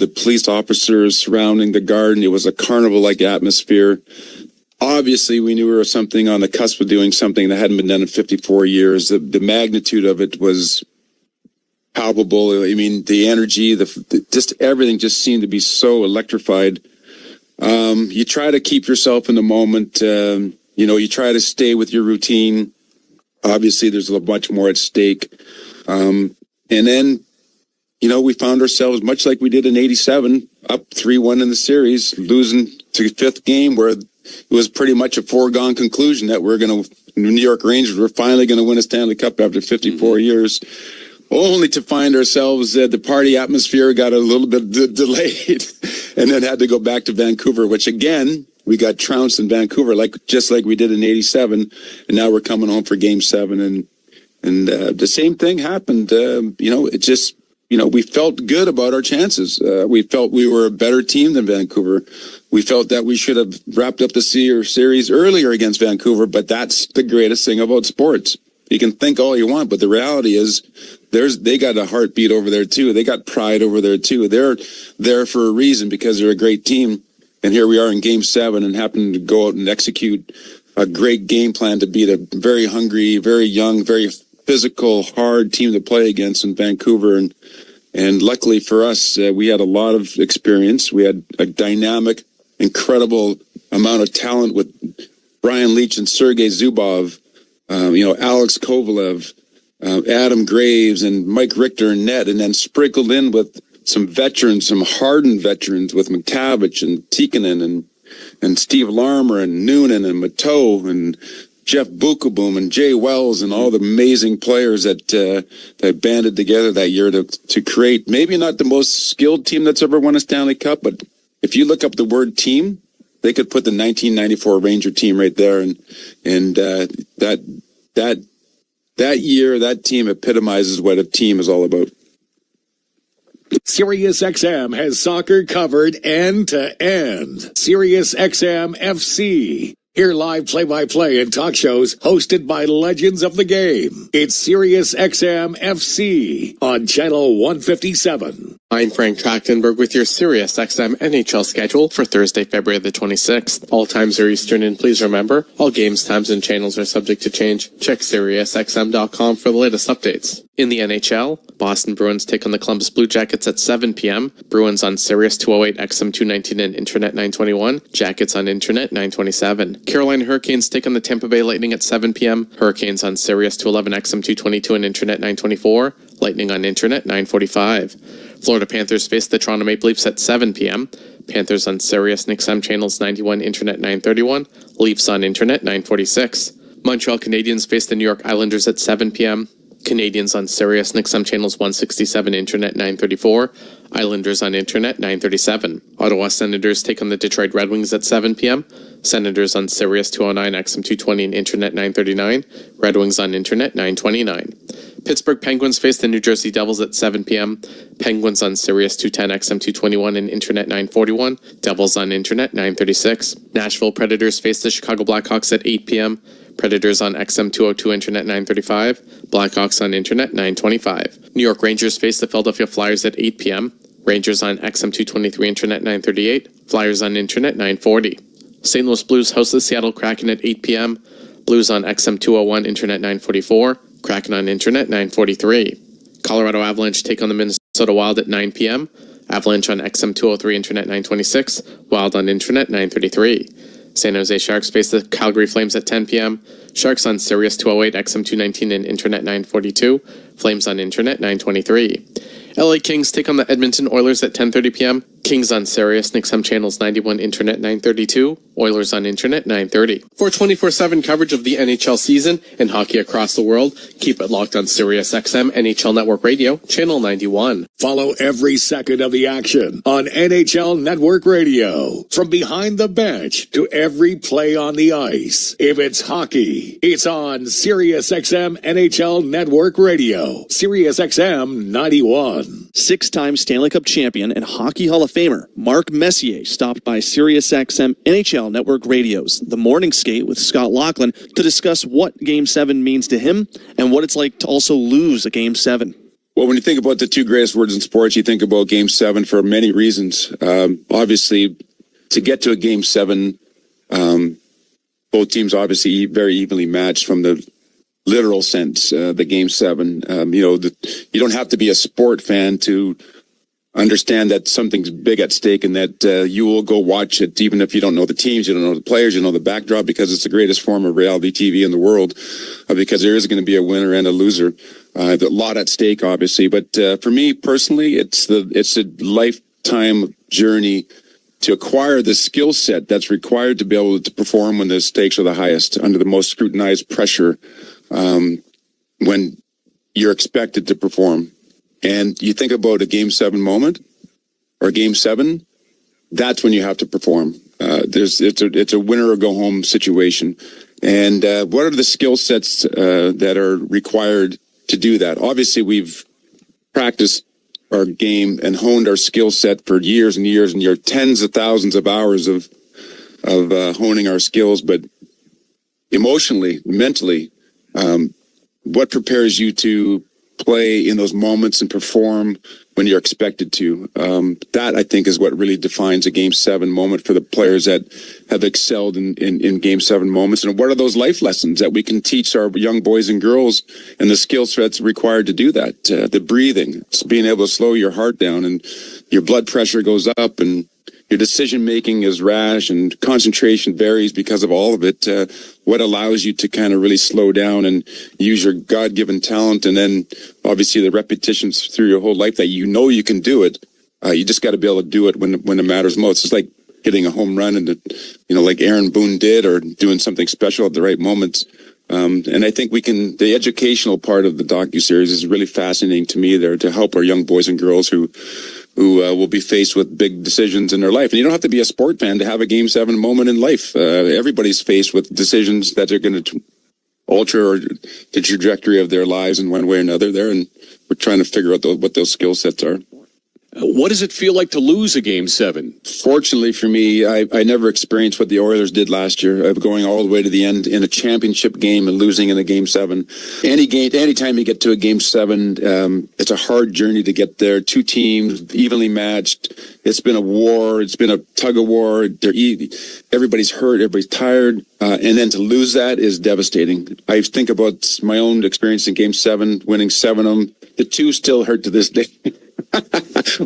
the police officers surrounding the garden. It was a carnival-like atmosphere. Obviously, we knew we were something on the cusp of doing something that hadn't been done in 54 years. The magnitude of it was palpable. I mean, the energy, just everything just seemed to be so electrified. You try to keep yourself in the moment. You try to stay with your routine. Obviously, there's much more at stake. And then, we found ourselves, much like we did in 87, up 3-1 in the series, losing to the fifth game, where it was pretty much a foregone conclusion that New York Rangers were finally going to win a Stanley Cup after 54 years, only to find ourselves the party atmosphere got a little bit delayed and then had to go back to Vancouver, which again, we got trounced in Vancouver, just like we did in 87. And now we're coming home for Game 7. And the same thing happened. It just, we felt good about our chances. We felt we were a better team than Vancouver. We felt that we should have wrapped up the series earlier against Vancouver, but that's the greatest thing about sports. You can think all you want, but the reality is they got a heartbeat over there too. They got pride over there too. They're there for a reason because they're a great team. And here we are in Game 7 and happen to go out and execute a great game plan to beat a very hungry, very young, very physical, hard team to play against in Vancouver. And luckily for us, we had a lot of experience. We had a dynamic, incredible amount of talent with Brian Leetch and Sergei Zubov, Alex Kovalev, Adam Graves and Mike Richter and net, and then sprinkled in with some veterans, some hardened veterans with McTavish and Tikkanen and Steve Larmer and Noonan and Mateau and Jeff Bukaboom and Jay Wells and all the amazing players that banded together that year to create maybe not the most skilled team that's ever won a Stanley Cup, but if you look up the word team, they could put the 1994 Ranger team right there, and that year, that team epitomizes what a team is all about. SiriusXM has soccer covered end to end. SiriusXM FC. Hear live play-by-play and talk shows hosted by legends of the game. It's SiriusXM FC on Channel 157. I'm Frank Trachtenberg with your SiriusXM NHL schedule for Thursday, February the 26th. All times are Eastern, and please remember, all games, times, and channels are subject to change. Check SiriusXM.com for the latest updates. In the NHL, Boston Bruins take on the Columbus Blue Jackets at 7 p.m. Bruins on Sirius 208, XM 219, and Internet 921. Jackets on Internet 927. Carolina Hurricanes take on the Tampa Bay Lightning at 7 p.m. Hurricanes on Sirius 211, XM 222, and Internet 924. Lightning on Internet 945. Florida Panthers face the Toronto Maple Leafs at 7 p.m. Panthers on Sirius and XM channels 91, Internet 931. Leafs on Internet 946. Montreal Canadiens face the New York Islanders at 7 p.m. Canadiens on Sirius and XM channels 167, Internet 934. Islanders on Internet 937. Ottawa Senators take on the Detroit Red Wings at 7 p.m. Senators on Sirius 209, XM 220, and Internet 939. Red Wings on Internet 929. Pittsburgh Penguins face the New Jersey Devils at 7 p.m. Penguins on Sirius 210, XM 221, and Internet 941. Devils on Internet 936. Nashville Predators face the Chicago Blackhawks at 8 p.m. Predators on XM 202, Internet 935. Blackhawks on Internet 925. New York Rangers face the Philadelphia Flyers at 8 p.m. Rangers on XM 223, Internet 938. Flyers on Internet 940. St. Louis Blues host the Seattle Kraken at 8 p.m. Blues on XM 201, Internet 944. Kraken on Internet 943. Colorado Avalanche take on the Minnesota Wild at 9 p.m. Avalanche on XM 203, Internet 926. Wild on Internet 933. San Jose Sharks face the Calgary Flames at 10 p.m. Sharks on Sirius 208, XM 219, and Internet 942. Flames on Internet 923. LA Kings take on the Edmonton Oilers at 10:30 p.m. Kings on Sirius and XM channels 91, Internet 932. Oilers on Internet 930. For 24/7 coverage of the NHL season and hockey across the world, keep it locked on SiriusXM NHL Network Radio, Channel 91. Follow every second of the action on NHL Network Radio. From behind the bench to every play on the ice. If it's hockey, it's on SiriusXM NHL Network Radio. SiriusXM 91. Six-time Stanley Cup champion and Hockey Hall of Famer Mark Messier stopped by SiriusXM NHL Network Radio's The Morning Skate with Scott Laughlin to discuss what Game 7 means to him and what it's like to also lose a Game 7. Well, when you think about the two greatest words in sports, you think about Game 7 for many reasons. Obviously, to get to a Game 7, both teams obviously very evenly matched from the literal sense, the Game 7. You don't have to be a sport fan to understand that something's big at stake and that you will go watch it, even if you don't know the teams, you don't know the players, you know the backdrop, because it's the greatest form of reality TV in the world, because there is going to be a winner and a loser. A lot at stake, obviously. But for me personally, it's a lifetime journey to acquire the skill set that's required to be able to perform when the stakes are the highest, under the most scrutinized pressure, when you're expected to perform. And you think about a Game 7 moment or Game 7, that's when you have to perform. It's a winner or go home situation. And what are the skill sets that are required to do that? Obviously, we've practiced our game and honed our skill set for years and years and years, tens of thousands of hours of honing our skills. But emotionally, mentally, what prepares you to play in those moments and perform when you're expected to? That, I think, is what really defines a Game 7 moment for the players that have excelled in Game 7 moments. And what are those life lessons that we can teach our young boys and girls, and the skill sets required to do that? The breathing, it's being able to slow your heart down, and your blood pressure goes up, and your decision making is rash, and concentration varies because of all of it. What allows you to kind of really slow down and use your God-given talent, and then obviously the repetitions through your whole life that you know you can do it. You just got to be able to do it when it matters most. It's like hitting a home run, and like Aaron Boone did, or doing something special at the right moments. And I think the educational part of the docuseries is really fascinating to me there, to help our young boys and girls who will be faced with big decisions in their life. And you don't have to be a sport fan to have a Game 7 moment in life. Everybody's faced with decisions that are going to alter the trajectory of their lives in one way or another there. And we're trying to figure out what those skill sets are. What does it feel like to lose a Game 7? Fortunately for me, I never experienced what the Oilers did last year, of going all the way to the end in a championship game and losing in a Game 7. Anytime you get to a Game 7, it's a hard journey to get there. Two teams, evenly matched. It's been a war. It's been a tug of war. Everybody's hurt. Everybody's tired. And then to lose that is devastating. I think about my own experience in Game 7, winning 7 of them. The 2 still hurt to this day.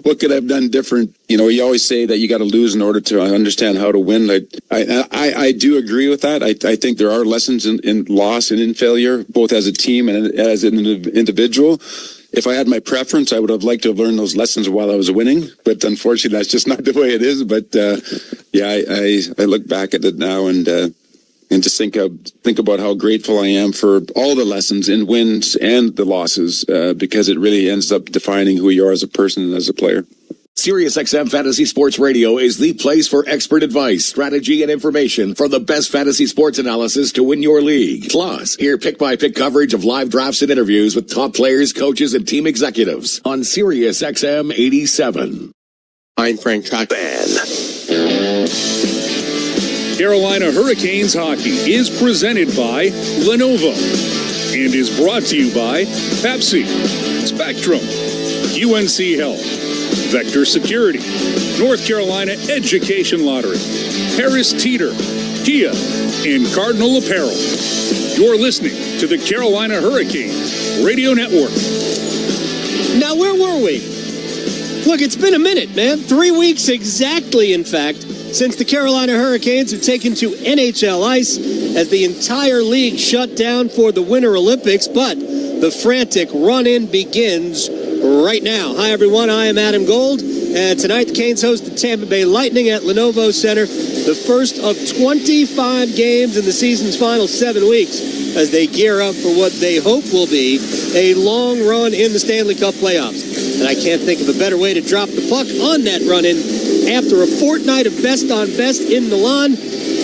What could I have done different? You always say that you got to lose in order to understand how to win. I do agree with that. I think there are lessons in loss and in failure, both as a team and as an individual. If I had my preference, I would have liked to have learned those lessons while I was winning. But unfortunately, that's just not the way it is. But I look back at it now and just think about how grateful I am for all the lessons in wins and the losses, because it really ends up defining who you are as a person and as a player. SiriusXM Fantasy Sports Radio is the place for expert advice, strategy, and information for the best fantasy sports analysis to win your league. Plus, hear pick-by-pick coverage of live drafts and interviews with top players, coaches, and team executives on SiriusXM 87. I'm Frank Track. Carolina Hurricanes hockey is presented by Lenovo and is brought to you by Pepsi, Spectrum, UNC Health, Vector Security, North Carolina Education Lottery, Harris Teeter, Kia, and Cardinal Apparel. You're listening to the Carolina Hurricanes Radio Network. Now, where were we? Look, it's been a minute, man. 3 weeks exactly, in fact, since the Carolina Hurricanes have taken to NHL ice as the entire league shut down for the Winter Olympics. But the frantic run-in begins right now. Hi, everyone. I am Adam Gold. And tonight, the Canes host the Tampa Bay Lightning at Lenovo Center, the first of 25 games in the season's final 7 weeks, as they gear up for what they hope will be a long run in the Stanley Cup playoffs. And I can't think of a better way to drop the puck on that run-in. After a fortnight of best-on-best in Milan,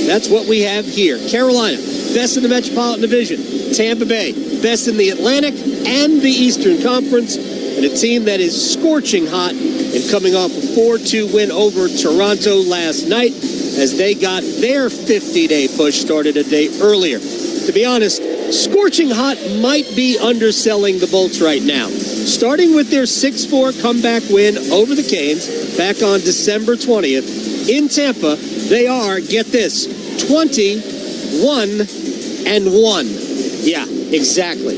that's what we have here. Carolina, best in the Metropolitan Division. Tampa Bay, best in the Atlantic and the Eastern Conference. And a team that is scorching hot and coming off a 4-2 win over Toronto last night as they got their 50-day push started a day earlier. To be honest, scorching hot might be underselling the Bolts right now. starting with their 6-4 comeback win over the Canes back on December 20th in Tampa. They are, get this, 21-1. Yeah, exactly.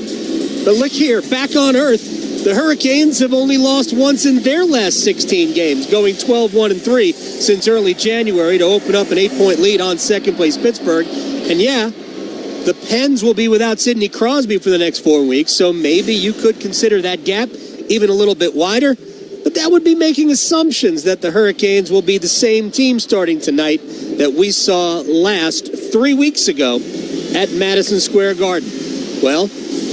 But look here, back on earth, the Hurricanes have only lost once in their last 16 games, going 12-1-3 since early January to open up an 8-point lead on second-place Pittsburgh. And yeah, the Pens will be without Sidney Crosby for the next 4 weeks, so maybe you could consider that gap even a little bit wider. But that would be making assumptions that the Hurricanes will be the same team starting tonight that we saw last 3 weeks ago at Madison Square Garden. Well,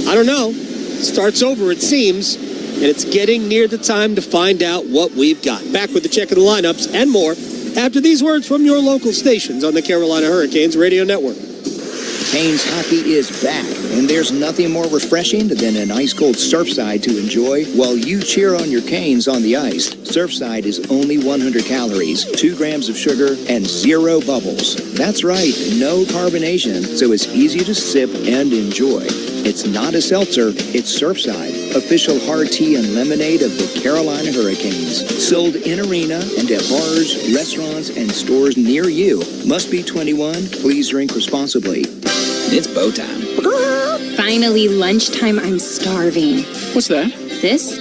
I don't know. It starts over, it seems, and it's getting near the time to find out what we've got. Back with the check of the lineups and more after these words from your local stations on the Carolina Hurricanes Radio Network. Canes hockey is back, and there's nothing more refreshing than an ice-cold Surfside to enjoy while you cheer on your Canes on the ice. Surfside is only 100 calories, 2 grams of sugar, and 0 bubbles. That's right, no carbonation, so it's easy to sip and enjoy. It's not a seltzer, it's Surfside, official hard tea and lemonade of the Carolina Hurricanes. Sold in arena and at bars, restaurants, and stores near you. Must be 21. Please drink responsibly. It's bow time. Finally, lunchtime. I'm starving. What's that? This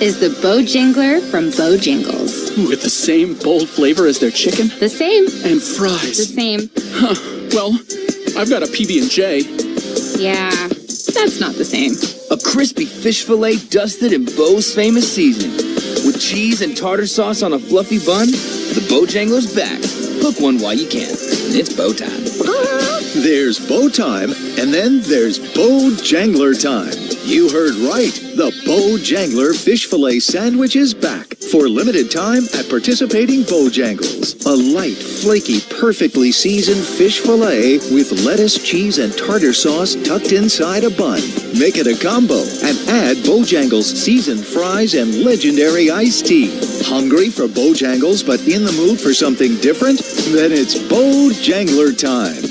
is the Bojangler from Bojangles. With the same bold flavor as their chicken? The same. And fries. The same. Huh. Well, I've got a PB&J. Yeah, that's not the same. A crispy fish fillet dusted in Bo's famous seasoning. With cheese and tartar sauce on a fluffy bun, the Bojangler's back. Hook one while you can. It's bow time. There's bow time, and then there's Bojangler time. You heard right. The Bojangler fish fillet sandwich is back for limited time at participating Bojangles. A light, flaky, perfectly seasoned fish fillet with lettuce, cheese, and tartar sauce tucked inside a bun. Make it a combo and add Bojangles seasoned fries and legendary iced tea. Hungry for Bojangles but in the mood for something different? Then it's Bojangler time.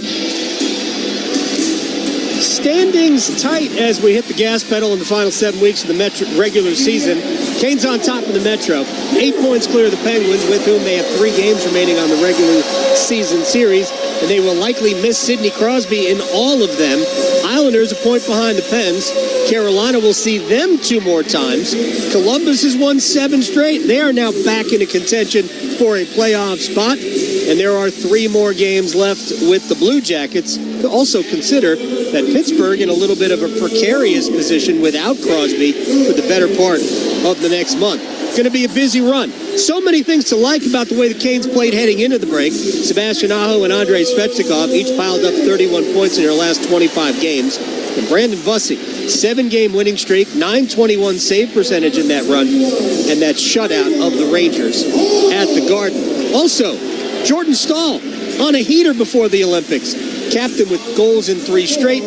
Standings tight as we hit the gas pedal in the final 7 weeks of the Metro regular season. Canes on top of the Metro. 8 points clear of the Penguins, with whom they have 3 games remaining on the regular season series, and they will likely miss Sidney Crosby in all of them. Islanders a point behind the Pens. Carolina will see them 2 more times. Columbus has won 7 straight. They are now back into contention for a playoff spot. And there are 3 more games left with the Blue Jackets. To also consider that Pittsburgh in a little bit of a precarious position without Crosby for the better part of the next month. Going to be a busy run. So many things to like about the way the Canes played heading into the break. Sebastian Aho and Andrei Svechnikov each piled up 31 points in their last 25 games. And Brandon Bussey, 7-game winning streak, .921 save percentage in that run, and that shutout of the Rangers at the Garden. Also, Jordan Staal on a heater before the Olympics. Captain with goals in 3 straight,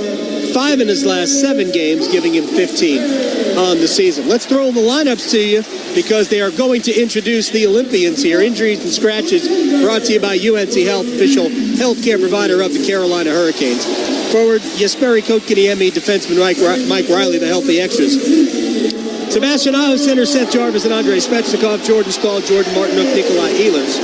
5 in his last 7 games, giving him 15 on the season. Let's throw the lineups to you because they are going to introduce the Olympians here. Injuries and scratches brought to you by UNC Health, official healthcare provider of the Carolina Hurricanes. Forward, Jesperi Kotkaniemi, defenseman Mike Riley, the healthy extras. Sebastian Aho, center Seth Jarvis and Andrei Svechnikov, Jordan Staal, Jordan Martinook, Nikolai Ehlers.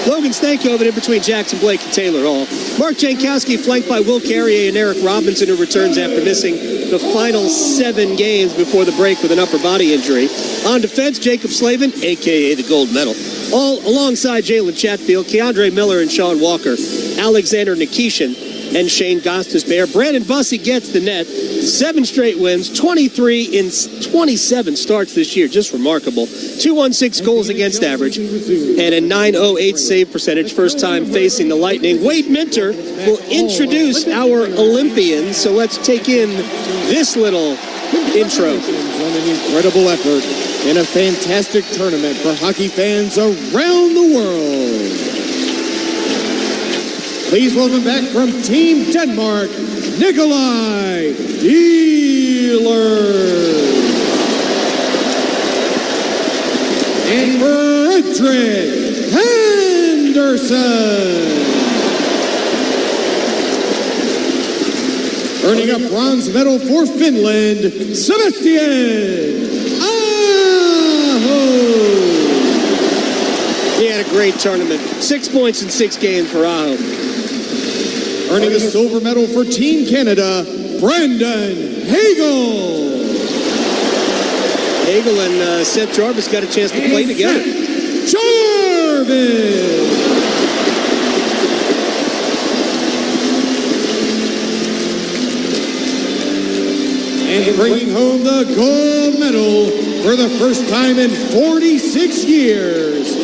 Logan Stankoven in between Jackson Blake and Taylor Hall. Mark Jankowski flanked by Will Carrier and Eric Robinson, who returns after missing the final 7 games before the break with an upper body injury. On defense, Jacob Slavin, a.k.a. the gold medal. All alongside Jalen Chatfield, Keandre Miller and Sean Walker, Alexander Nikishin, and Shane Gostisbehere. Brandon Bussey gets the net. 7 straight wins, 23 in 27 starts this year. Just remarkable. 216 goals against average and a .908 save percentage. First time facing the Lightning. Wade Minter will introduce our Olympians. So let's take in this little intro. On an incredible effort in a fantastic tournament for hockey fans around the world. Please welcome back from Team Denmark, Nikolai Ehlers. And Fredrik Henderson. Earning a bronze medal for Finland, Sebastian Aho. He had a great tournament. 6 points in 6 games for Aho. Earning a silver medal for Team Canada, Brandon Hagel. Hagel and Seth Jarvis got a chance to play together. Jarvis. And bringing home the gold medal for the first time in 46 years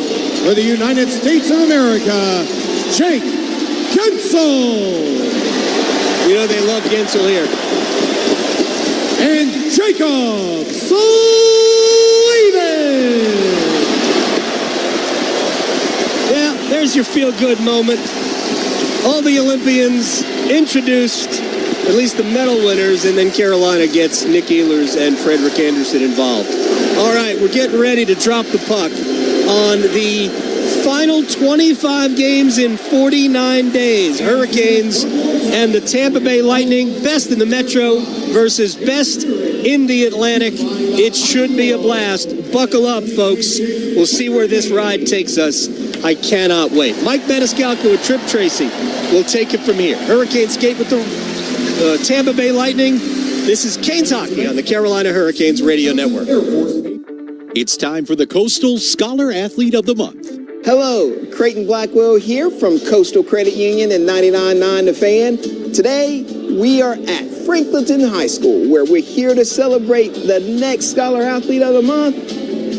for the United States of America, Jake Gensel. You know they love Gensel here. And Jacob Sullivan. Yeah, there's your feel-good moment. All the Olympians introduced, at least the medal winners, and then Carolina gets Nick Ehlers and Frederick Anderson involved. All right, we're getting ready to drop the puck on the final 25 games in 49 days. Hurricanes and the Tampa Bay Lightning, best in the Metro versus best in the Atlantic. It should be a blast. Buckle up, folks. We'll see where this ride takes us. I cannot wait. Mike Maniscalco and Trip Tracy will take it from here. Hurricanes skate with the Tampa Bay Lightning. This is Canes Hockey on the Carolina Hurricanes Radio Network. It's time for the Coastal Scholar Athlete of the Month. Hello, Creighton Blackwell here from Coastal Credit Union and 99.9 The Fan. Today, we are at Franklinton High School, where we're here to celebrate the next Scholar Athlete of the Month,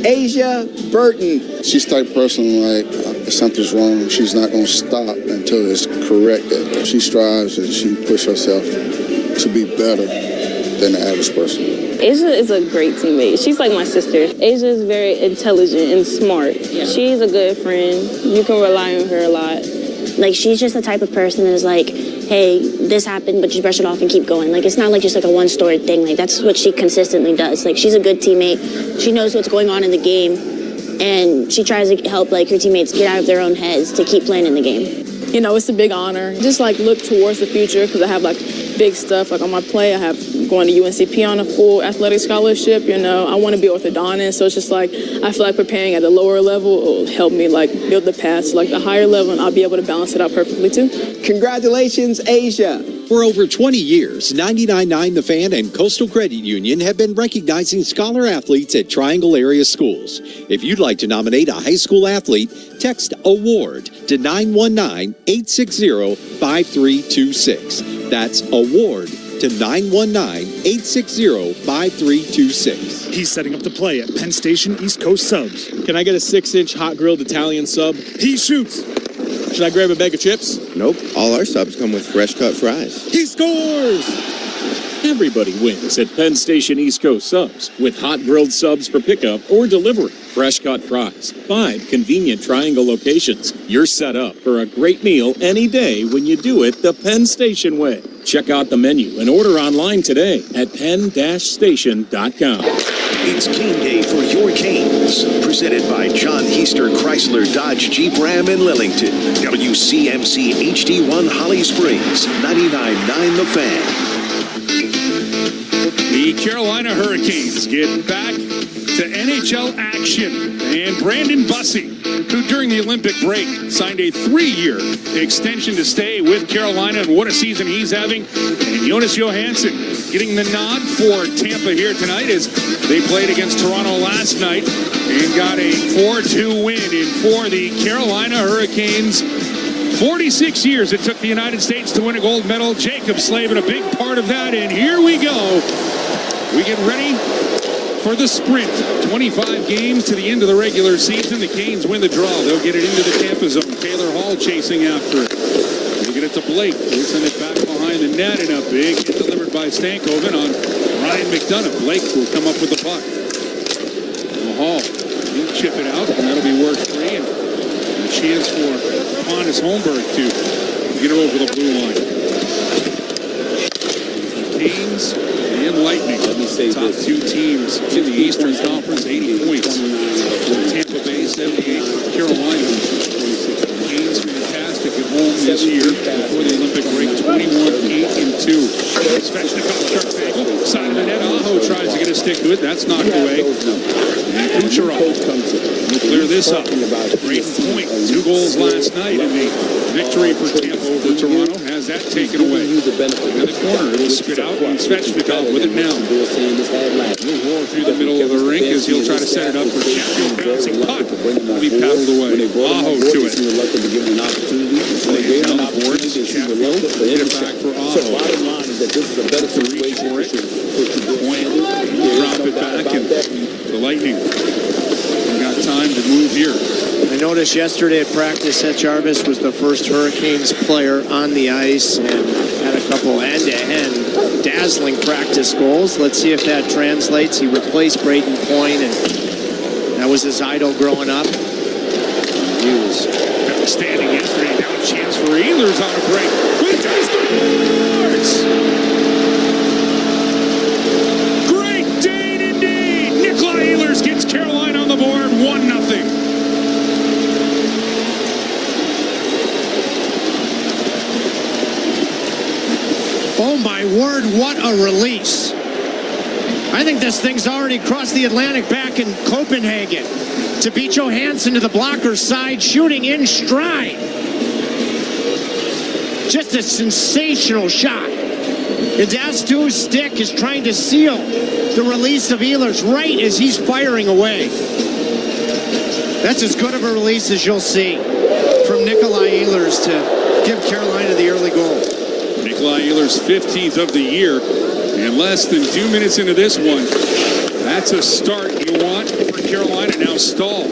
Asia Burton. She's the type of person, like, if something's wrong, she's not going to stop until it's corrected. She strives and she pushes herself to be better than the average person. Asia is a great teammate. She's like my sister. Asia is very intelligent and smart. Yeah. She's a good friend. You can rely on her a lot. Like, she's just the type of person that is like, hey, this happened, but just brush it off and keep going. Like, it's not like just like a one-story thing. Like, that's what she consistently does. Like, she's a good teammate. She knows what's going on in the game, and she tries to help, like, her teammates get out of their own heads to keep playing in the game. You know, it's a big honor. Just, like, look towards the future, because I have, like, big stuff. Like, on my play, I have going to UNCP on a full athletic scholarship. You know, I want to be orthodontist, so it's just like, I feel like preparing at a lower level will help me, like, build the path to, like, the higher level, and I'll be able to balance it out perfectly, too. Congratulations, Asia. For over 20 years, 99.9 The Fan and Coastal Credit Union have been recognizing scholar athletes at Triangle area schools. If you'd like to nominate a high school athlete, text AWARD to 919-860-5326. That's AWARD to 919-860-5326. He's setting up the play at Penn Station East Coast Subs. Can I get a 6-inch hot grilled Italian sub? He shoots. Should I grab a bag of chips? Nope. All our subs come with fresh cut fries. He scores! Everybody wins at Penn Station East Coast Subs with hot grilled subs for pickup or delivery. Fresh cut fries. 5 convenient Triangle locations. You're set up for a great meal any day when you do it the Penn Station way. Check out the menu and order online today at penn-station.com. It's game day for your Canes. Presented by John Heister Chrysler Dodge Jeep Ram in Lillington. WCMC HD1 Holly Springs. 99.9 The Fan. The Carolina Hurricanes get back to NHL action. And Brandon Bussey, who during the Olympic break signed a 3-year extension to stay with Carolina, and what a season he's having. And Jonas Johansson getting the nod for Tampa here tonight as they played against Toronto last night and got a 4-2 win. And for the Carolina Hurricanes, 46 years it took the United States to win a gold medal. Jacob Slavin, a big part of that. And here we go. We get ready for the sprint. 25 games to the end of the regular season. The Canes win the draw. They'll get it into the Tampa zone. Taylor Hall chasing after it. We'll get it to Blake. He'll send it back behind the net, and a big hit delivered by Stankoven on Ryan McDonough. Blake will come up with the puck. Hall, he'll chip it out, and that'll be work free. And a chance for Pontus Holmberg to get it over the blue line. Canes and Lightning, top 2 teams in the Eastern Conference, 80 points. Tampa Bay, 78 for Carolina. Canes fantastic at home this year before the Olympic break, 21-8-2. As Svechnikov, sharp angle, side of the net. Aho tries to get a stick to it. That's knocked away. And Kucherov will clear this up. Great point. 2 goals last night in the victory for Tampa over Toronto. Has that taken away. In the corner, it'll spit out, and Svechnikov with it now. Through the middle of the rink as he'll try to set it up for Sheffield. Bouncing puck will be paddled away. Aho to it. Down the boards. Sheffield get it back for Aho. Reach for it. Point. Drop it back, and the Lightning got time to move here. I noticed yesterday at practice that Jarvis was the first Hurricanes player on the ice and had a couple end-to-end dazzling practice goals. Let's see if that translates. He replaced Braden Point, and that was his idol growing up. He was standing yesterday. Now a chance for Ehlers on a break. Quick, scores! Great day indeed. Nikolai Ehlers gets Carolina on the board, 1-0. Oh my word, what a release. I think this thing's already crossed the Atlantic back in Copenhagen to beat Johansson to the blocker's side, shooting in stride. Just a sensational shot. And Dastu's stick is trying to seal the release of Ehlers right as he's firing away. That's as good of a release as you'll see from Nikolai Ehlers to give Carolina the early goal. Nikolai Ehlers' 15th of the year, and less than 2 minutes into this one. That's a start you want for Carolina. Now Stahl.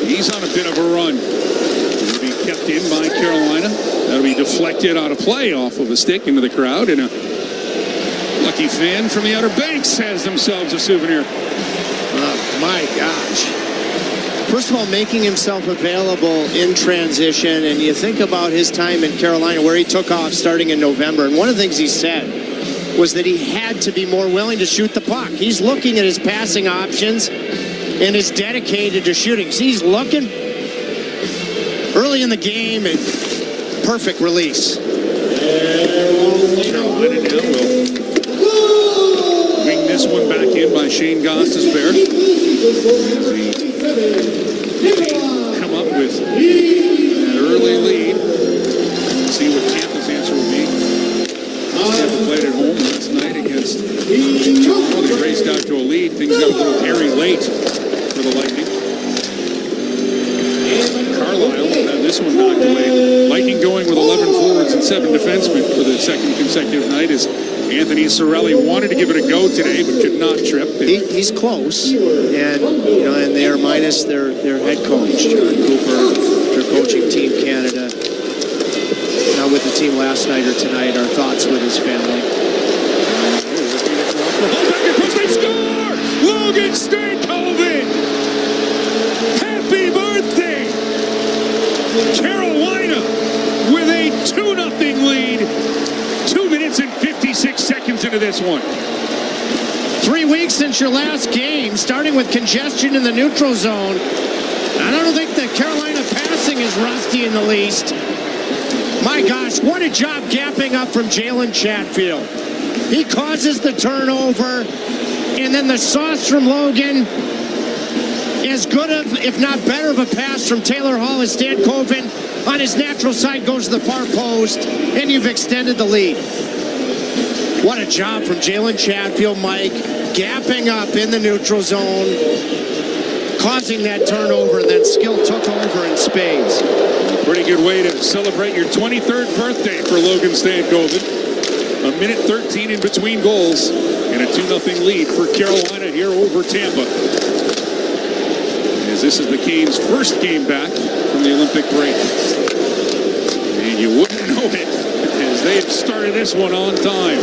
He's on a bit of a run. It'll be kept in by Carolina. That'll be deflected out of play off of a stick into the crowd, and a lucky fan from the Outer Banks has themselves a souvenir. Oh, my gosh. First of all, making himself available in transition, and you think about his time in Carolina where he took off starting in November, and one of the things he said was that he had to be more willing to shoot the puck. He's looking at his passing options and is dedicated to shooting. So he's looking early in the game and perfect release. Carolina now will wing this one back in by Shane Gostisbehere. Come up with that early lead. See what Tampa's answer will be. Tampa played at home last night against Toronto. They raced out to a lead. Things got a little hairy late for the Lightning. Carlisle had this one knocked away. Lightning going with 11 forwards and 7 defensemen for the second consecutive night as Anthony Cirelli wanted to give it a go today, but could not trip. He's close, and they are minus their head coach, John Cooper, their coaching team, Canada. Not with the team last night or tonight. Our thoughts with his family. They score! Logan Stankoven! Happy birthday! Carolina with a 2-0 lead. 2 minutes and 56 seconds into this one. 3 weeks since your last game, starting with congestion in the neutral zone. I don't think the Carolina passing is rusty in the least. My gosh, what a job gapping up from Jalen Chatfield. He causes the turnover, and then the sauce from Logan. As good of, if not better of a pass from Taylor Hall as Stankoven on his natural side goes to the far post, and you've extended the lead. What a job from Jalen Chatfield, Mike, gapping up in the neutral zone, causing that turnover, and then skill took over in spades. Pretty good way to celebrate your 23rd birthday for Logan Stankoven. 1:13 in between goals, and a 2-0 lead for Carolina here over Tampa. As this is the Canes' first game back from the Olympic break. And you wouldn't know it as they had started this one on time.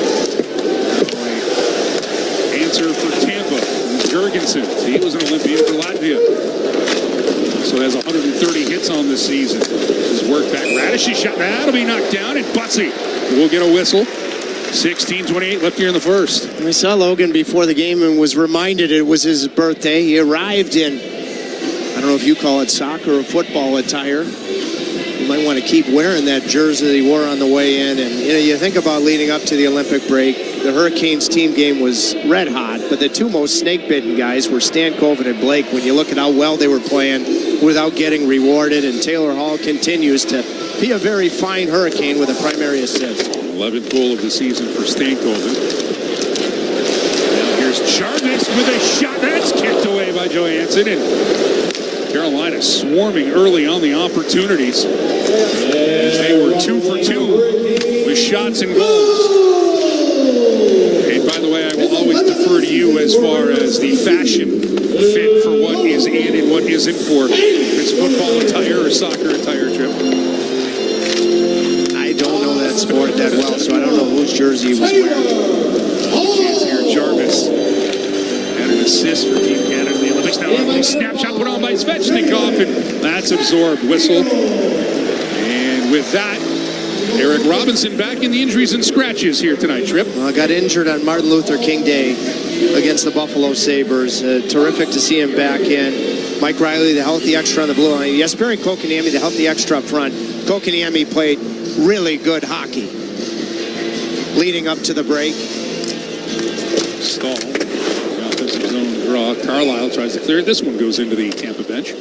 Answer for Tampa, Jurgensen. He was an Olympian for Latvia. So has 130 hits on this season. His work back. Radishy shot. That'll be knocked down, and Butsy will get a whistle. 16:28 left here in the first. We saw Logan before the game and was reminded it was his birthday. He arrived in, I don't know if you call it soccer or football attire. might want to keep wearing that jersey that he wore on the way in. And, you think about leading up to the Olympic break, the Hurricanes team game was red hot, but the two most snake-bitten guys were Stankoven and Blake when you look at how well they were playing without getting rewarded. And Taylor Hall continues to be a very fine Hurricane with a primary assist. 11th goal of the season for Stankoven. Now here's Jarvis with a shot. That's kicked away by Johansson. And Carolina swarming early on the opportunities. They were 2 for 2 with shots and goals. And by the way, I will always defer to you as far as the fashion fit for what is in and what isn't for it's football attire or soccer attire, Trip. I don't know that sport that well, so I don't know whose jersey he was wearing. Chance here, Jarvis had an assist for Team Canada in the Olympics. Now a snapshot put on by Svechnikov, and that's absorbed. Whistle. And with that, Eric Robinson back in the injuries and scratches here tonight, Trip. Well, got injured on Martin Luther King Day against the Buffalo Sabres. Terrific to see him back in. Mike Riley, the healthy extra on the blue line. Jesperi Kotkaniemi, the healthy extra up front. Kotkaniemi played really good hockey leading up to the break. Stall. The offensive zone draw. Carlisle tries to clear it. This one goes into the Tampa bench.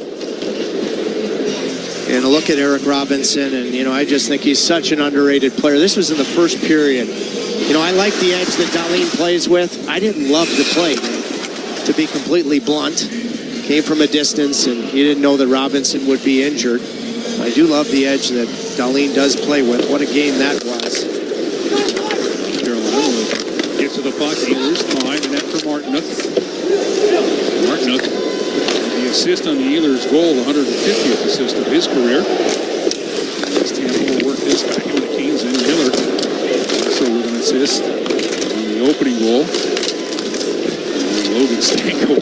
And a look at Eric Robinson, and, I just think he's such an underrated player. This was in the first period. I like the edge that Dahlin plays with. I didn't love the play, to be completely blunt. Came from a distance, and you didn't know that Robinson would be injured. I do love the edge that Dahlin does play with. What a game that was. Carolina will get to the puck. Ehlers behind the net for Martinook. Martinook, the assist on the Ehlers goal, the 150th assist of his career. As Tampa will work this back into the Canes and Miller. Also with an assist on the opening goal. And Logan Stanko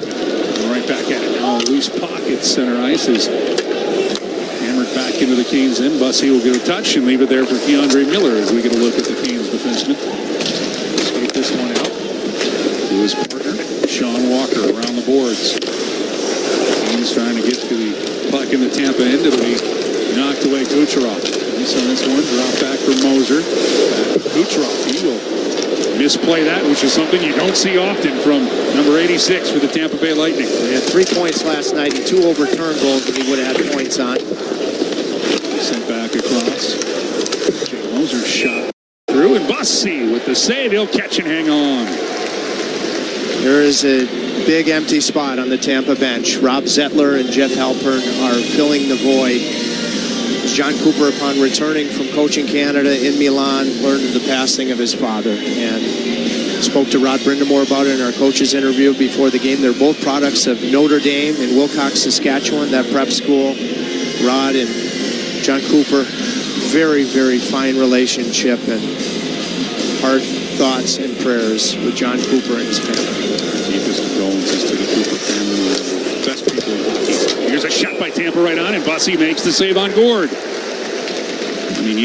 right back at it now. Loose pocket, center ice is hammered back into the Canes end. Bussey will get a touch and leave it there for Keandre Miller as we get a look at the Canes defenseman. Skate this one out to his partner, Sean Walker, around the boards. Canes trying to get to the puck in the Tampa end. It'll be knocked away. Kucherov. Nice on this one. Drop back from Moser. Back to Kucherov. He will misplay that, which is something you don't see often from number 86 for the Tampa Bay Lightning. He had 3 points last night and 2 overturned goals that he would have had points on. Sent back across. Jay Moser shot through, and Bussey with the save. He'll catch and hang on. There is a big empty spot on the Tampa bench. Rob Zettler and Jeff Halpern are filling the void. John Cooper, upon returning from coaching Canada in Milan, learned of the passing of his father and spoke to Rod Brindamore about it in our coach's interview before the game. They're both products of Notre Dame in Wilcox, Saskatchewan, that prep school. Rod and John Cooper, very, very fine relationship, and heart thoughts and prayers with John Cooper and his family. Deepest condolences to the Cooper family, the best people in hockey. Here's a shot by Tampa right on, and Bussey makes the save on Gord. I mean,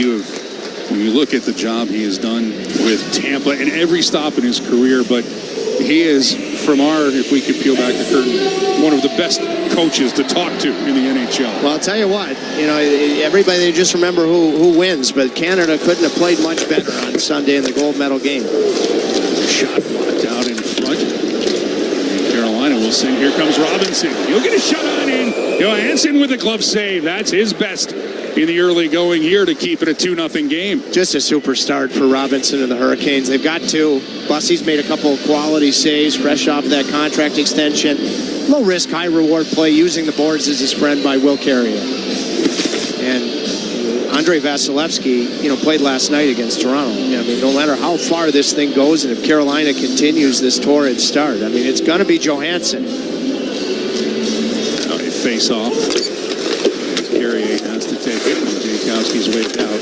when you look at the job he has done with Tampa in every stop in his career, but he is, if we could peel back the curtain, one of the best coaches to talk to in the NHL. Well, I'll tell you what, everybody just remember who wins, but Canada couldn't have played much better on Sunday in the gold medal game. Shot blocked out in front. And Carolina will send, here comes Robinson. He'll get a shot on in. Johansson with a glove save. That's his best in the early going here to keep it a 2-0 game. Just a super start for Robinson and the Hurricanes. They've got 2. Bussey's made a couple of quality saves, fresh off of that contract extension. Low risk, high reward play, using the boards as his friend by Will Carrier. And Andrei Vasilevsky, played last night against Toronto. I mean, no matter how far this thing goes, and if Carolina continues this torrid start, it's going to be Johansson. Now a face off. Carrier has to take it. Jankowski's waved out.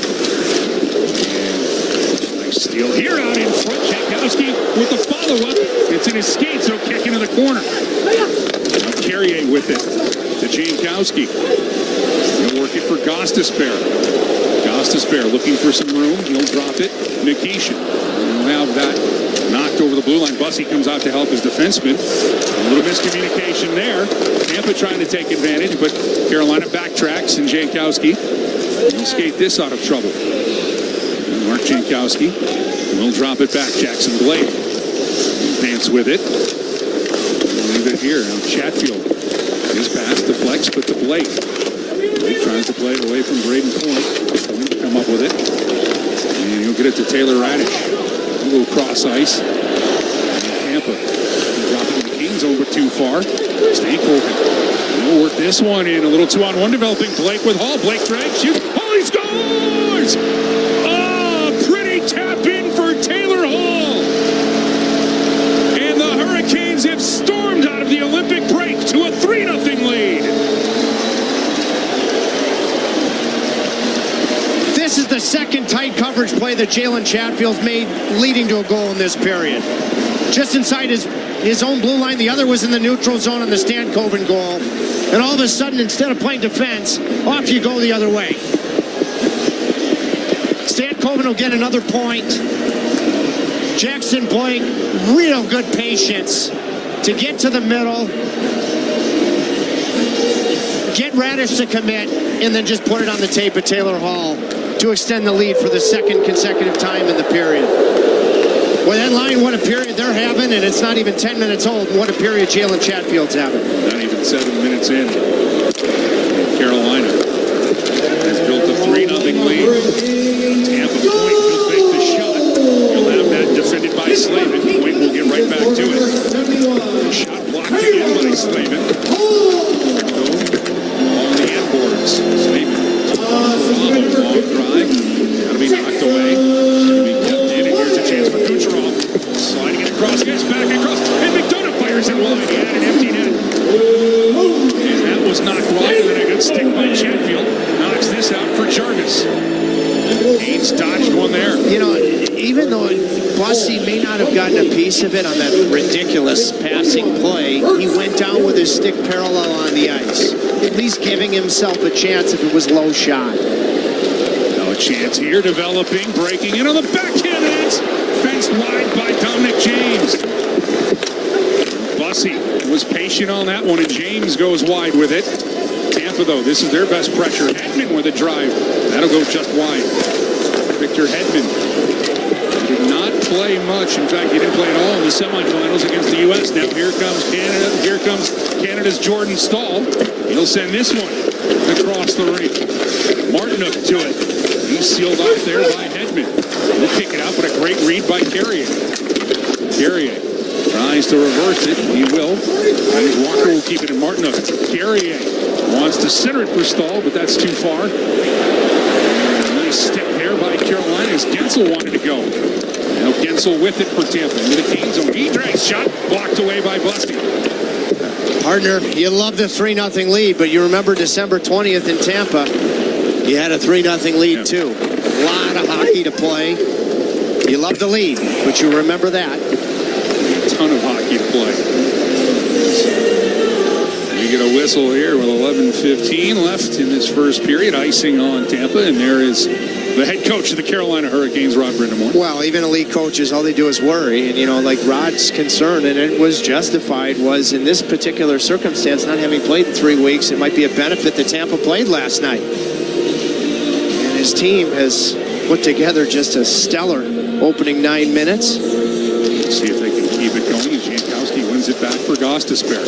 And nice steal here out in front. Jankowski with the follow-up. It's in his skates, so kick into the corner. Now Carrier with it to Jankowski. He'll work it for Gostisbehere. Gostisbehere looking for some room. He'll drop it. Nikishin. He'll have that knocked over the blue line. Bussey comes out to help his defenseman. A little miscommunication there. Tampa trying to take advantage, but Carolina backtracks, and Jankowski He'll skate this out of trouble. And Mark Jankowski will drop it back. Jackson Blake pants with it. Leave it here. Now Chatfield. His pass deflects, but to Blake. Blake tries to play it away from Braden Point. Come up with it. And he'll get it to Taylor Radish. A little cross ice. And Tampa. Drop it in the Kings over too far. Stankoven. We'll work this one in. A little 2-on-1 developing. Blake with Hall. Blake drags. Shoots. Oh, he scores! Oh, pretty tap in for Taylor Hall. And the Hurricanes have stormed out of the Olympic break to a 3-0 lead. This is the second tight coverage play that Jalen Chatfield's made, leading to a goal in this period. Just inside his own blue line. The other was in the neutral zone on the Stankoven goal. And all of a sudden, instead of playing defense, off you go the other way. Stankoven will get another point. Jackson Blake, real good patience to get to the middle, get Radish to commit, and then just put it on the tape of Taylor Hall to extend the lead for the second consecutive time in the period. Well, that line, what a period they're having, and it's not even 10 minutes old. What a period Jalen Chatfield's having. Not even 7 minutes in. Carolina has built a 3-0 lead. Tampa Point will take the shot. He'll have that defended by Slavin. Point will get right back to it. Shot blocked again by Slavin. On the end boards. Slavin. Long drive. Got to be knocked away. Got to be kept in. And here's a chance for Kucherov. Sliding it across. Gets back across. And McDonough fires it wide. He had an empty net. And that was knocked wide. And then a good stick by Chatfield. Knocks this out for Jarvis. Haynes dodged one there. You know, even though Bussy may not have gotten a piece of it on that ridiculous passing play, he went down with his stick parallel on the ice, at least giving himself a chance if it was low shot. Now a chance here, developing, breaking in on the backhand, and it's fenced wide by Dominic James. Bussy was patient on that one, and James goes wide with it. Tampa, though, this is their best pressure. Hedman with a drive. That'll go just wide. Victor Hedman did not play much. In fact, he didn't play at all in the semifinals against the U.S. Now here comes Canada. Here comes Canada's Jordan Stahl. He'll send this one across the rink. Martinook to it. He's sealed off there by Hedman. He'll kick it out, but a great read by Carrier. Carrier tries to reverse it. He will. I think Walker will keep it in Martinook. Carrier wants to center it for Stahl, but that's too far. Nice step there by Carolina as Gensel wanted to go. Now Gensel with it for Tampa. Into the Kings zone. He drags shot. Blocked away by Busty. Partner, you love the 3-0 lead, but you remember December 20th in Tampa, you had a 3-0 lead too. A lot of hockey to play. You love the lead, but you remember that. A ton of hockey to play. We get a whistle here with 11:15 left in this first period. Icing on Tampa, and there is the head coach of the Carolina Hurricanes, Rod Brindamore. Well, even elite coaches, all they do is worry. And, you know, like Rod's concern, and it was justified, was in this particular circumstance, not having played in 3 weeks, it might be a benefit that Tampa played last night. And his team has put together just a stellar opening 9 minutes. Let's see if they can keep it going. Jankowski wins it back for Gostisbehere.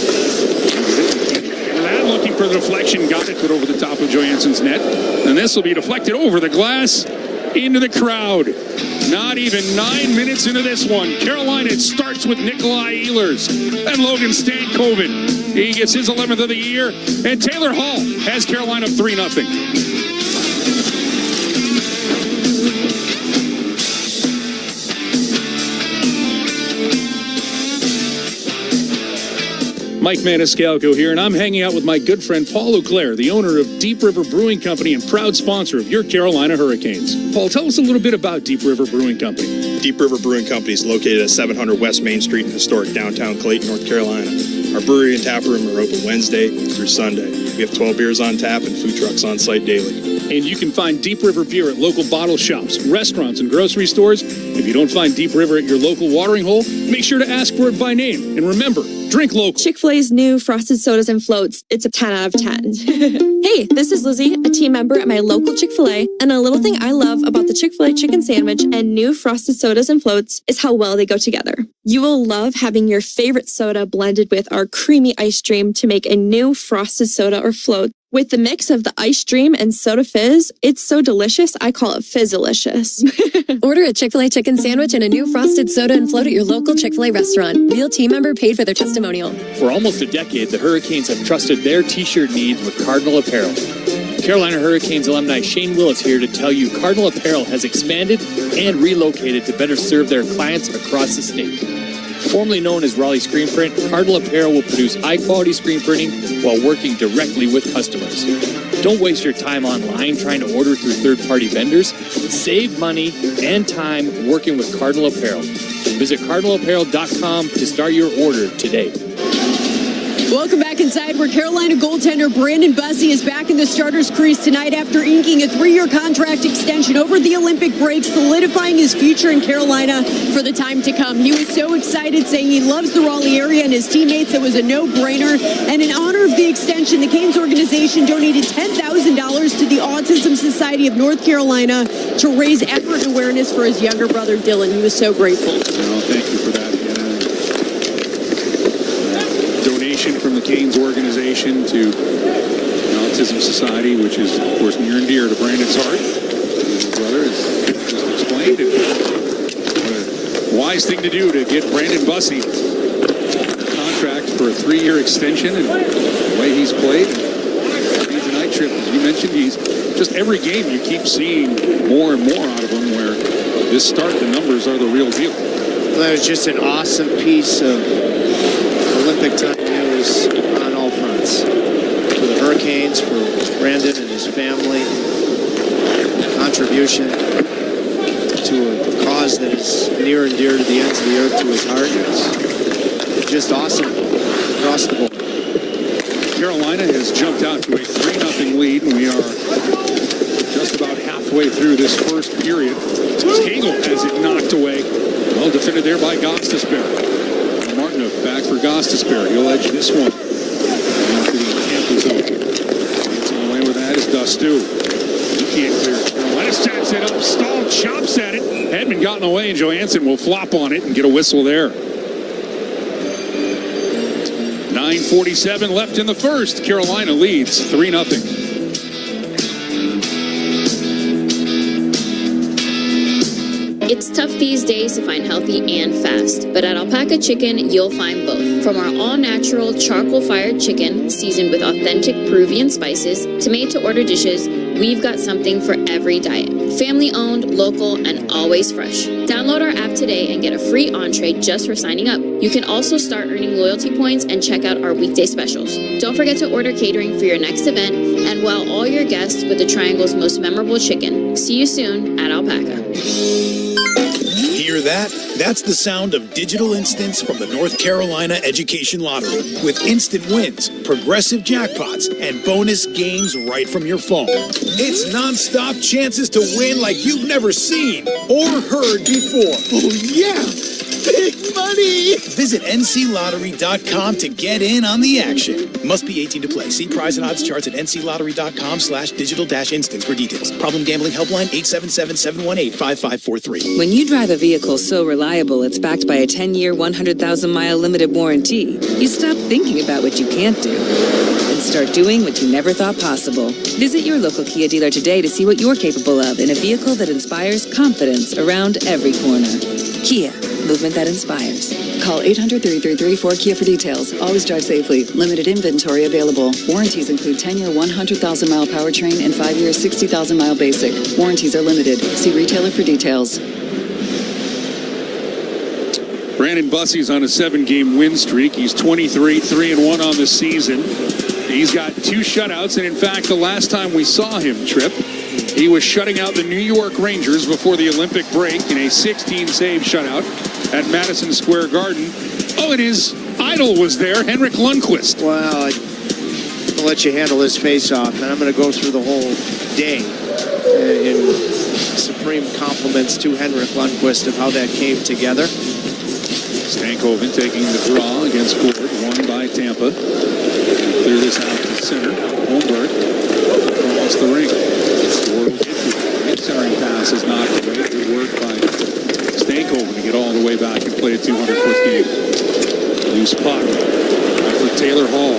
Looking for the deflection, got it, put over the top of Johansson's net. And this will be deflected over the glass into the crowd. Not even 9 minutes into this one. Carolina, it starts with Nikolai Ehlers and Logan Stankoven. He gets his 11th of the year. And Taylor Hall has Carolina 3-0. Mike Maniscalco here, and I'm hanging out with my good friend Paul Auclair, the owner of Deep River Brewing Company and proud sponsor of your Carolina Hurricanes. Paul, tell us a little bit about Deep River Brewing Company. Deep River Brewing Company is located at 700 West Main Street in historic downtown Clayton, North Carolina. Our brewery and tap room are open Wednesday through Sunday. We have 12 beers on tap and food trucks on site daily. And you can find Deep River beer at local bottle shops, restaurants, and grocery stores. If you don't find Deep River at your local watering hole, make sure to ask for it by name. And remember, drink local. Chick-fil-A's new frosted sodas and floats. It's a 10 out of 10. Hey, this is Lizzie, a team member at my local Chick-fil-A. And a little thing I love about the Chick-fil-A chicken sandwich and new frosted sodas and floats is how well they go together. You will love having your favorite soda blended with our creamy ice stream to make a new frosted soda or float. With the mix of the ice stream and soda fizz, it's so delicious, I call it Fizzalicious. Order a Chick-fil-A chicken sandwich and a new frosted soda and float at your local Chick-fil-A restaurant. Real team member paid for their testimonial. For almost a decade, the Hurricanes have trusted their t-shirt needs with Cardinal Apparel. Carolina Hurricanes alumni Shane Willis here to tell you Cardinal Apparel has expanded and relocated to better serve their clients across the state. Formerly known as Raleigh Screen Print, Cardinal Apparel will produce high-quality screen printing while working directly with customers. Don't waste your time online trying to order through third-party vendors. Save money and time working with Cardinal Apparel. Visit cardinalapparel.com to start your order today. Welcome back inside, where Carolina goaltender Brandon Bussi is back in the starter's crease tonight after inking a 3-year contract extension over the Olympic break, solidifying his future in Carolina for the time to come. He was so excited, saying he loves the Raleigh area and his teammates. It was a no-brainer. And in honor of the extension, the Canes organization donated $10,000 to the Autism Society of North Carolina to raise effort and awareness for his younger brother, Dylan. He was so grateful. Well, thank you for that. From the Canes organization to the Autism Society, which is, of course, near and dear to Brandon's heart. His brother has just explained it. What a wise thing to do to get Brandon Bussi a contract for a 3-year extension, and the way he's played. He's a night trip, as you mentioned. He's just every game you keep seeing more and more out of him, where this start, the numbers are the real deal. Well, that was just an awesome piece of Olympic time news on all fronts. For the Hurricanes, for Brandon and his family, contribution to a cause that is near and dear to the ends of the earth to his heart. It's just awesome across the board. Carolina has jumped out to a 3-0 lead, and we are just about halfway through this first period. Skagel has it knocked away. Well defended there by Gostisbehere. Martinov back for Gostisbehere. He'll edge this one into the Tampa zone. Gets away with that is Dustu. He can't clear it. Carolina sets it up. Stahl chops at it. Hedman got in the way, and Johansson will flop on it and get a whistle there. 9:47 left in the first. Carolina leads 3-0. It's tough these days to find healthy and fast, but at Alpaca Chicken, you'll find both. From our all-natural charcoal-fired chicken, seasoned with authentic Peruvian spices, to made-to-order dishes, we've got something for every diet. Family-owned, local, and always fresh. Download our app today and get a free entree just for signing up. You can also start earning loyalty points and check out our weekday specials. Don't forget to order catering for your next event and wow all your guests with the Triangle's most memorable chicken. See you soon at Alpaca. Hear that? That's the sound of digital instants from the North Carolina Education Lottery. With instant wins, progressive jackpots, and bonus games right from your phone. It's non-stop chances to win like you've never seen or heard before. Oh, yeah! Big money! Visit nclottery.com to get in on the action. Must be 18 to play. See prize and odds charts at nclottery.com/digital-instants for details. Problem gambling helpline 877-718-5543. When you drive a vehicle so reliable it's backed by a 10-year, 100,000-mile limited warranty, you stop thinking about what you can't do and start doing what you never thought possible. Visit your local Kia dealer today to see what you're capable of in a vehicle that inspires confidence around every corner. Kia. Movement that inspires. Call 800-333-4KIA for details. Always drive safely. Limited inventory available. Warranties include 10-year 100,000-mile powertrain and 5-year 60,000-mile basic. Warranties are limited. See retailer for details. Brandon Bussi's on a 7-game win streak. He's 23-3-1 on the season. He's got 2 shutouts, and in fact, the last time we saw him, Tripp, he was shutting out the New York Rangers before the Olympic break in a 16-save shutout at Madison Square Garden. Oh, and his idol was there, Henrik Lundqvist. Wow. going to let you handle this face-off, and I'm going to go through the whole day in supreme compliments to Henrik Lundqvist of how that came together. Stankoven taking the draw against Gord, won by Tampa. Clear this out to center. Holmberg across the ring. Gord will get to it. Centering pass is not great. Good work by Stankoven to get all the way back and play a 200-foot game. Loose puck. For Taylor Hall.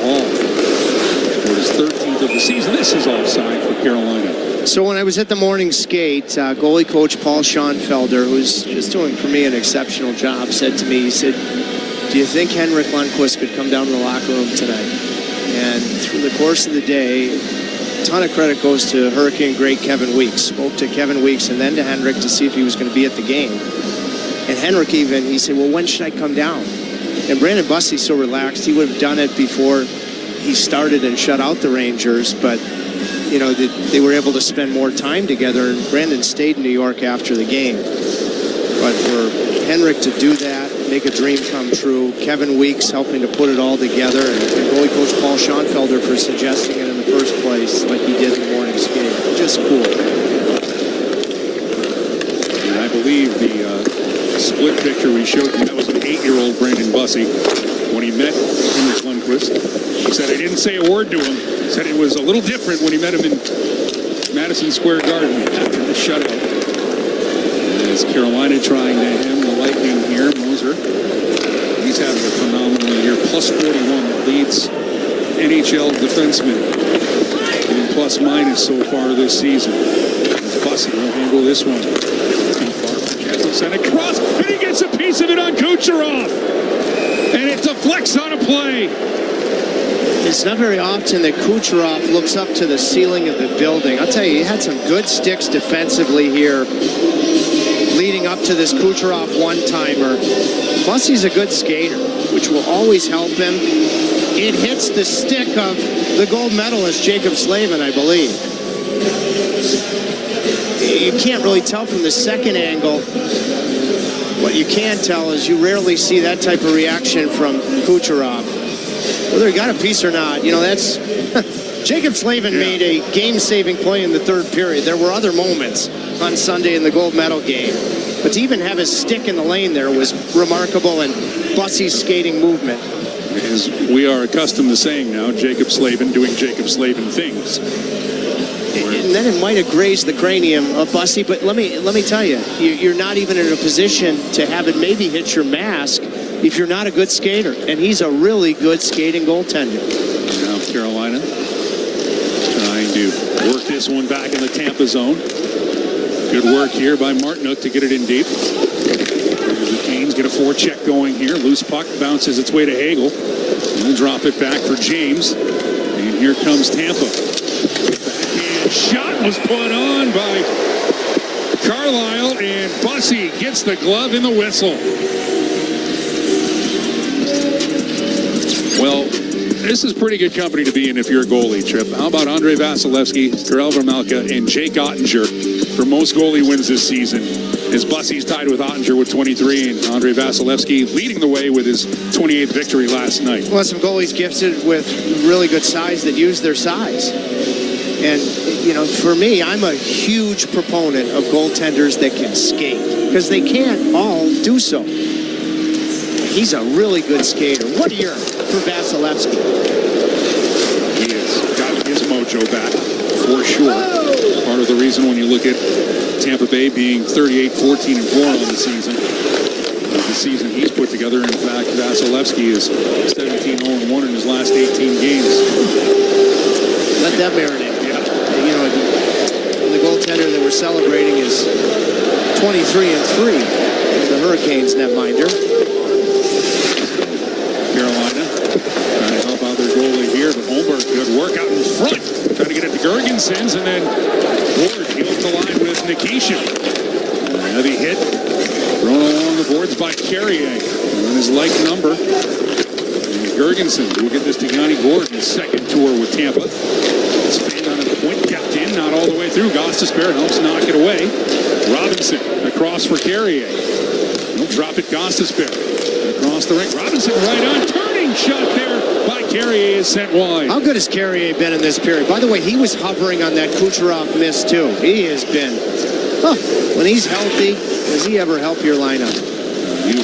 For his 13th of the season. This is offside for Carolina. So when I was at the morning skate, goalie coach Paul Schoenfelder, who's just doing for me an exceptional job, said to me, he said, do you think Henrik Lundqvist could come down to the locker room tonight? And through the course of the day, a ton of credit goes to Hurricane great Kevin Weeks. Spoke to Kevin Weeks and then to Henrik to see if he was going to be at the game. And Henrik even, he said, well, when should I come down? And Brandon Bussy's so relaxed, he would have done it before he started and shut out the Rangers, but you know, they were able to spend more time together, and Brandon stayed in New York after the game. But for Henrik to do that, make a dream come true, Kevin Weeks helping to put it all together, and goalie coach Paul Schoenfelder for suggesting it in the first place like he did in the morning skate. Just cool. And I believe the split picture we showed you, that was an 8-year-old Brandon Bussy when he met Henrik Lundqvist. He said, I didn't say a word to him. He said it was a little different when he met him in Madison Square Garden after the shutout. As Carolina trying to hem the Lightning here, Moser, he's having a phenomenal year. Plus 41 that leads NHL defensemen in plus minus so far this season. Bussy will handle this one. Too far for Jensen. Sent across, and he gets a piece of it on Kucherov. And it deflects on a play. It's not very often that Kucherov looks up to the ceiling of the building. I'll tell you, he had some good sticks defensively here leading up to this Kucherov one-timer. Bussy's a good skater, which will always help him. It hits the stick of the gold medalist, Jacob Slavin, I believe. You can't really tell from the second angle. What you can tell is you rarely see that type of reaction from Kucherov. Whether he got a piece or not, you know, that's... Jacob Slavin made a game-saving play in the third period. There were other moments on Sunday in the gold medal game. But to even have his stick in the lane there was remarkable, and Bussy's skating movement. As we are accustomed to saying now, Jacob Slavin doing Jacob Slavin things. And then it might have grazed the cranium of Bussy, but let me tell you, you're not even in a position to have it maybe hit your mask if you're not a good skater. And he's a really good skating goaltender. Now Carolina trying to work this one back in the Tampa zone. Good work here by Martinook to get it in deep. The Canes get a forecheck going here. Loose puck bounces its way to Hagel. We'll drop it back for James. And here comes Tampa. Backhand shot was put on by Carlisle, and Bussy gets the glove in the whistle. Well, this is pretty good company to be in if you're a goalie, Trip. How about Andrei Vasilevsky, Karel Vermelka, and Jake Ottinger for most goalie wins this season? As Bussy's tied with Ottinger with 23, and Andrei Vasilevsky leading the way with his 28th victory last night. Well, some goalies gifted with really good size that use their size. And, you know, for me, I'm a huge proponent of goaltenders that can skate, because they can't all do so. He's a really good skater. What a year for Vasilevsky. He has got his mojo back, for sure. Part of the reason when you look at Tampa Bay being 38-14-4 on the season. The season he's put together. In fact, Vasilevsky is 17-0-1 in his last 18 games. Let that marinate. Yeah. You know, the goaltender that we're celebrating is 23-3. The Hurricanes netminder. Carolina trying to help out their goalie here, but Holmberg, good work out in front. Trying to get it to Gergensons, and then Ward heels the line with Nikishin. A heavy hit thrown along the boards by Carrier on his like number. And Gergensen will get this to Yanni Gordon's second tour with Tampa. Spanned on a point, kept in, not all the way through. Gostisbehere helps knock it away. Robinson across for Carrier. He'll drop it, Gostisbehere. Across the ring, Robinson right on, turning shot there by Carrier is sent wide. How good has Carrier been in this period? By the way, he was hovering on that Kucherov miss, too. He has been. When he's healthy, does he ever help your lineup? You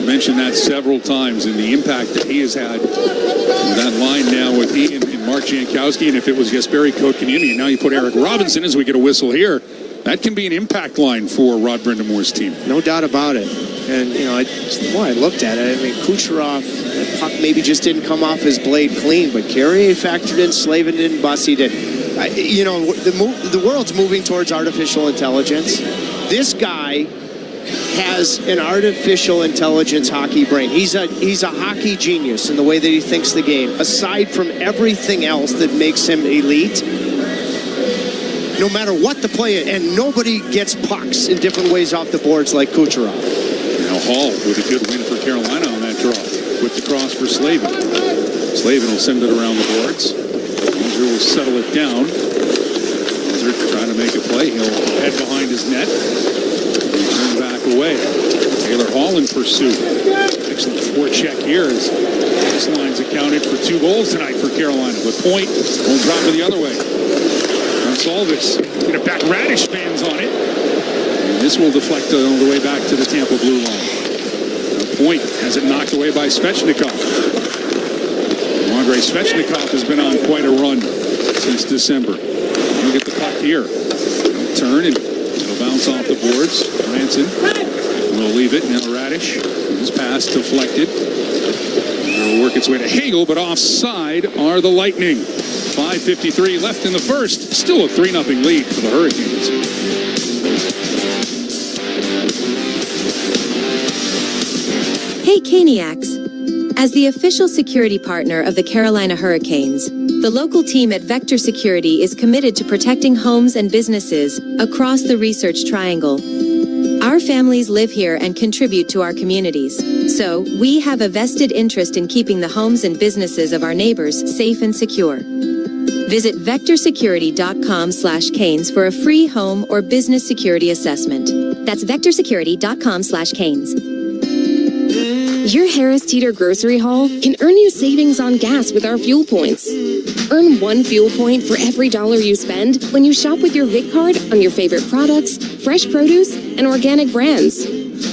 mentioned that several times, and the impact that he has had with that line now with Ian and Mark Jankowski, and if it was Jesperi Kotkaniemi, and now you put Eric Robinson as we get a whistle here, that can be an impact line for Rod Brendamore's team. No doubt about it. And, you know, the more I looked at it, I mean, Kucherov, that puck maybe just didn't come off his blade clean, but Carrier factored in, Slavin didn't, Bussy did. You know, the world's moving towards artificial intelligence. This guy has an artificial intelligence hockey brain. He's a hockey genius in the way that he thinks the game. Aside from everything else that makes him elite, no matter what the play is, and nobody gets pucks in different ways off the boards like Kucherov. Now Hall with a good win for Carolina on that draw. With the cross for Slavin. Slavin will send it around the boards. Moser will settle it down. Moser trying to make a play. He'll head behind his net. Turn back away. Taylor Hall in pursuit. Excellent forecheck here as this line's accounted for 2 goals tonight for Carolina. But Point won't drop it the other way. Gonsalves get it back. Radish fans on it. And this will deflect on the way back to the Tampa blue line. Point has it knocked away by Svechnikov. Andrei Svechnikov has been on quite a run since December. He'll get the puck here. He'll turn and it'll bounce off the boards. Ranson will leave it. Now Radish. His pass deflected. It'll work its way to Hagel, but offside are the Lightning. 5:53 left in the first. Still a 3-0 lead for the Hurricanes. Hey, Caniacs. As the official security partner of the Carolina Hurricanes, the local team at Vector Security is committed to protecting homes and businesses across the Research Triangle. Our families live here and contribute to our communities, so we have a vested interest in keeping the homes and businesses of our neighbors safe and secure. Visit vectorsecurity.com/canes for a free home or business security assessment. That's vectorsecurity.com/canes. Your Harris Teeter grocery haul can earn you savings on gas with our fuel points. Earn 1 fuel point for every $1 you spend when you shop with your Vic card on your favorite products, fresh produce, and organic brands.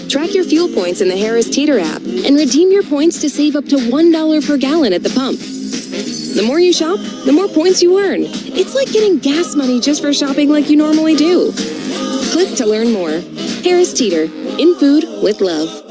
Track your fuel points in the Harris Teeter app and redeem your points to save up to $1 per gallon at the pump. The more you shop, the more points you earn. It's like getting gas money just for shopping like you normally do. Click to learn more. Harris Teeter, in food with love.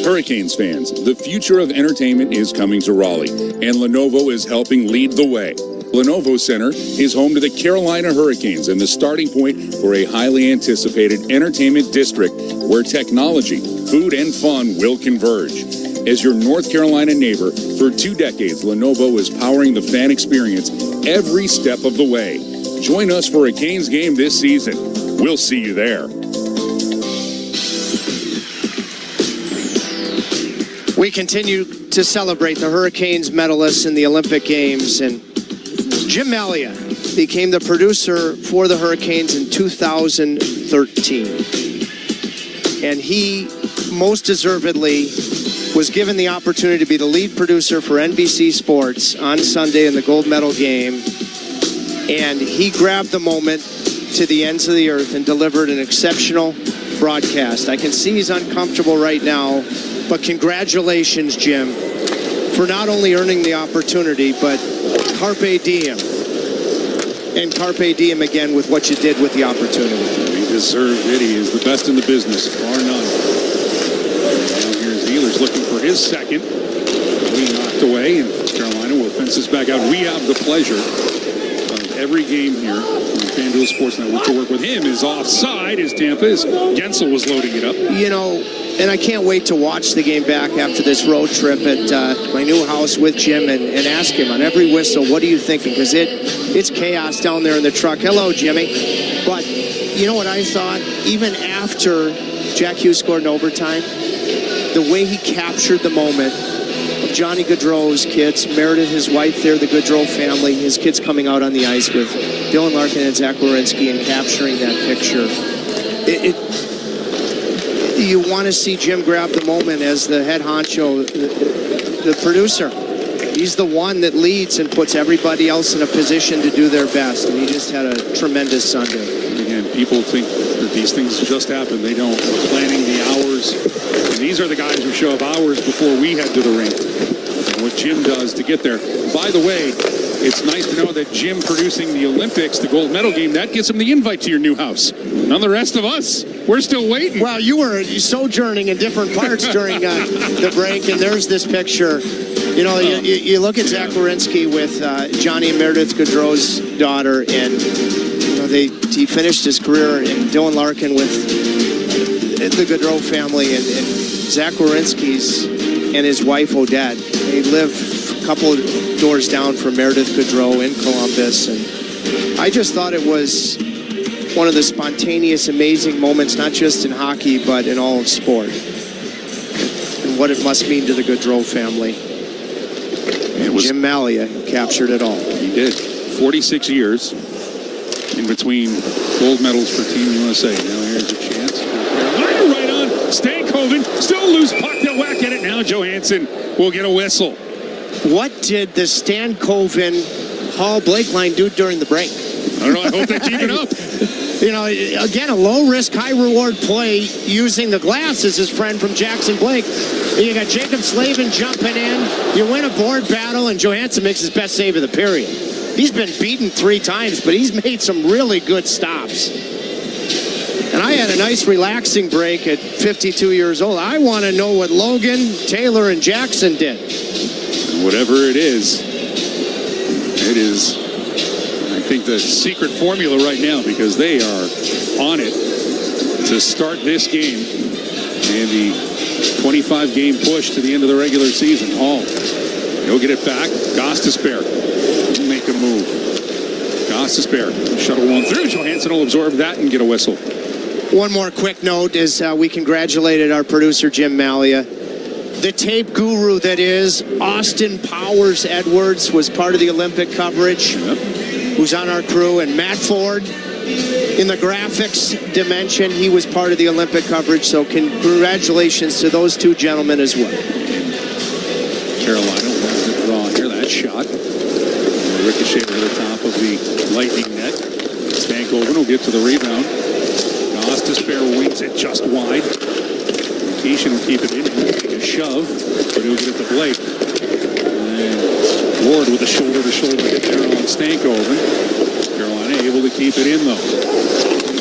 Hurricanes fans, the future of entertainment is coming to Raleigh, and Lenovo is helping lead the way. Lenovo Center is home to the Carolina Hurricanes and the starting point for a highly anticipated entertainment district where technology, food, and fun will converge. As your North Carolina neighbor, for 2 decades, Lenovo is powering the fan experience every step of the way. Join us for a Canes game this season. We'll see you there. We continue to celebrate the Hurricanes medalists in the Olympic Games, and Jim Malia became the producer for the Hurricanes in 2013. And he most deservedly was given the opportunity to be the lead producer for NBC Sports on Sunday in the gold medal game. And he grabbed the moment to the ends of the earth and delivered an exceptional broadcast. I can see he's uncomfortable right now, but congratulations, Jim, for not only earning the opportunity, but carpe diem. And carpe diem again with what you did with the opportunity. He deserved it. He is the best in the business, bar none. Now here's Ehlers looking for his second. He knocked away, and Carolina will fence this back out. We have the pleasure of every game here on FanDuel Sports Network to work with him. Is offside as Tampa is. Gensel was loading it up. You know, and I can't wait to watch the game back after this road trip at my new house with Jim and ask him on every whistle, what are you thinking? Because it's chaos down there in the truck. Hello, Jimmy. But you know what I thought? Even after Jack Hughes scored in overtime, the way he captured the moment of Johnny Gaudreau's kids, Meredith, his wife there, the Gaudreau family, his kids coming out on the ice with Dylan Larkin and Zach Werenski and capturing that picture. You want to see Jim grab the moment as the head honcho the producer. He's the one that leads and puts everybody else in a position to do their best. And he just had a tremendous Sunday. Again, people think that these things just happen. They don't. We're planning the hours. And these are the guys who show up hours before we head to the rink. And what Jim does to get there. By the way, it's nice to know that Jim producing the Olympics, the gold medal game, that gets him the invite to your new house. None of the rest of us. We're still waiting. Well, you were sojourning in different parts during the break, and there's this picture. You know, you look at Zach Werenski with Johnny and Meredith Gaudreau's daughter, and you know, he finished his career in Dylan Larkin with the Gaudreau family, and Zach Werenski's and his wife Odette. They live a couple of doors down from Meredith Gaudreau in Columbus, and I just thought it was one of the spontaneous, amazing moments, not just in hockey, but in all of sport, and what it must mean to the Gaudreau family. Jim Malia captured it all. He did. 46 years in between gold medals for Team USA. Now here's a chance. Right on. Stankoven. Still loose puck. They'll whack at it. Now Johansson will get a whistle. What did the Stankoven Hall Blake line do during the break? I don't know. I hope they keep it up. You know, again, a low-risk, high-reward play using the glass as his friend from Jackson Blake. You got Jacob Slavin jumping in. You win a board battle, and Johansson makes his best save of the period. He's been beaten 3 times, but he's made some really good stops. And I had a nice, relaxing break at 52 years old. I want to know what Logan, Taylor, and Jackson did. Whatever it is, I think, the secret formula right now, because they are on it to start this game and the 25-game push to the end of the regular season. Hall, he'll get it back. Gostisbehere will make a move. Gostisbehere, shuttle one through. Johansson will absorb that and get a whistle. One more quick note is we congratulated our producer, Jim Malia. The tape guru that is Austin Powers Edwards was part of the Olympic coverage. Yep. Who's on our crew, and Matt Ford in the graphics dimension, he was part of the Olympic coverage, so congratulations to those two gentlemen as well. Carolina wants to draw here. That shot. Ricochet over the top of the Lightning net. Stankoven will get to the rebound. Gostisbehere wings it just wide. Keeshan will keep it in. He'll take a shove, but he'll get it to Blake. And Ward with a shoulder-to-shoulder hit there on Stankoven. Carolina able to keep it in, though.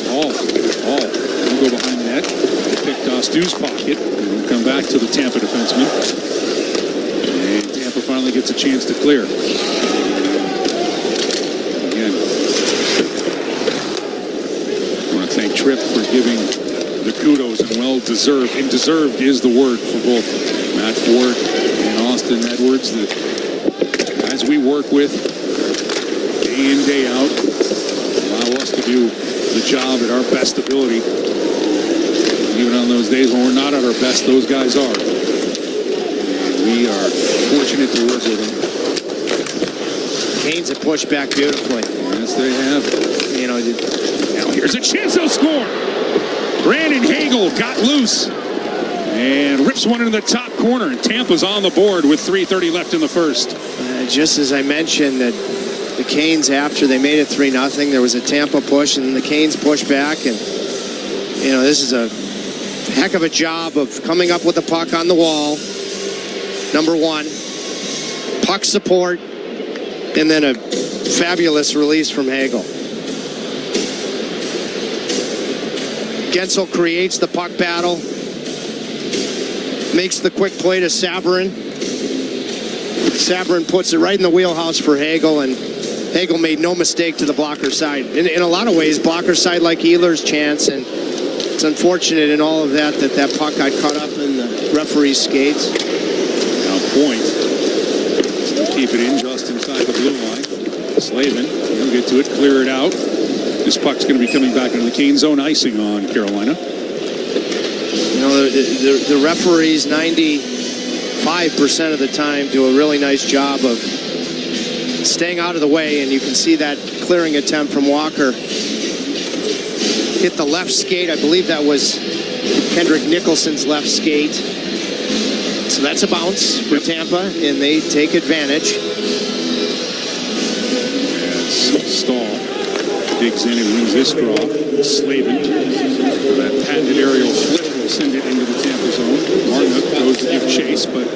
Hall will go behind the net. Pick Dostu's pocket. And will come back to the Tampa defenseman. And Tampa finally gets a chance to clear. Again, I want to thank Tripp for giving the kudos, and well-deserved. And deserved is the word for both Matt Ford and Austin Edwards. The guys we work with day in, day out, allow us to do the job at our best ability. Even on those days when we're not at our best, those guys are. And we are fortunate to work with them. Canes have pushed back beautifully. Yes, they have. You know, now here's a chance they'll score. Brandon Hagel got loose and rips one into the top corner, and Tampa's on the board with 3:30 left in the first. Just as I mentioned, that the Canes, after they made it 3-0, there was a Tampa push, and then the Canes pushed back, and you know, this is a heck of a job of coming up with the puck on the wall. Number one, puck support, and then a fabulous release from Hagel. Gensel creates the puck battle, makes the quick play to Sabourin. Sabourin puts it right in the wheelhouse for Hagel, and Hagel made no mistake to the blocker side. In a lot of ways, blocker side like Ehlers' chance, and it's unfortunate in all of that that puck got caught up in the referee's skates. Now point. They'll keep it in just inside the blue line. Slavin, he'll get to it, clear it out. This puck's going to be coming back into the Cane zone, icing on Carolina. You know, the referees 95% of the time do a really nice job of staying out of the way, and you can see that clearing attempt from Walker. Hit the left skate. I believe that was Kendrick Nicholson's left skate. So that's a bounce for Tampa, and they take advantage. Stahl digs in and wins this draw. Slavin, that patented aerial flip will send it into the Tampa zone. Martin goes to give chase, but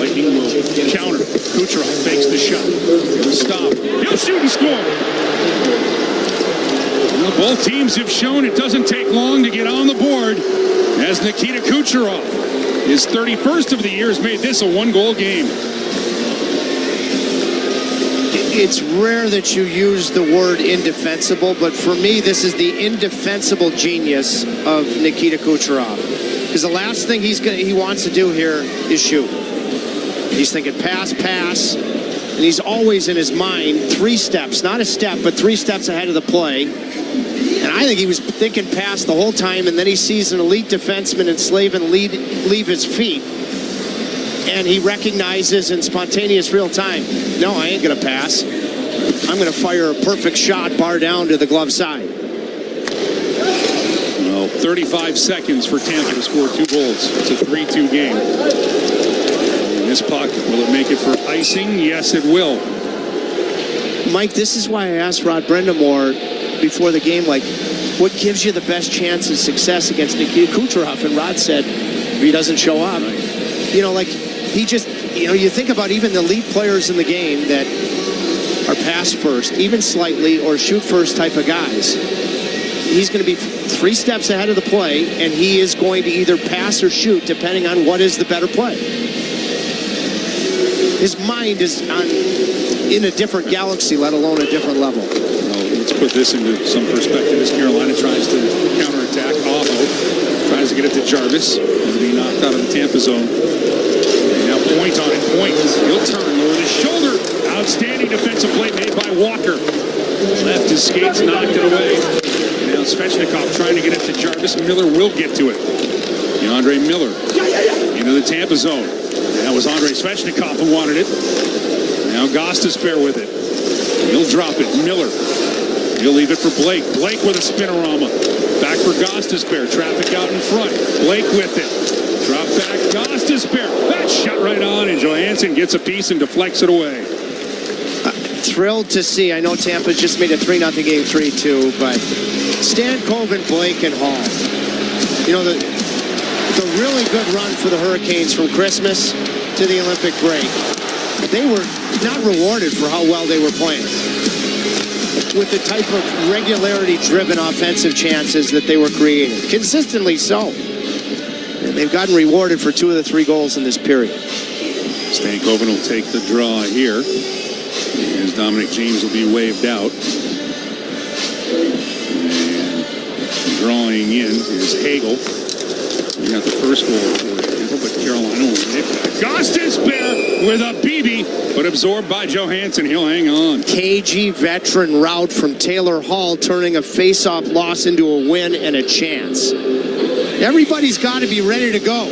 Lightning will counter. Kucherov fakes the shot. He'll stop. He'll shoot and score. Well, both teams have shown it doesn't take long to get on the board, as Nikita Kucherov, his 31st of the year, has made this a one-goal game. It's rare that you use the word indefensible, but for me, this is the indefensible genius of Nikita Kucherov. Because the last thing he wants to do here is shoot. He's thinking pass, and he's always in his mind 3 steps, not a step, but 3 steps ahead of the play. And I think he was thinking pass the whole time, and then he sees an elite defenseman in Slavin leave his feet. And he recognizes in spontaneous real time, no, I ain't going to pass. I'm going to fire a perfect shot, bar down to the glove side. Well, 35 seconds for Tampa to score 2 goals. It's a 3-2 game. And this puck, will it make it for icing? Yes, it will. Mike, this is why I asked Rod Brindamore before the game, like, what gives you the best chance of success against Nikita Kucherov? And Rod said, if he doesn't show up, you know, like, he just, you know, you think about even the elite players in the game that are pass first, even slightly, or shoot first type of guys. He's going to be 3 steps ahead of the play, and he is going to either pass or shoot, depending on what is the better play. His mind is in a different galaxy, let alone a different level. Well, let's put this into some perspective as Carolina tries to counterattack. Aho tries to get it to Jarvis. He'll be knocked out of the Tampa zone. Now point on it, point. He'll turn over the shoulder. Outstanding defensive play made by Walker. Left his skates, knocked it away. And now Svechnikov trying to get it to Jarvis. Miller will get to it. DeAndre Miller into the Tampa zone. That was Andrei Svechnikov who wanted it. Now Gostisbehere with it. He'll drop it. Miller. He'll leave it for Blake. Blake with a spinorama. Back for Gostisbehere. Traffic out in front. Blake with it. Drop back. Gostisbehere. That shot right on, and Johansson gets a piece and deflects it away. Thrilled to see. I know Tampa's just made a 3-0 game 3-2, but Stankoven, Blake, and Hall. You know, the really good run for the Hurricanes from Christmas to the Olympic break. They were not rewarded for how well they were playing, with the type of regularity-driven offensive chances that they were creating. Consistently so. And they've gotten rewarded for 2 of the 3 goals in this period. Stankoven will take the draw here, as Dominic James will be waved out. And drawing in is Hagel. We got the first goal for Tampa, but Carolina will nick back. Gostisbehere with a BB, but absorbed by Johansson. He'll hang on. KG veteran route from Taylor Hall, turning a face-off loss into a win and a chance. Everybody's got to be ready to go,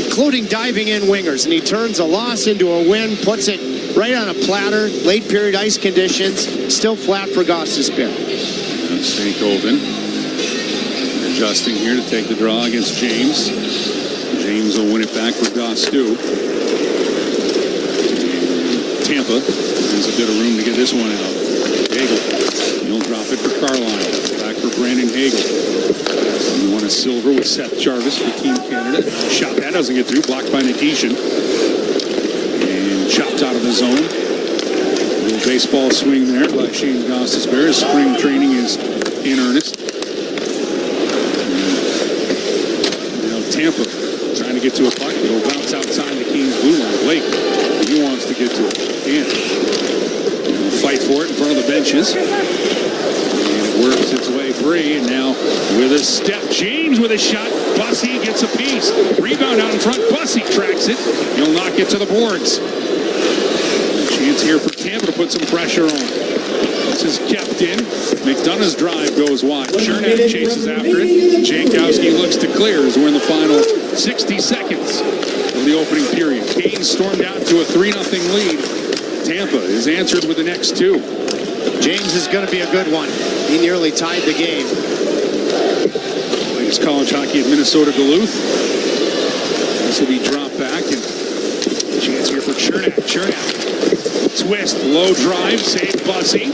including diving in wingers. And he turns a loss into a win, puts it right on a platter. Late period ice conditions, still flat for Gostisbehere. Stankoven adjusting here to take the draw against James. James will win it back for Gostu. Tampa has a bit of room to get this one out. Hagel, he'll drop it for Carlisle. Back for Brandon Hagel. He won a silver with Seth Jarvis for Team Canada. Shot that doesn't get through, blocked by Nikishin. And chopped out of the zone. A little baseball swing there by Shane Gostisbehere. Spring training is in earnest. Now Tampa trying to get to a puck. It'll bounce outside the Kings' blue line. Blake, he wants to get to it. And he'll fight for it in front of the benches. Works its way free, and now with a step, James with a shot. Bussey gets a piece. Rebound out in front. Bussey tracks it. He'll knock it to the boards. A chance here for Tampa to put some pressure on. This is kept in. McDonough's drive goes wide. Chernak chases after it. Jankowski looks to clear as we're in the final 60 seconds of the opening period. Canes stormed out to a 3-0 lead. Tampa is answered with the next 2. James is going to be a good one. He nearly tied the game. Latest college hockey at Minnesota Duluth. This will be dropped back, and chance here for Chernak. Twist, low drive, save Bussey.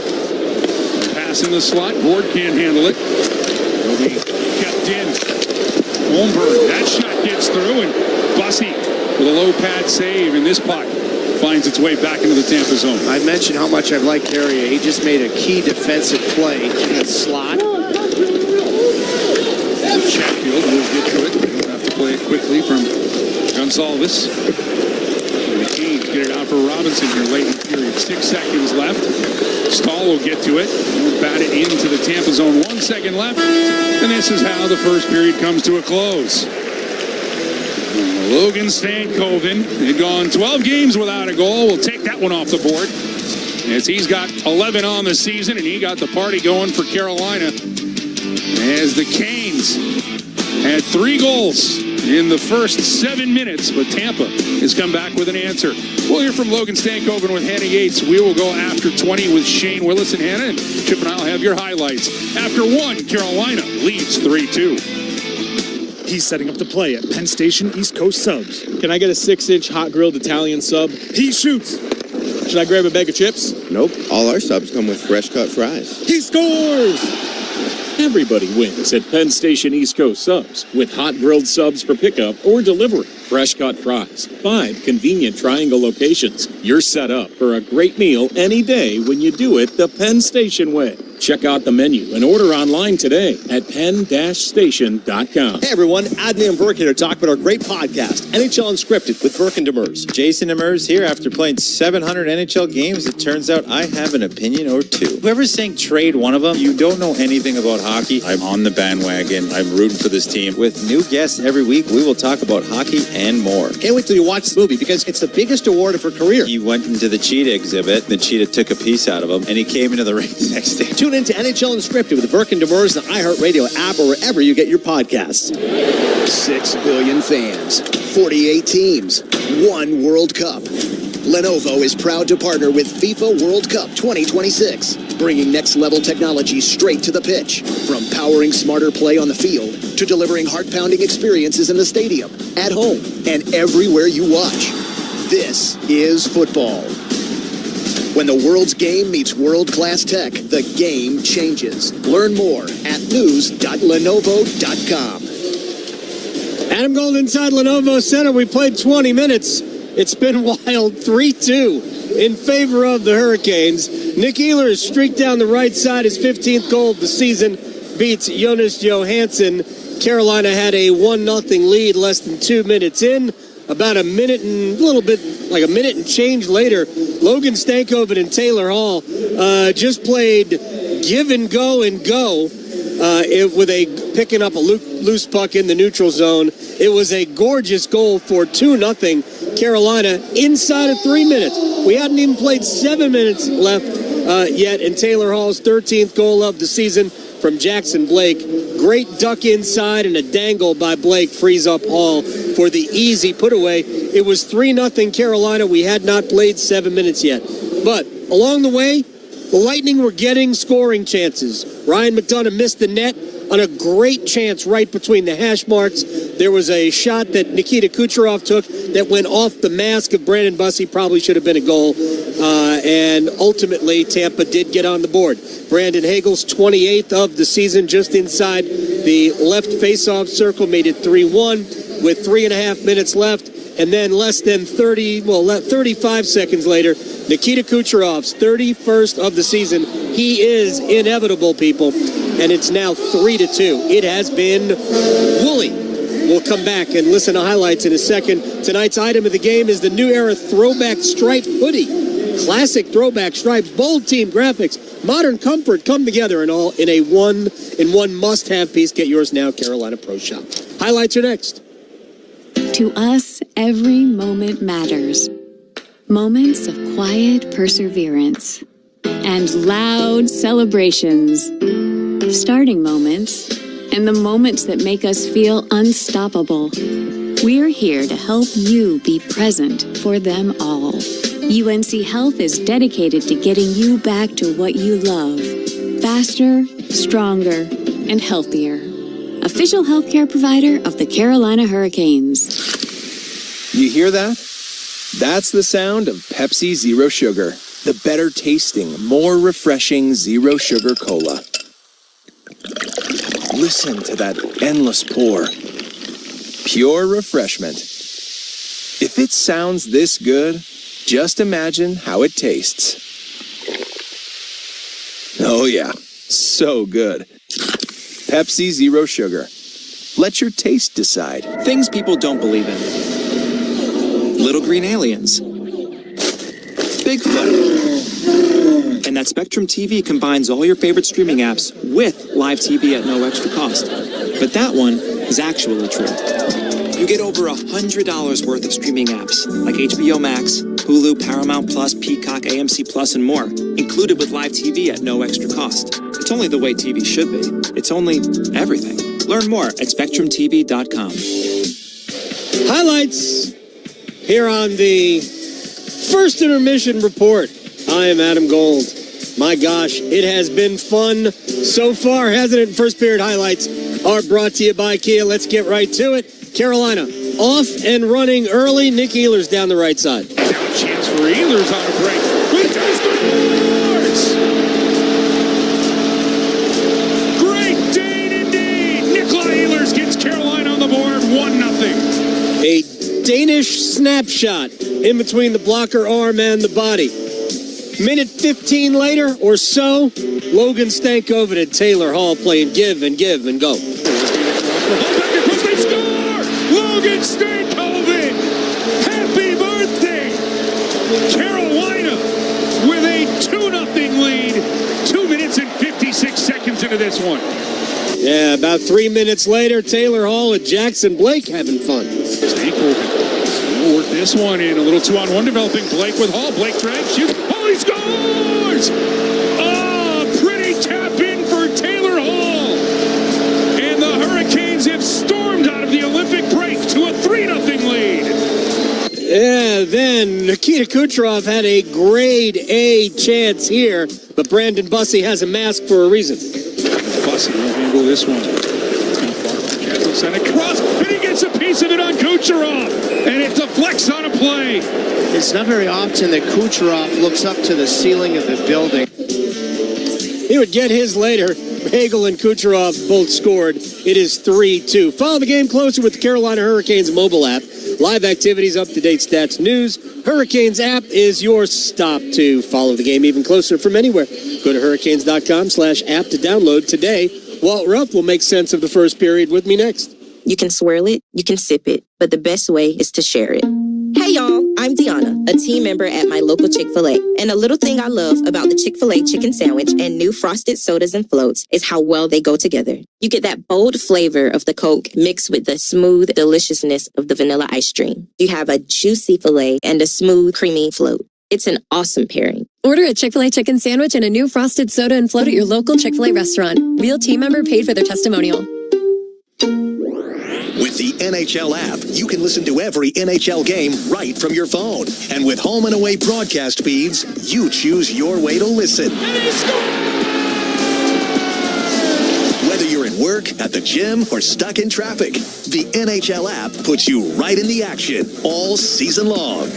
Pass in the slot, Ward can't handle it. Will be kept in. Holmberg, that shot gets through, and Bussey with a low pad save, and this puck finds its way back into the Tampa zone. I mentioned how much I've liked Carrier. He just made a key defensive play in the slot. Chatfield will get to it. He'll have to play it quickly from Gonsalves. And the Canes get it out for Robinson here late in the period. 6 seconds left. Stahl will get to it. He'll bat it into the Tampa zone. 1 second left. And this is how the first period comes to a close. Logan Stankoven had gone 12 games without a goal. We'll take that one off the board, as he's got 11 on the season, and he got the party going for Carolina, as the Canes had 3 goals in the first 7 minutes, but Tampa has come back with an answer. We'll hear from Logan Stankoven with Hannah Yates. We will go after 20 with Shane Willis and Hannah, and Chip and I will have your highlights. After 1, Carolina leads 3-2. He's setting up to play at Penn Station East Coast Subs. Can I get a 6-inch hot grilled Italian sub? He shoots. Should I grab a bag of chips? Nope. All our subs come with fresh cut fries. He scores! Everybody wins at Penn Station East Coast Subs with hot grilled subs for pickup or delivery. Fresh cut fries. 5 convenient triangle locations. You're set up for a great meal any day when you do it the Penn Station way. Check out the menu and order online today at penn-station.com. Hey everyone, Adney and Burke here to talk about our great podcast, NHL Unscripted with Burke and Demers. Jason Demers here. After playing 700 NHL games, it turns out I have an opinion or two. Whoever's saying trade one of them, you don't know anything about hockey. I'm on the bandwagon. I'm rooting for this team. With new guests every week, we will talk about hockey and more. Can't wait till you watch the movie because it's the biggest award of her career. He went into the cheetah exhibit. The cheetah took a piece out of him, and he came into the ring the next day. Tune into NHL Unscripted with Burke and Demers, the iHeartRadio app, or wherever you get your podcasts. 6 billion fans, 48 teams, 1 World Cup. Lenovo is proud to partner with FIFA World Cup 2026, bringing next-level technology straight to the pitch. From powering smarter play on the field to delivering heart-pounding experiences in the stadium, at home, and everywhere you watch. This is football. When the world's game meets world-class tech, the game changes. Learn more at news.lenovo.com. Adam Gold inside Lenovo Center. We played 20 minutes. It's been wild. 3-2 in favor of the Hurricanes. Nick Ehlers has streaked down the right side. His 15th goal of the season beats Jonas Johansson. Carolina had a 1-0 lead less than 2 minutes in. About a minute and change later, Logan Stankoven and Taylor Hall just played give and go with picking up a loose puck in the neutral zone. It was a gorgeous goal for 2-0 Carolina inside of 3 minutes. We hadn't even played 7 minutes left yet, and Taylor Hall's 13th goal of the season from Jackson Blake. Great duck inside and a dangle by Blake frees up Hall for the easy put-away. It was 3-0 Carolina. We had not played 7 minutes yet. But along the way, the Lightning were getting scoring chances. Ryan McDonough missed the net on a great chance right between the hash marks. There was a shot that Nikita Kucherov took that went off the mask of Brandon Bussey. Probably should have been a goal. And ultimately, Tampa did get on the board. Brandon Hagel's 28th of the season, just inside the left faceoff circle, made it 3-1 with 3.5 minutes left. And then less than 35 seconds later, Nikita Kucherov's 31st of the season. He is inevitable, people. And it's now 3-2. It has been woolly. We'll come back and listen to highlights in a second. Tonight's item of the game is the New Era Throwback Stripe Hoodie. Classic throwback stripes, bold team graphics, modern comfort come together in one must-have piece. Get yours now, Carolina Pro Shop. Highlights are next. To us, every moment matters. Moments of quiet perseverance and loud celebrations. Starting moments and the moments that make us feel unstoppable. We're here to help you be present for them all. UNC Health is dedicated to getting you back to what you love. Faster, stronger, and healthier. Official healthcare provider of the Carolina Hurricanes. You hear that? That's the sound of Pepsi Zero Sugar, the better tasting, more refreshing Zero Sugar Cola. Listen to that endless pour. Pure refreshment. If it sounds this good, just imagine how it tastes. Oh yeah, so good. Pepsi Zero Sugar. Let your taste decide. Things people don't believe in. Little green aliens. Bigfoot. And that Spectrum TV combines all your favorite streaming apps with live TV at no extra cost. But that one is actually true. You get over $100 worth of streaming apps like HBO Max, Hulu, Paramount Plus, Peacock, AMC Plus, and more, included with live TV at no extra cost. It's only the way TV should be. It's only everything. Learn more at SpectrumTV.com. Highlights here on the first intermission report. I am Adam Gold. My gosh, it has been fun so far, hasn't it? First period highlights are brought to you by Kia. Let's get right to it. Carolina off and running early. Nick Ehlers down the right side. Chance for Ehlers on a break. With scores! Great Dane indeed. Nikolai Ehlers gets Carolina on the board, 1-0. A Danish snapshot in between the blocker arm and the body. Minute 15 later or so, Logan Stankoven and Taylor Hall playing give and go. Logan Stankoven! Happy birthday! Carolina with a 2-0 lead. 2 minutes and 56 seconds into this one. Yeah, about 3 minutes later, Taylor Hall and Jackson Blake having fun. Stankoven will work this one in. A little 2-on-1 developing. Blake with Hall. Blake drives, shoots. Oh, he scores! Oh, pretty tap in for Taylor Hall. And the Hurricanes have stormed out of the Olympic break to a 3-0 lead. Yeah, then Nikita Kucherov had a grade A chance here, but Brandon Bussey has a mask for a reason. Bussey will handle this one. Send it across, and he gets a piece of it on Kucherov, and it deflects on a play. It's not very often that Kucherov looks up to the ceiling of the building. He would get his later. Hagel and Kucherov both scored. It is 3-2. Follow the game closer with the Carolina Hurricanes mobile app. Live activities, up-to-date stats, news. Hurricanes app is your stop to follow the game even closer from anywhere. Go to hurricanes.com/app to download today. Walt Rupp will make sense of the first period with me next. You can swirl it, you can sip it, but the best way is to share it. Hey y'all, I'm Deanna, a team member at my local Chick-fil-A. And a little thing I love about the Chick-fil-A chicken sandwich and new frosted sodas and floats is how well they go together. You get that bold flavor of the Coke mixed with the smooth deliciousness of the vanilla ice cream. You have a juicy filet and a smooth, creamy float. It's an awesome pairing. Order a Chick-fil-A chicken sandwich and a new frosted soda and float at your local Chick-fil-A restaurant. Real team member paid for their testimonial. With the NHL app, you can listen to every NHL game right from your phone. And with home and away broadcast feeds, you choose your way to listen. Whether you're at work, at the gym, or stuck in traffic, the NHL app puts you right in the action all season long.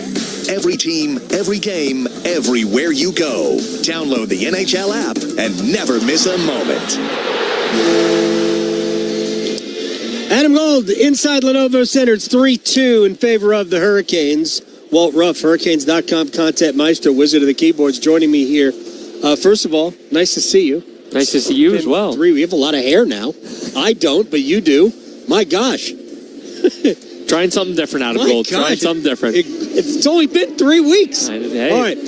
Every team, every game, everywhere you go. Download the NHL app and never miss a moment. Adam Gold, inside Lenovo Center. It's 3-2 in favor of the Hurricanes. Walt Ruff, Hurricanes.com content maestro, wizard of the keyboards, joining me here. First of all, nice to see you. Nice to see you as well. We have a lot of hair now. I don't, but you do. My gosh. Trying something different out of Gold. Trying something different. It's only been 3 weeks. Hey. All right.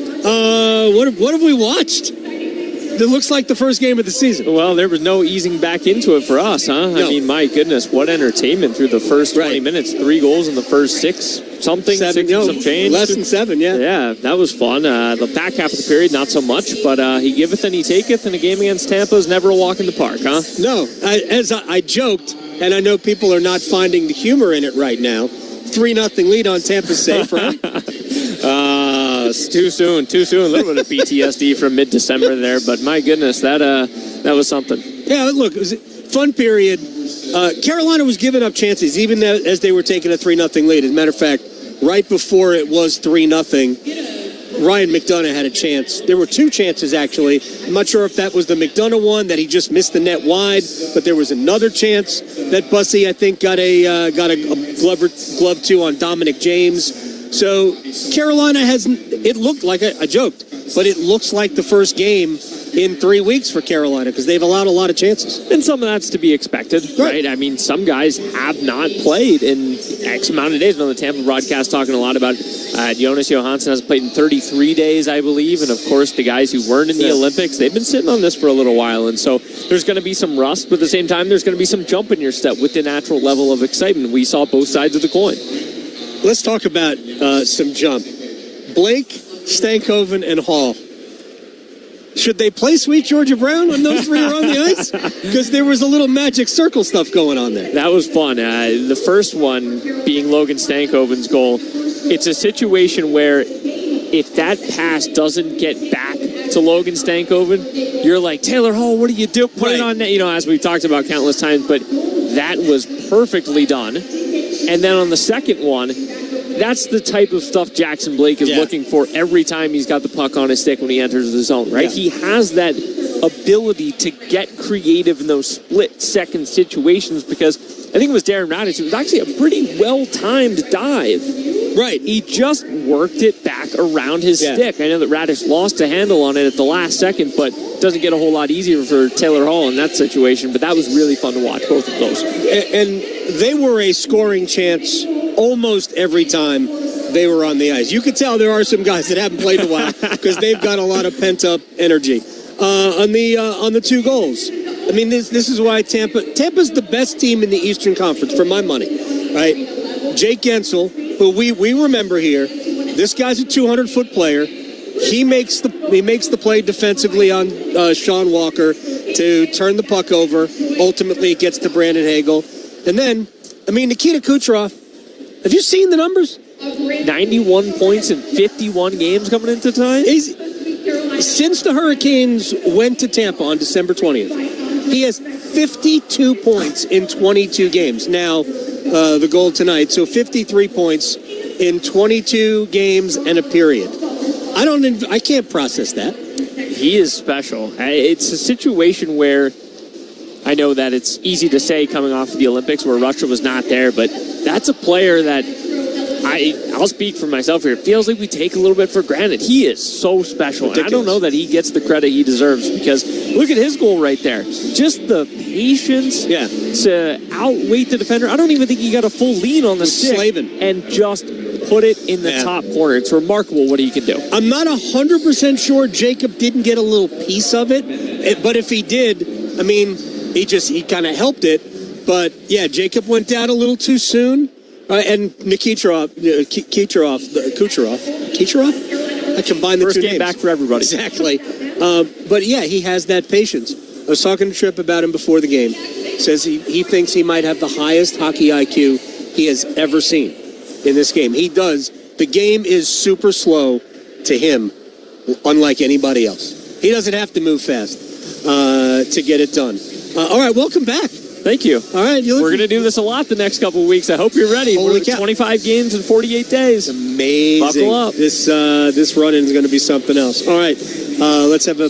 What have we watched? It looks like the first game of the season. Well, there was no easing back into it for us, huh? No. I mean, my goodness, what entertainment through the first 20 minutes. 3 goals in the first 6 something, 6 and some change. Less than 7, yeah. Yeah, that was fun. The back half of the period, not so much, but he giveth and he taketh, and a game against Tampa is never a walk in the park, huh? No, as I joked, and I know people are not finding the humor in it right now, 3-0 lead on Tampa's safe, right? It's too soon. A little bit of PTSD from mid-December there, but my goodness, that was something. Yeah, look, it was a fun period. Carolina was giving up chances, even as they were taking a 3-0 lead. As a matter of fact, right before it was 3-0, Ryan McDonough had a chance. There were two chances, actually. I'm not sure if that was the McDonough one that he just missed the net wide, but there was another chance that Bussey, I think, got a glove to on Dominic James. So Carolina it looked like, I joked, but it looks like the first game in 3 weeks for Carolina because they've allowed a lot of chances. And some of that's to be expected, right? I mean, some guys have not played in X amount of days. I know the Tampa broadcast talking a lot about Jonas Johansson has played in 33 days, I believe. And, of course, the guys who weren't in the Olympics, they've been sitting on this for a little while. And so there's going to be some rust, but at the same time, there's going to be some jump in your step with the natural level of excitement. We saw both sides of the coin. Let's talk about some jump. Blake, Stankoven, and Hall. Should they play Sweet Georgia Brown when those three are on the ice? Because there was a little magic circle stuff going on there. That was fun. The first one being Logan Stankoven's goal. It's a situation where if that pass doesn't get back to Logan Stankoven, you're like, Taylor Hall, what do you do? Put it on net, as we've talked about countless times, but that was perfectly done. And then on the second one, that's the type of stuff Jackson Blake is looking for every time he's got the puck on his stick when he enters the zone, right? Yeah. He has that ability to get creative in those split-second situations because I think it was Darren Radich. It was actually a pretty well-timed dive. Right. He just worked it back around his stick. I know that Radich lost a handle on it at the last second, but it doesn't get a whole lot easier for Taylor Hall in that situation. But that was really fun to watch, both of those. And they were a scoring chance almost every time they were on the ice. You could tell there are some guys that haven't played in a while because they've got a lot of pent-up energy. On the two goals, I mean, this is why Tampa's the best team in the Eastern Conference, for my money, right? Jake Gensel, who we remember here, this guy's a 200-foot player. He makes the play defensively on Sean Walker to turn the puck over. Ultimately, it gets to Brandon Hagel. And then, I mean, Nikita Kucherov, have you seen the numbers? 91 points in 51 games coming into tonight? Since the Hurricanes went to Tampa on December 20th, he has 52 points in 22 games. Now, the goal tonight, so 53 points in 22 games and a period. I can't process that. He is special. It's a situation where I know that it's easy to say coming off of the Olympics where Russia was not there, but that's a player that I'll speak for myself here. It feels like we take a little bit for granted. He is so special. And I don't know that he gets the credit he deserves because look at his goal right there. Just the patience to outweight the defender. I don't even think he got a full lean on the stick and just put it in the top corner. It's remarkable what he can do. I'm not 100% sure Jacob didn't get a little piece of it, but if he did, I mean, he kind of helped it. But yeah, Jacob went down a little too soon. And Kucherov. I combined the first two game names. Back for everybody. Exactly. But yeah, he has that patience. I was talking to Tripp about him before the game. Says he thinks he might have the highest hockey IQ he has ever seen in this game. He does. The game is super slow to him, unlike anybody else. He doesn't have to move fast to get it done. All right, welcome back. Thank you. All right. We're going to do this a lot the next couple of weeks. I hope you're ready. Holy cow. 25 games in 48 days. Amazing. Buckle up. This run-in is going to be something else. All right. Let's have a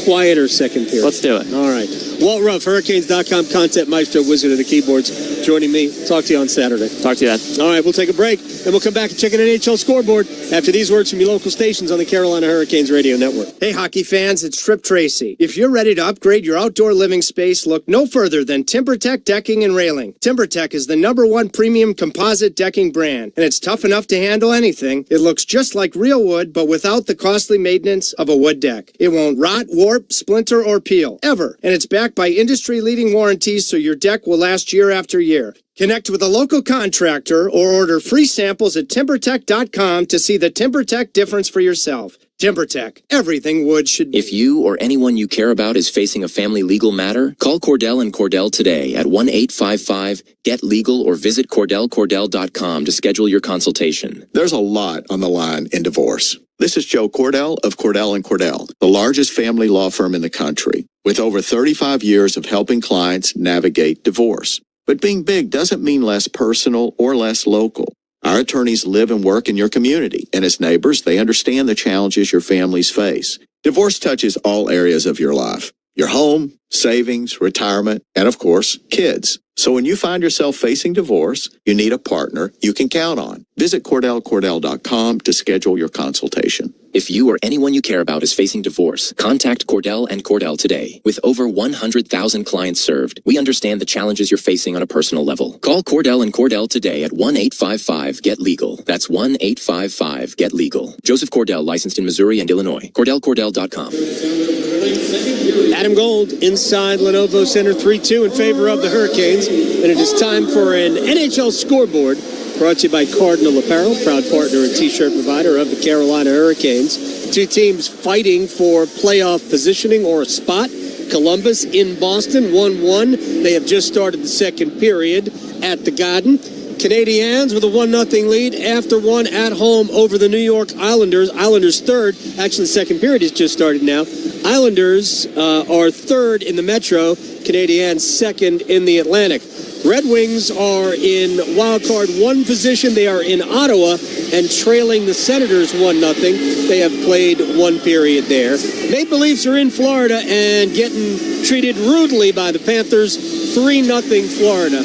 quieter second period. Let's do it. All right. Walt Ruff, Hurricanes.com content maestro, wizard of the keyboards, joining me. Talk to you on Saturday. Talk to you then. All right. We'll take a break, and we'll come back and check an NHL scoreboard after these words from your local stations on the Carolina Hurricanes Radio Network. Hey, hockey fans, it's Trip Tracy. If you're ready to upgrade your outdoor living space, look no further than TimberTech Decking and Railing. TimberTech is the #1 premium composite decking brand, and it's tough enough to handle anything. It looks just like real wood, but without the costly maintenance of a wood deck. It won't rot, warp, splinter, or peel, ever. And it's backed by industry-leading warranties, so your deck will last year after year. Connect with a local contractor or order free samples at TimberTech.com to see the TimberTech difference for yourself. TimberTech, everything wood should be. If you or anyone you care about is facing a family legal matter, call Cordell & Cordell today at 1-855-GET-LEGAL or visit CordellCordell.com to schedule your consultation. There's a lot on the line in divorce. This is Joe Cordell of Cordell & Cordell, the largest family law firm in the country, with over 35 years of helping clients navigate divorce. But being big doesn't mean less personal or less local. Our attorneys live and work in your community, and as neighbors, they understand the challenges your families face. Divorce touches all areas of your life. Your home, savings, retirement, and of course, kids. So when you find yourself facing divorce, you need a partner you can count on. Visit CordellCordell.com to schedule your consultation. If you or anyone you care about is facing divorce, contact Cordell and Cordell today. With over 100,000 clients served, we understand the challenges you're facing on a personal level. Call Cordell and Cordell today at 1-855-GET-LEGAL. That's 1-855-GET-LEGAL. Joseph Cordell, licensed in Missouri and Illinois. CordellCordell.com. Adam Gold inside Lenovo Center, 3-2 in favor of the Hurricanes. And it is time for an NHL scoreboard brought to you by Cardinal Apparel, proud partner and t-shirt provider of the Carolina Hurricanes. Two teams fighting for playoff positioning or a spot. Columbus in Boston, 1-1. They have just started the second period at the Garden. Canadiens with a 1-0 lead after one at home over the New York Islanders. Islanders third. Actually, the second period has just started now. Islanders are third in the Metro. Canadiens second in the Atlantic. Red Wings are in wild card one position. They are in Ottawa and trailing the Senators 1-0. They have played one period there. Maple Leafs are in Florida and getting treated rudely by the Panthers. 3-0 Florida.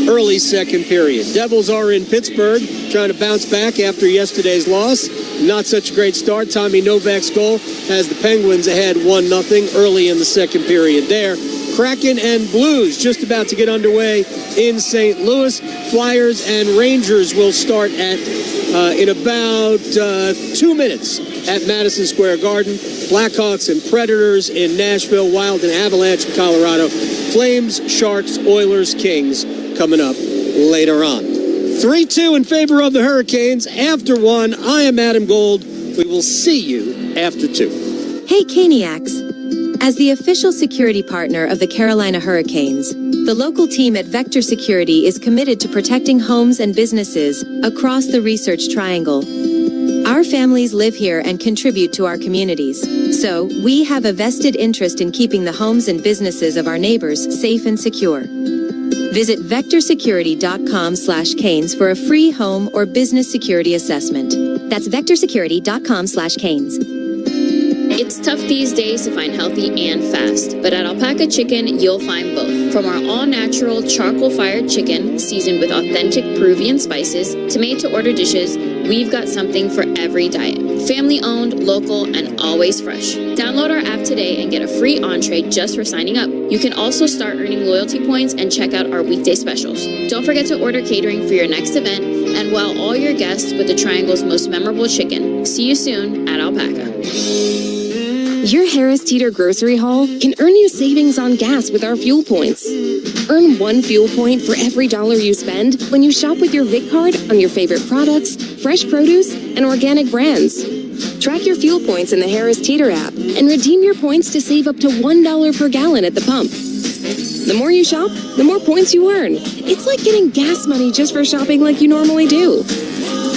Early second period. Devils are in Pittsburgh trying to bounce back after yesterday's loss. Not such a great start. Tommy Novak's goal has the Penguins ahead 1-0 early in the second period there. Kraken and Blues just about to get underway in St. Louis. Flyers and Rangers will start at in about 2 minutes at Madison Square Garden. Blackhawks and Predators in Nashville. Wild and Avalanche in Colorado. Flames, Sharks, Oilers, Kings coming up later on. 3-2 in favor of the Hurricanes. After one, I am Adam Gold. We will see you after two. Hey, Caniacs. As the official security partner of the Carolina Hurricanes, the local team at Vector Security is committed to protecting homes and businesses across the Research Triangle. Our families live here and contribute to our communities, so we have a vested interest in keeping the homes and businesses of our neighbors safe and secure. Visit vectorsecurity.com/canes for a free home or business security assessment. That's vectorsecurity.com/canes. It's tough these days to find healthy and fast, but at Alpaca Chicken, you'll find both. From our all-natural charcoal-fired chicken, seasoned with authentic Peruvian spices, to made-to-order dishes, we've got something for every diet. Family-owned, local, and always fresh. Download our app today and get a free entree just for signing up. You can also start earning loyalty points and check out our weekday specials. Don't forget to order catering for your next event, and wow all your guests with the Triangle's most memorable chicken. See you soon at Alpaca. Your Harris Teeter grocery haul can earn you savings on gas with our fuel points. Earn 1 fuel point for every dollar you spend when you shop with your Vic card on your favorite products, fresh produce, and organic brands. Track your fuel points in the Harris Teeter app and redeem your points to save up to $1 per gallon at the pump. The more you shop, the more points you earn. It's like getting gas money just for shopping like you normally do.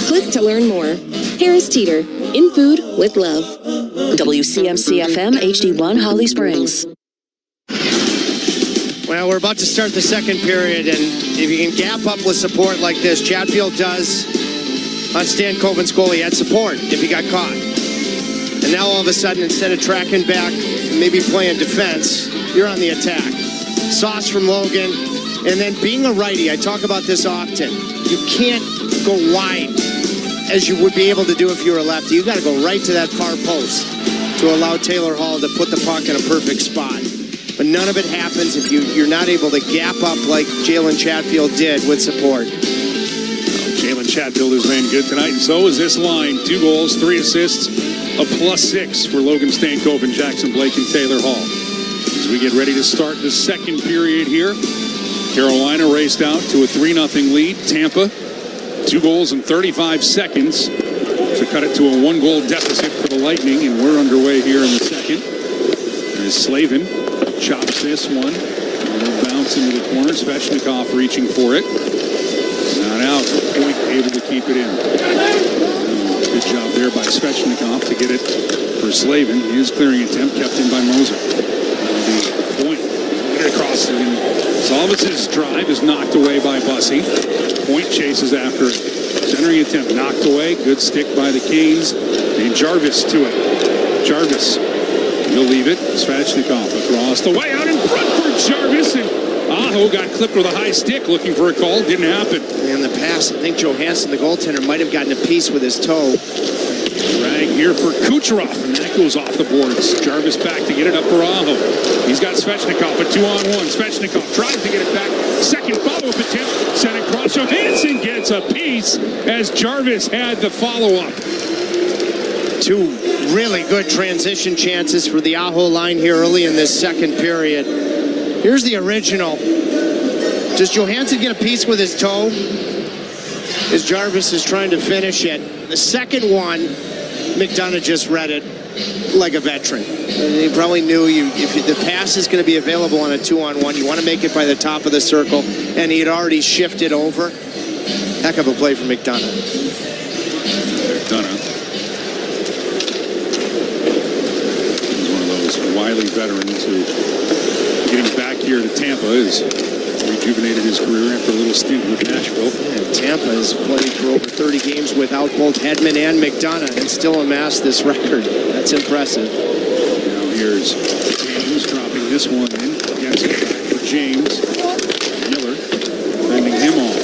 Click to learn more. Harris Teeter, in food with love. WCMC-FM HD1 Holly Springs. Well, we're about to start the second period, and if you can gap up with support like this, Chatfield does on Stan Coven's goal. He had support if he got caught. And now all of a sudden, instead of tracking back, maybe playing defense, you're on the attack. Sauce from Logan, and then being a righty, I talk about this often. You can't go wide as you would be able to do if you were a lefty. You got to go right to that far post to allow Taylor Hall to put the puck in a perfect spot. But none of it happens if you're not able to gap up like Jalen Chatfield did with support. Jalen Chatfield has been good tonight, and so is this line. 2 goals, 3 assists, a +6 for Logan Stankoven, Jackson Blake, and Taylor Hall. As we get ready to start the second period here, Carolina raced out to a 3-0 lead. Tampa, 2 goals in 35 seconds to cut it to a 1-goal deficit for the Lightning, and we're underway here in the second. As Slavin chops this one. A little bounce into the corner. Svechnikov reaching for it. Not out. Point able to keep it in. Good job there by Svechnikov to get it for Slavin. His clearing attempt kept in by Moser. The point. Get across it. Salvas' drive is knocked away by Bussey. Point chases after Centering attempt knocked away. Good stick by the Canes. And Jarvis to it. Jarvis. He'll leave it. Svechnikov across the way out in front for Jarvis. And Aho got clipped with a high stick looking for a call. Didn't happen. In the past, I think Johansson, the goaltender, might have gotten a piece with his toe. Drag here for Kucherov, and that goes off the boards. Jarvis back to get it up for Aho. He's got Svechnikov, a 2-on-1. Svechnikov tries to get it back. Second follow-up attempt. Sent across. Johansson gets a piece as Jarvis had the follow-up. Two really good transition chances for the Aho line here early in this second period. Here's the original. Does Johansson get a piece with his toe? As Jarvis is trying to finish it. The second one, McDonough just read it like a veteran. He probably knew if the pass is going to be available on a 2-on-1, you want to make it by the top of the circle, and he had already shifted over. Heck of a play for McDonough. McDonough is one of those wily veterans who, getting back here to Tampa, is rejuvenated his career after a little stint with Nashville. And Tampa has played for over 30 games without both Hedman and McDonough and still amassed this record. That's impressive. Now here's James dropping this one in. Gets it back for James. Miller fending him off.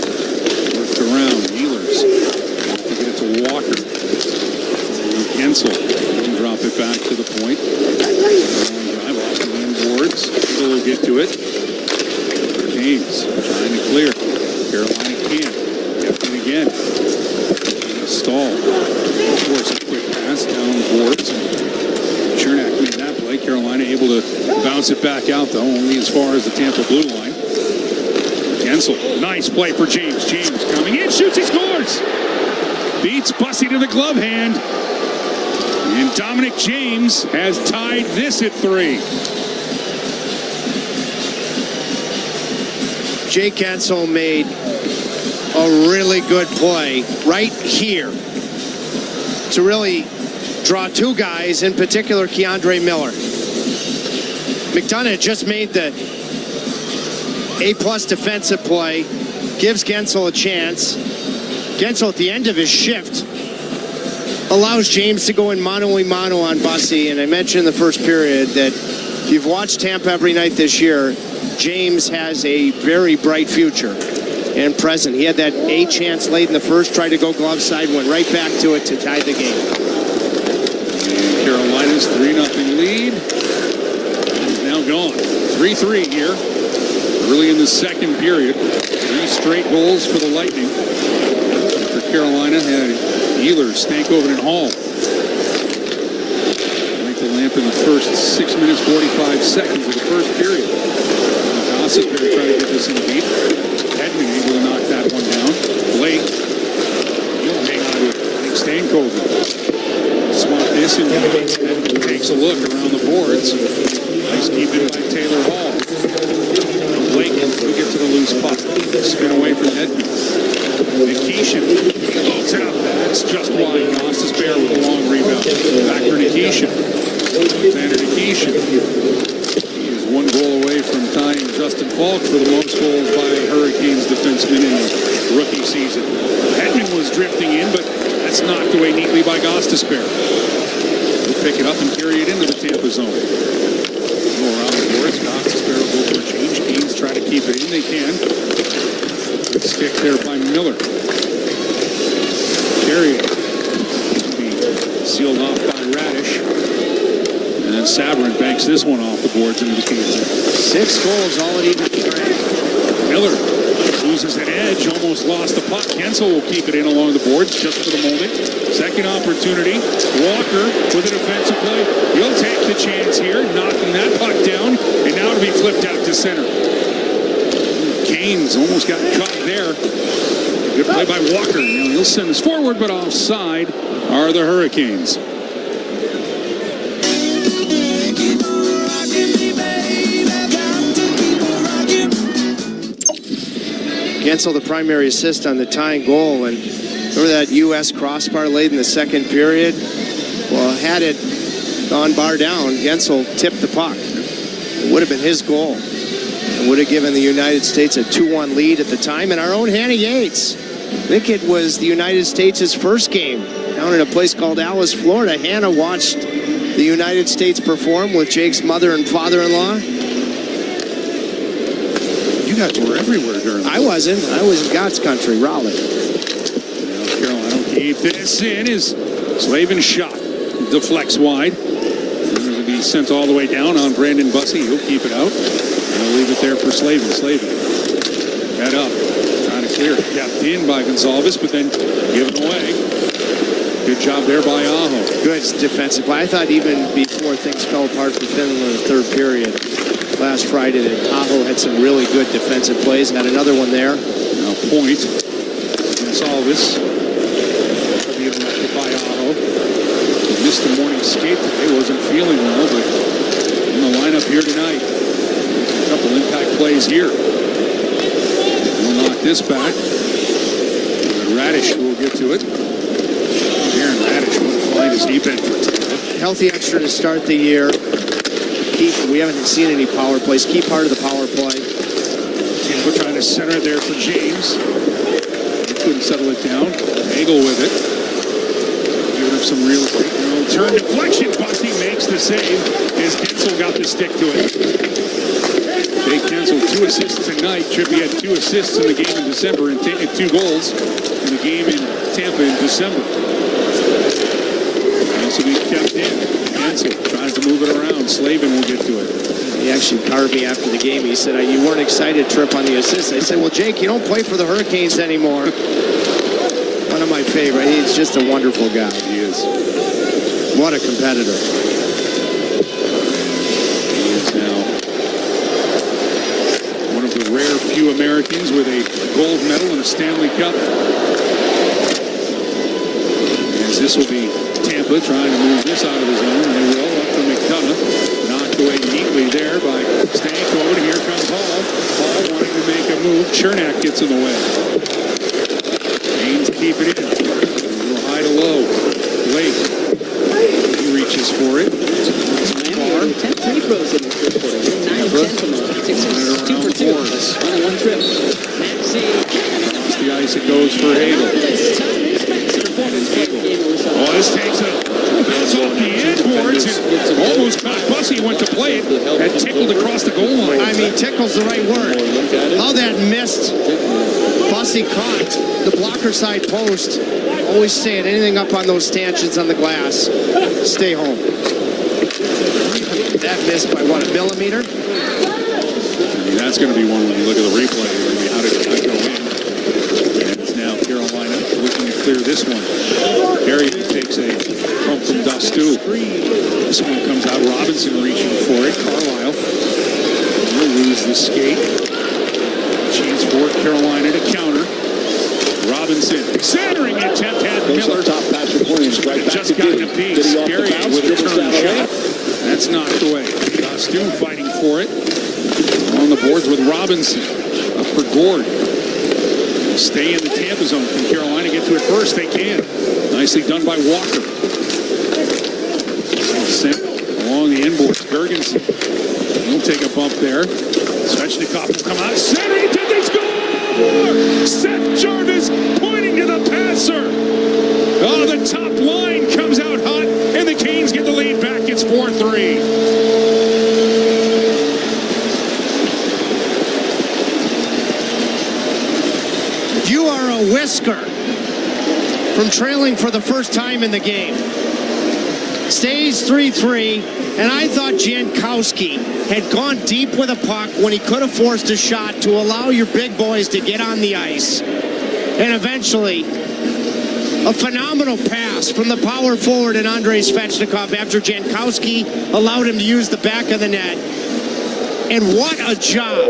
Worked around. Wheelers. To get it to Walker. Gensel. And drop it back to the point. Long drive off the end boards. Still will get to it. James trying to clear. Carolina can't. Kept it again. Stall. Of course, a quick pass down the boards. Chernak made that play. Carolina able to bounce it back out, though, only as far as the Tampa blue line. Gensel. Nice play for James. James coming in. Shoots. He scores. Beats Bussy to the glove hand. And Dominic James has tied this at 3. Jake Gensel made a really good play right here to really draw two guys, in particular Keandre Miller. McDonough just made the A-plus defensive play, gives Gensel a chance. Gensel at the end of his shift allows James to go in mano-a-mano on Bussy, and I mentioned in the first period that if you've watched Tampa every night this year, James has a very bright future and present. He had that A chance late in the first, tried to go glove side, went right back to it to tie the game. And Carolina's 3-0 lead is now gone. 3-3 here early in the second period. 3 straight goals for the Lightning. For Carolina had Ehlers, Stankoven, and Hall. Light the lamp in the first 6 minutes, 45 seconds of the first period. Gossesberry trying to get this in the beat. Hedman able to knock that one down. Blake, he'll hang on to it. I think Stankoven. Swap this and Hedman takes a look around the boards. Nice keeping by Taylor Hall. Blake will get to the loose puck. Spin away from Hedman. Nikishin loads it up. That's just wide. Gossesberry with a long rebound. Back for Nikishin. Alexander Nikishin. One goal away from tying Justin Falk for the most goals by Hurricanes defenseman in the rookie season. Hedman was drifting in, but that's knocked away neatly by Gostisbehere. He'll pick it up and carry it into the Tampa zone. Go around the boards. Gostisbehere will go for a change. Canes try to keep it in. They can. Good stick there by Miller. Carry it. Be sealed off by Radish. And then Sabrin banks this one off the boards into the Canes. 6 goals, all it even. Miller loses an edge, almost lost the puck. Gensel will keep it in along the boards just for the moment. Second opportunity. Walker with a defensive play. He'll take the chance here, knocking that puck down, and now it'll be flipped out to center. Canes almost got caught there. Good play by Walker. Now he'll send this forward, but offside are the Hurricanes. Gensel, the primary assist on the tying goal, and remember that U.S. crossbar late in the second period? Well, had it gone bar down, Gensel tipped the puck. It would have been his goal. It would have given the United States a 2-1 lead at the time, and our own Hannah Yates think it was the United States' first game down in a place called Alice, Florida. Hannah watched the United States perform with Jake's mother and father-in-law. You guys were everywhere during I wasn't. I was in God's country, Raleigh. Carolina will keep this in. Is Slavin shot. Deflects wide. It'll be sent all the way down on Brandon Bussey. He'll keep it out. They'll leave it there for Slavin. Slavin. Head up. Trying to clear it. Kept in by Gonzalez, but then given away. Good job there by Aho. Good defensive play. I thought even before things fell apart for Finland in the third period last Friday that Aho had some really good defensive plays. Had another one there. Now point. Gonzalez. Be interrupted by Aho. Missed the morning skate today. Wasn't feeling well, but in the lineup here tonight. A couple impact plays here. We'll knock this back. Radish will get to it. Aaron Radish will find his deep end for Tampa. Healthy extra to start the year. We haven't seen any power plays. Key part of the power play. Tampa trying to center there for James. He couldn't settle it down. Nagel with it. Giving up some real quick. Turn deflection. Bussey makes the save as Kensel got the stick to it. Jake Kensel, 2 assists tonight. Trippy had 2 assists in the game in December and 2 goals in the game in Tampa in December. Also be kept in. Kensel tries to move it around. Slavin will get to it. He actually carved me after the game. He said, you weren't excited, Tripp, on the assist. I said, well, Jake, you don't play for the Hurricanes anymore. One of my favorite. He's just a wonderful guy. He is. What a competitor. He is now one of the rare few Americans with a gold medal and a Stanley Cup. As this will be Tampa trying to move this out of his own. They will up to McDonough. Knocked away neatly there by Stanko. And here comes Hall. Hall wanting to make a move. Chernak gets in the way. Haynes keep it in. A little high to low. Blake. He reaches for it. Far. 10 free throws in the first quarter. 9 of 10 from the Sixers. 2 for 2 on a 1 trip. Across the ice it goes for Hagel. Oh, this takes a bounce off the inboards and almost caught Bussey. Went to play it. Had tickled across the goal line. I mean, tickle's the right word. How that missed. Bussey caught the blocker side post. Always say it. Anything up on those stanchions on the glass, stay home. That missed by what, a millimeter? I mean, that's going to be one when you look at the replay. How did that go in? And it's now Carolina looking to clear this one. Gary takes a pump from Dastu. This one comes out. Robinson reaching for it. Carlisle will lose the skate. Chance for Carolina to counter. Robinson centering attempt had Miller. Top pass for Williams. Right back just got a piece. Gary with a turn shot. That's knocked away. Dastu fighting for it. On the boards with Robinson. Up for Gord. Stay in the Tampa zone. Can Carolina get to it first? They can. Nicely done by Walker. Sent along the inboards. Gergensen. He'll take a bump there. Svechnikov will come out. Centering. Did they score? Seth Jarvis pointing to the passer. Oh, the top line comes out hot, and the Canes get the lead back. It's 4-3. You are a whisker from trailing for the first time in the game. Stays 3-3, and I thought Jankowski had gone deep with a puck when he could have forced a shot to allow your big boys to get on the ice. And eventually, a phenomenal pass from the power forward and Andrei Svechnikov after Jankowski allowed him to use the back of the net. And what a job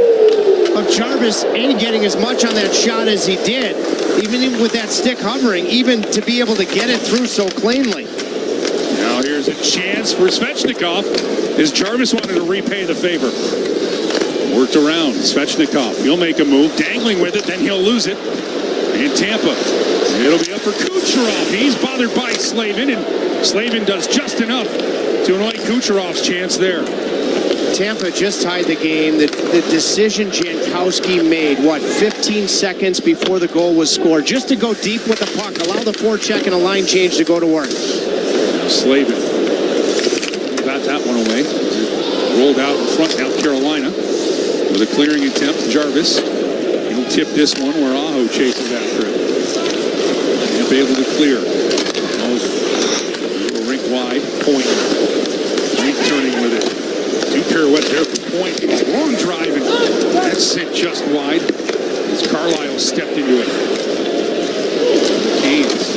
of Jarvis getting as much on that shot as he did, even with that stick hovering, even to be able to get it through so cleanly. Now here's a chance for Svechnikov as Jarvis wanted to repay the favor. Worked around. Svechnikov, he'll make a move, dangling with it, then he'll lose it. And Tampa, it'll be up for Kucherov. He's bothered by Slavin, and Slavin does just enough to annoy Kucherov's chance there. Tampa just tied the game. The decision Jankowski made, 15 seconds before the goal was scored, just to go deep with the puck, allow the forecheck and a line change to go to work. Slavin got that one away. Rolled out in front now, Carolina, with a clearing attempt. Jarvis, he'll tip this one where Aho chases after it. Tampa able to clear. Rink wide, Point. Rink turning with it. Two pirouette there for Point. Long drive, and that's sent just wide as Carlisle stepped into it. The Canes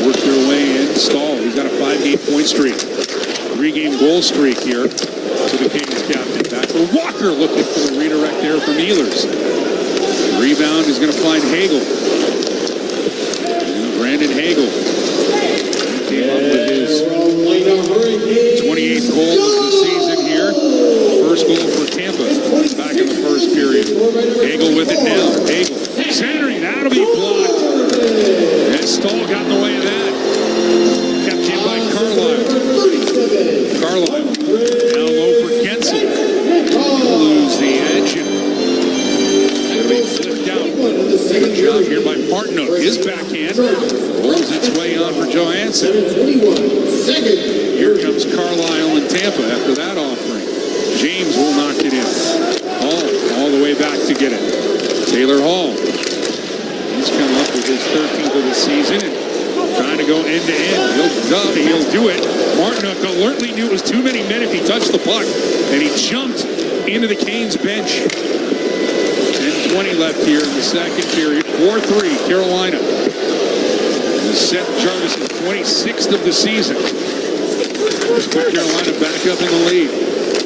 work their way in. Stahl, he's got a 5-game point streak. 3-game goal streak here to the Canes captain. Back for Walker, looking for the redirect there from Ehlers. The rebound is going to find Hagel. Brandon Hagel came up with his 28th goal of the season here. First goal for Tampa back in the first period. Hagel with it now. Hagel centering. That'll be blocked. And Stahl got in the way of that. Kept in by Carlisle. Carlisle down low for Gensel. He'll lose the edge. It'll be flipped out. Good job here by Martinook. His backhand rolls its way on for Johansson. Here comes Carlisle and Tampa after that offering. James will knock it in. Hall all the way back to get it. Taylor Hall. He's come up with his 13th of the season and trying to go end to end. He'll do it. Martinook alertly knew it was too many men if he touched the puck, and he jumped into the Canes bench. 10:20 left here in the second period. 4-3 Carolina. Seth Jarvis' 26th of the season. Put Carolina back up in the lead.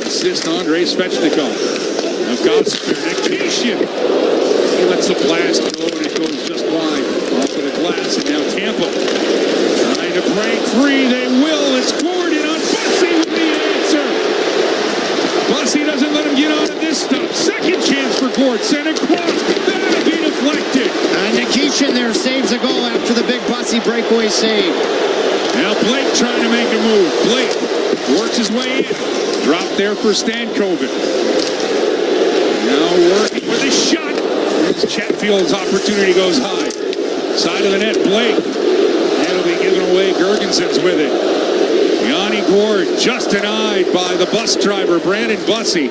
Assist Andrei Svechnikov. Now Godspeed. He lets the blast go and it goes just wide. Off of the glass, and now Tampa trying to break free. They will. It's Gordon on Bussy with the answer. Bussy doesn't let him get on to this stuff. Second chance for Gord. Sent across. That'll be deflected. Nikishin there saves a goal after the big Bussy breakaway save. Now Blake trying to make a move. Blake works his way in. Drop there for Stankoven. Now working with a shot. Chatfield's opportunity goes high. Side of the net, Blake. That'll be given away. Gergensen's with it. Yanni Gord just denied by the bus driver, Brandon Bussy.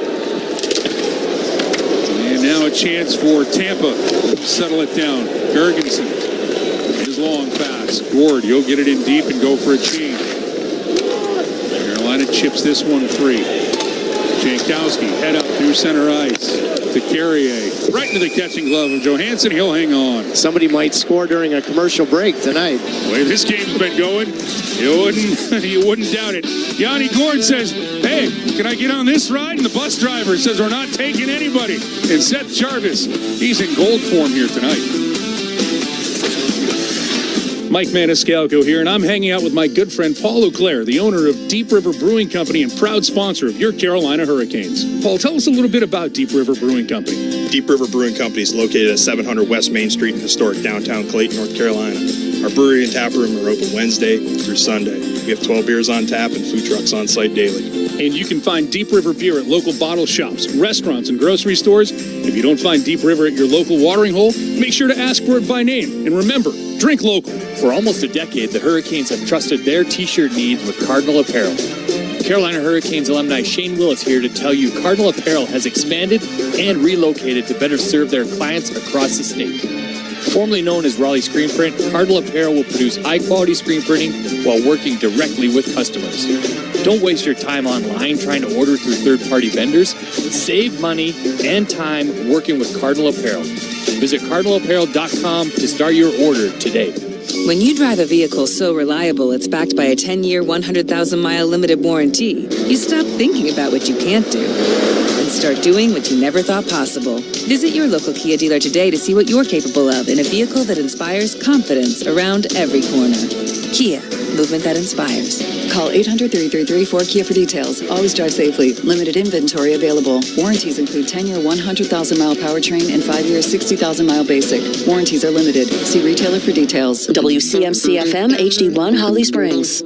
And now a chance for Tampa to settle it down. Gergensen. His long pass. Gord, he'll get it in deep and go for a change. Carolina chips this one free. Jankowski head up through center ice to Carrier. Right into the catching glove of Johansson. He'll hang on. Somebody might score during a commercial break tonight. The way this game's been going, you wouldn't doubt it. Yanni Gord says, hey, can I get on this ride? And the bus driver says, we're not taking anybody. And Seth Jarvis, he's in gold form here tonight. Mike Maniscalco here, and I'm hanging out with my good friend Paul Auclair, the owner of Deep River Brewing Company and proud sponsor of your Carolina Hurricanes. Paul, tell us a little bit about Deep River Brewing Company. Deep River Brewing Company is located at 700 West Main Street in historic downtown Clayton, North Carolina. Our brewery and tap room are open Wednesday through Sunday. We have 12 beers on tap and food trucks on site daily. And you can find Deep River beer at local bottle shops, restaurants, and grocery stores. If you don't find Deep River at your local watering hole, make sure to ask for it by name. And remember, drink local. For almost a decade, the Hurricanes have trusted their t-shirt needs with Cardinal Apparel. Carolina Hurricanes alumni Shane Willis here to tell you Cardinal Apparel has expanded and relocated to better serve their clients across the state. Formerly known as Raleigh Screen Print, Cardinal Apparel will produce high-quality screen printing while working directly with customers. Don't waste your time online trying to order through third-party vendors. Save money and time working with Cardinal Apparel. Visit cardinalapparel.com to start your order today. When you drive a vehicle so reliable it's backed by a 10-year, 100,000-mile limited warranty, you stop thinking about what you can't do and start doing what you never thought possible. Visit your local Kia dealer today to see what you're capable of in a vehicle that inspires confidence around every corner. Kia, movement that inspires. Call 800-333-4KIA for details. Always drive safely. Limited inventory available. Warranties include 10-year, 100,000-mile powertrain and 5-year, 60,000-mile basic. Warranties are limited. See retailer for details. WCMC-FM HD1 Holly Springs.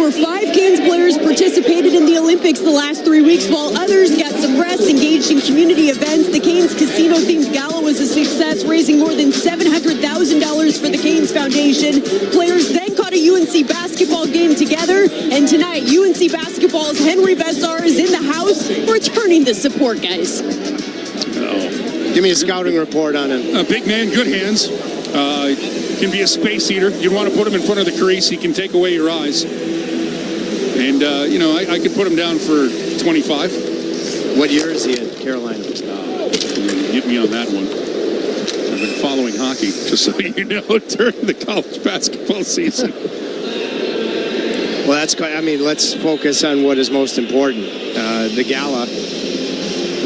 Over 5 Canes players participated in the Olympics the last 3 weeks, while others got some rest, engaged in community events. The Canes casino-themed gala was a success, raising more than $700,000 for the Canes Foundation. Players then caught a UNC basketball game together, and tonight, UNC basketball's Henry Bessar is in the house, returning the support, guys. Give me a scouting report on him. Big man, good hands. Can be a space eater. You want to put him in front of the crease, he can take away your eyes. And, I could put him down for 25. What year is he at Carolina? Get me on that one. I've been following hockey, just so you know, during the college basketball season. Well, that's quite, let's focus on what is most important. The gala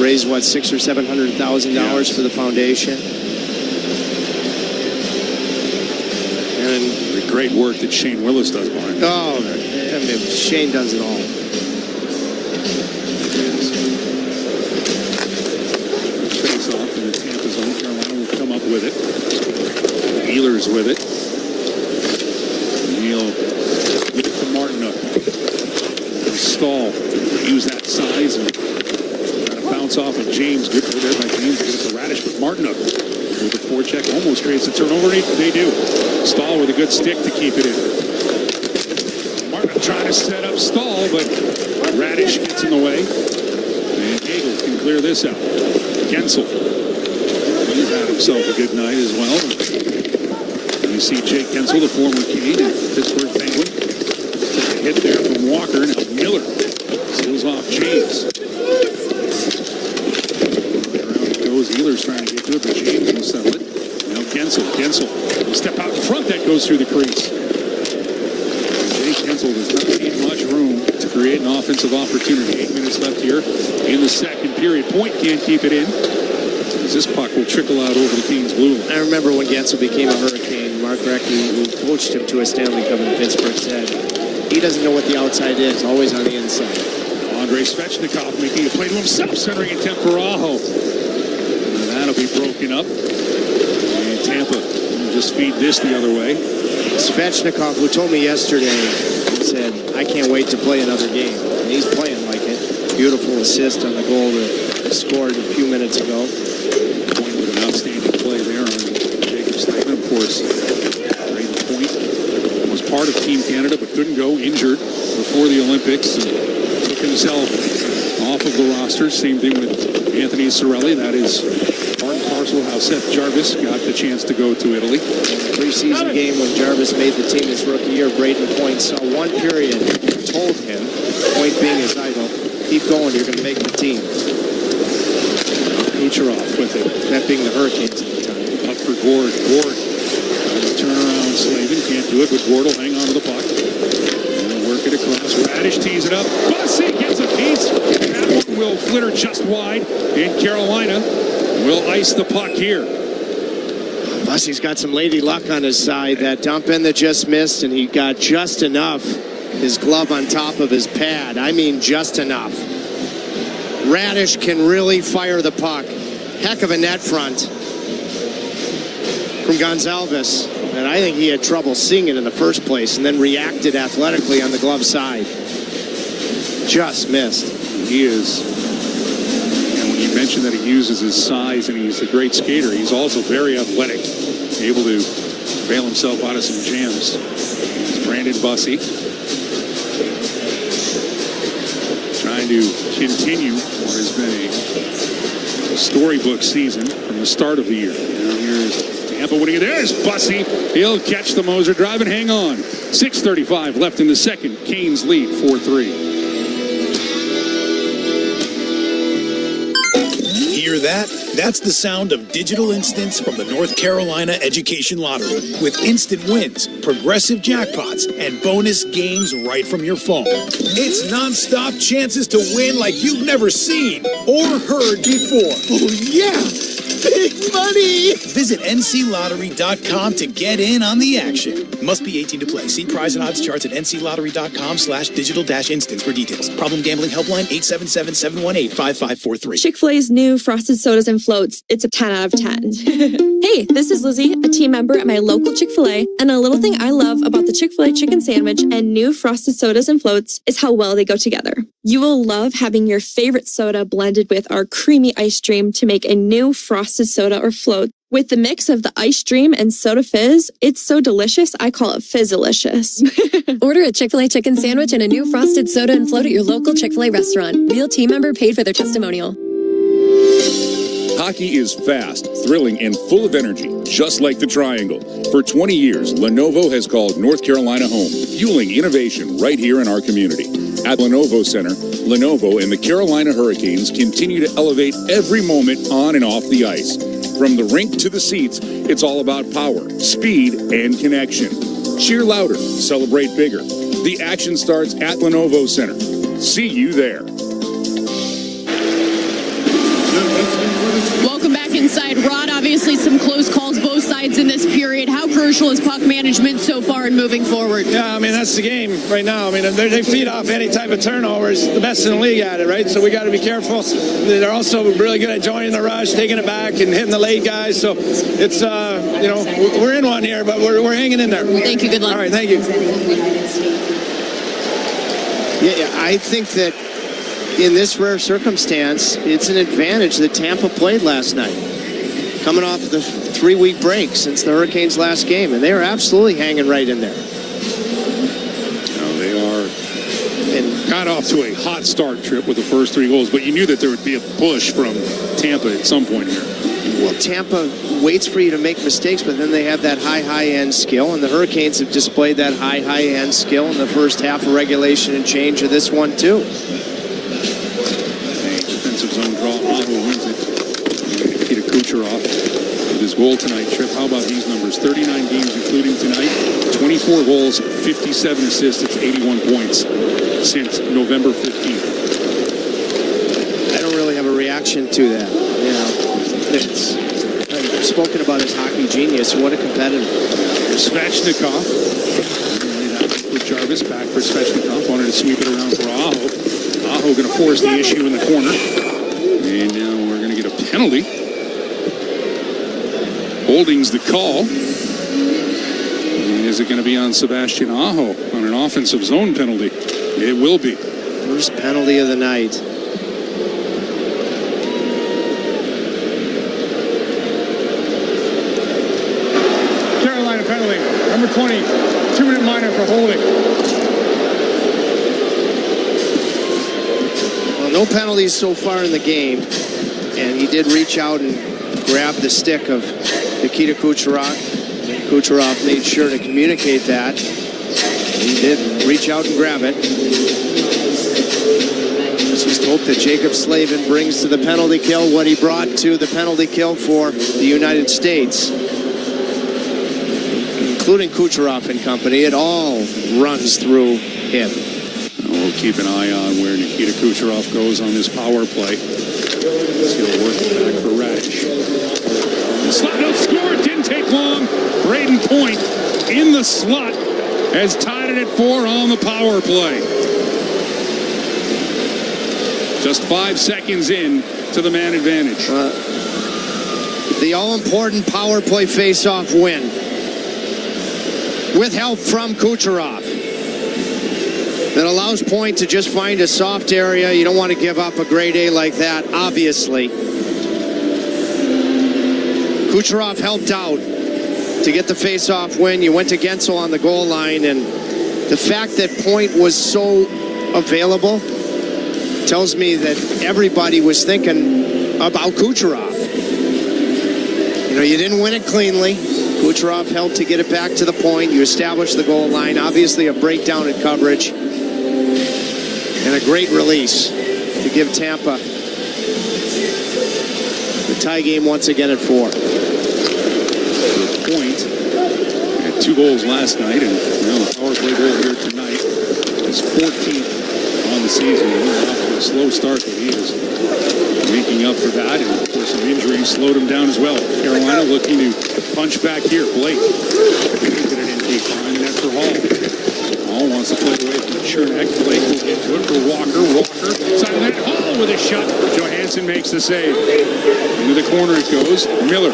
raised, $600,000 or $700,000 for the foundation. And the great work that Shane Willis does behind it. Oh, Shane does it all. Face off in the Tampa zone. Carolina will come up with it. Ehlers with it. Neal to Martin. Stahl. Use that size and try to bounce off of James. Good for there by James. Gets the Radish, but Martin up with the forecheck. Almost creates a turnover. They do. Stahl with a good stick to keep it in. Martin trying to set up Stahl, but Radish gets in the way. And Hagel can clear this out. Gensel. He's had himself a good night as well. And you see Jake Gensel, the former Cane and Pittsburgh Penguin. Take a hit there from Walker. Now Miller seals off James. Around it goes. Ehlers trying to get to it, but James will settle it. Now Gensel will step out in front. That goes through the crease. Jake Gensel does not need much room to create an offensive opportunity. 8 minutes left here in the second period. Point can't keep it in, as this puck will trickle out over the Canes' blue line. I remember when Gensel became a Hurricane, Mark Recchi, who coached him to a Stanley Cup in Pittsburgh, said he doesn't know what the outside is, always on the inside. Andrei Svechnikov making a play to himself, centering in Temperaho. And that'll be broken up. And Tampa will just feed this the other way. Svechnikov, who told me yesterday, said, I can't wait to play another game. And he's playing like it. Beautiful assist on the goal that scored a few minutes ago. Point with an outstanding play there on Jacob Steinman. Of course, Braden Point was part of Team Canada, but couldn't go, injured before the Olympics. And took himself off of the roster. Same thing with Anthony Cirelli. That is part and parcel how Seth Jarvis got the chance to go to Italy. Preseason game when Jarvis made the team his rookie year, Braden Point saw one period, told him, Point being his idol, keep going, you're going to make the team. Kucherov with it. That being the Hurricanes at the time. Up for Gord. Gord. Turn around, Slavin. Can't do it, but Gord will hang on to the puck. And work it across. Radish tees it up. Bussy gets a piece. That one will flitter just wide. And Carolina will ice the puck here. Bussy's got some lady luck on his side. That dump in that just missed, and he got just enough. His glove on top of his pad. I mean, just enough. Radish can really fire the puck. Heck of a net front from Gonzalez. And I think he had trouble seeing it in the first place and then reacted athletically on the glove side. Just missed. He is. And when you mention that he uses his size and he's a great skater, he's also very athletic. Able to bail himself out of some jams. It's Brandon Bussy. Trying to continue what has been a storybook season from the start of the year. Now here's Tampa winning it. There's Bussy. He'll catch the Moser drive and hang on. 6:35 left in the second. Canes lead 4-3. Hear that? That's the sound of digital instants from the North Carolina Education Lottery. With instant wins, progressive jackpots, and bonus games right from your phone. It's non-stop chances to win like you've never seen or heard before. Oh, yeah! Big money! Visit nclottery.com to get in on the action. Must be 18 to play. See prize and odds charts at nclottery.com/digital-instants for details. Problem gambling helpline 877-718-5543. Chick-fil-A's new frosted sodas and floats. It's a 10 out of 10. Hey, this is Lizzie, a team member at my local Chick-fil-A, and a little thing I love about the Chick-fil-A chicken sandwich and new frosted sodas and floats is how well they go together. You will love having your favorite soda blended with our creamy ice stream to make a new frosted soda or float. With the mix of the ice stream and soda fizz, it's so delicious, I call it Fizzalicious. Order a Chick-fil-A chicken sandwich and a new frosted soda and float at your local Chick-fil-A restaurant. Real team member paid for their testimonial. Hockey is fast, thrilling, and full of energy, just like the Triangle. For 20 years, Lenovo has called North Carolina home, fueling innovation right here in our community. At Lenovo Center, Lenovo and the Carolina Hurricanes continue to elevate every moment on and off the ice. From the rink to the seats, it's all about power, speed, and connection. Cheer louder, celebrate bigger. The action starts at Lenovo Center. See you there. Welcome back inside. Rod, obviously some close calls both sides in this period. How crucial is puck management so far in moving forward? Yeah, I mean, that's the game right now. I mean, they feed off any type of turnovers. The best in the league at it, right? So we got to be careful. They're also really good at joining the rush, taking it back, and hitting the late guys. So it's, we're in one here, but we're hanging in there. Thank you. Good luck. All right, thank you. Yeah, I think that in this rare circumstance, it's an advantage that Tampa played last night, coming off the 3-week break since the Hurricanes' last game, and they are absolutely hanging right in there. They are, and got off to a hot start trip with the first 3 goals, but you knew that there would be a push from Tampa at some point here. Well, Tampa waits for you to make mistakes, but then they have that high-end skill, and the Hurricanes have displayed that high-end skill in the first half of regulation and change of this one, too. Defensive zone draw. Aho wins it. Nikita Kucherov with his goal tonight. Trip, how about these numbers? 39 games including tonight. 24 goals, 57 assists. It's 81 points since November 15th. I don't really have a reaction to that. You know, I've spoken about his hockey genius. What a competitor. Svechnikov. With Jarvis back for Svechnikov. Wanted to sweep it around for Aho. Aho going to force the issue in the corner. And now we're going to get a penalty. Holding's the call. And is it going to be on Sebastian Aho on an offensive zone penalty? It will be. First penalty of the night. Carolina penalty, number 20, 2-minute minor for holding. No penalties so far in the game, and he did reach out and grab the stick of Nikita Kucherov. And Kucherov made sure to communicate that. He did reach out and grab it. Let's just hope that Jacob Slavin brings to the penalty kill what he brought to the penalty kill for the United States, including Kucherov and company. It all runs through him. We'll keep an eye on where Nikita Kucherov goes on this power play. He'll work back for Radish. Slot, no score. It didn't take long. Braden Point in the slot has tied it at 4 on the power play. Just 5 seconds in to the man advantage. The all-important power play face-off win with help from Kucherov. That allows Point to just find a soft area. You don't want to give up a grade A like that, obviously. Kucherov helped out to get the face-off win. You went to Gensel on the goal line, and the fact that Point was so available tells me that everybody was thinking about Kucherov. You know, you didn't win it cleanly. Kucherov helped to get it back to the point. You established the goal line. Obviously a breakdown in coverage. And a great release to give Tampa the tie game once again at 4. Point had 2 goals last night, and the power play goal here tonight is 14th on the season. Off to a slow start, but he is making up for that, and of course some injuries slowed him down as well. Carolina looking to punch back here. Blake get it in deep behind the net for Hall. Hall wants to play away from Chernak. Blake will get to it for Walker. Walker side of that. Hall with a shot. Johansson makes the save. Into the corner it goes. Miller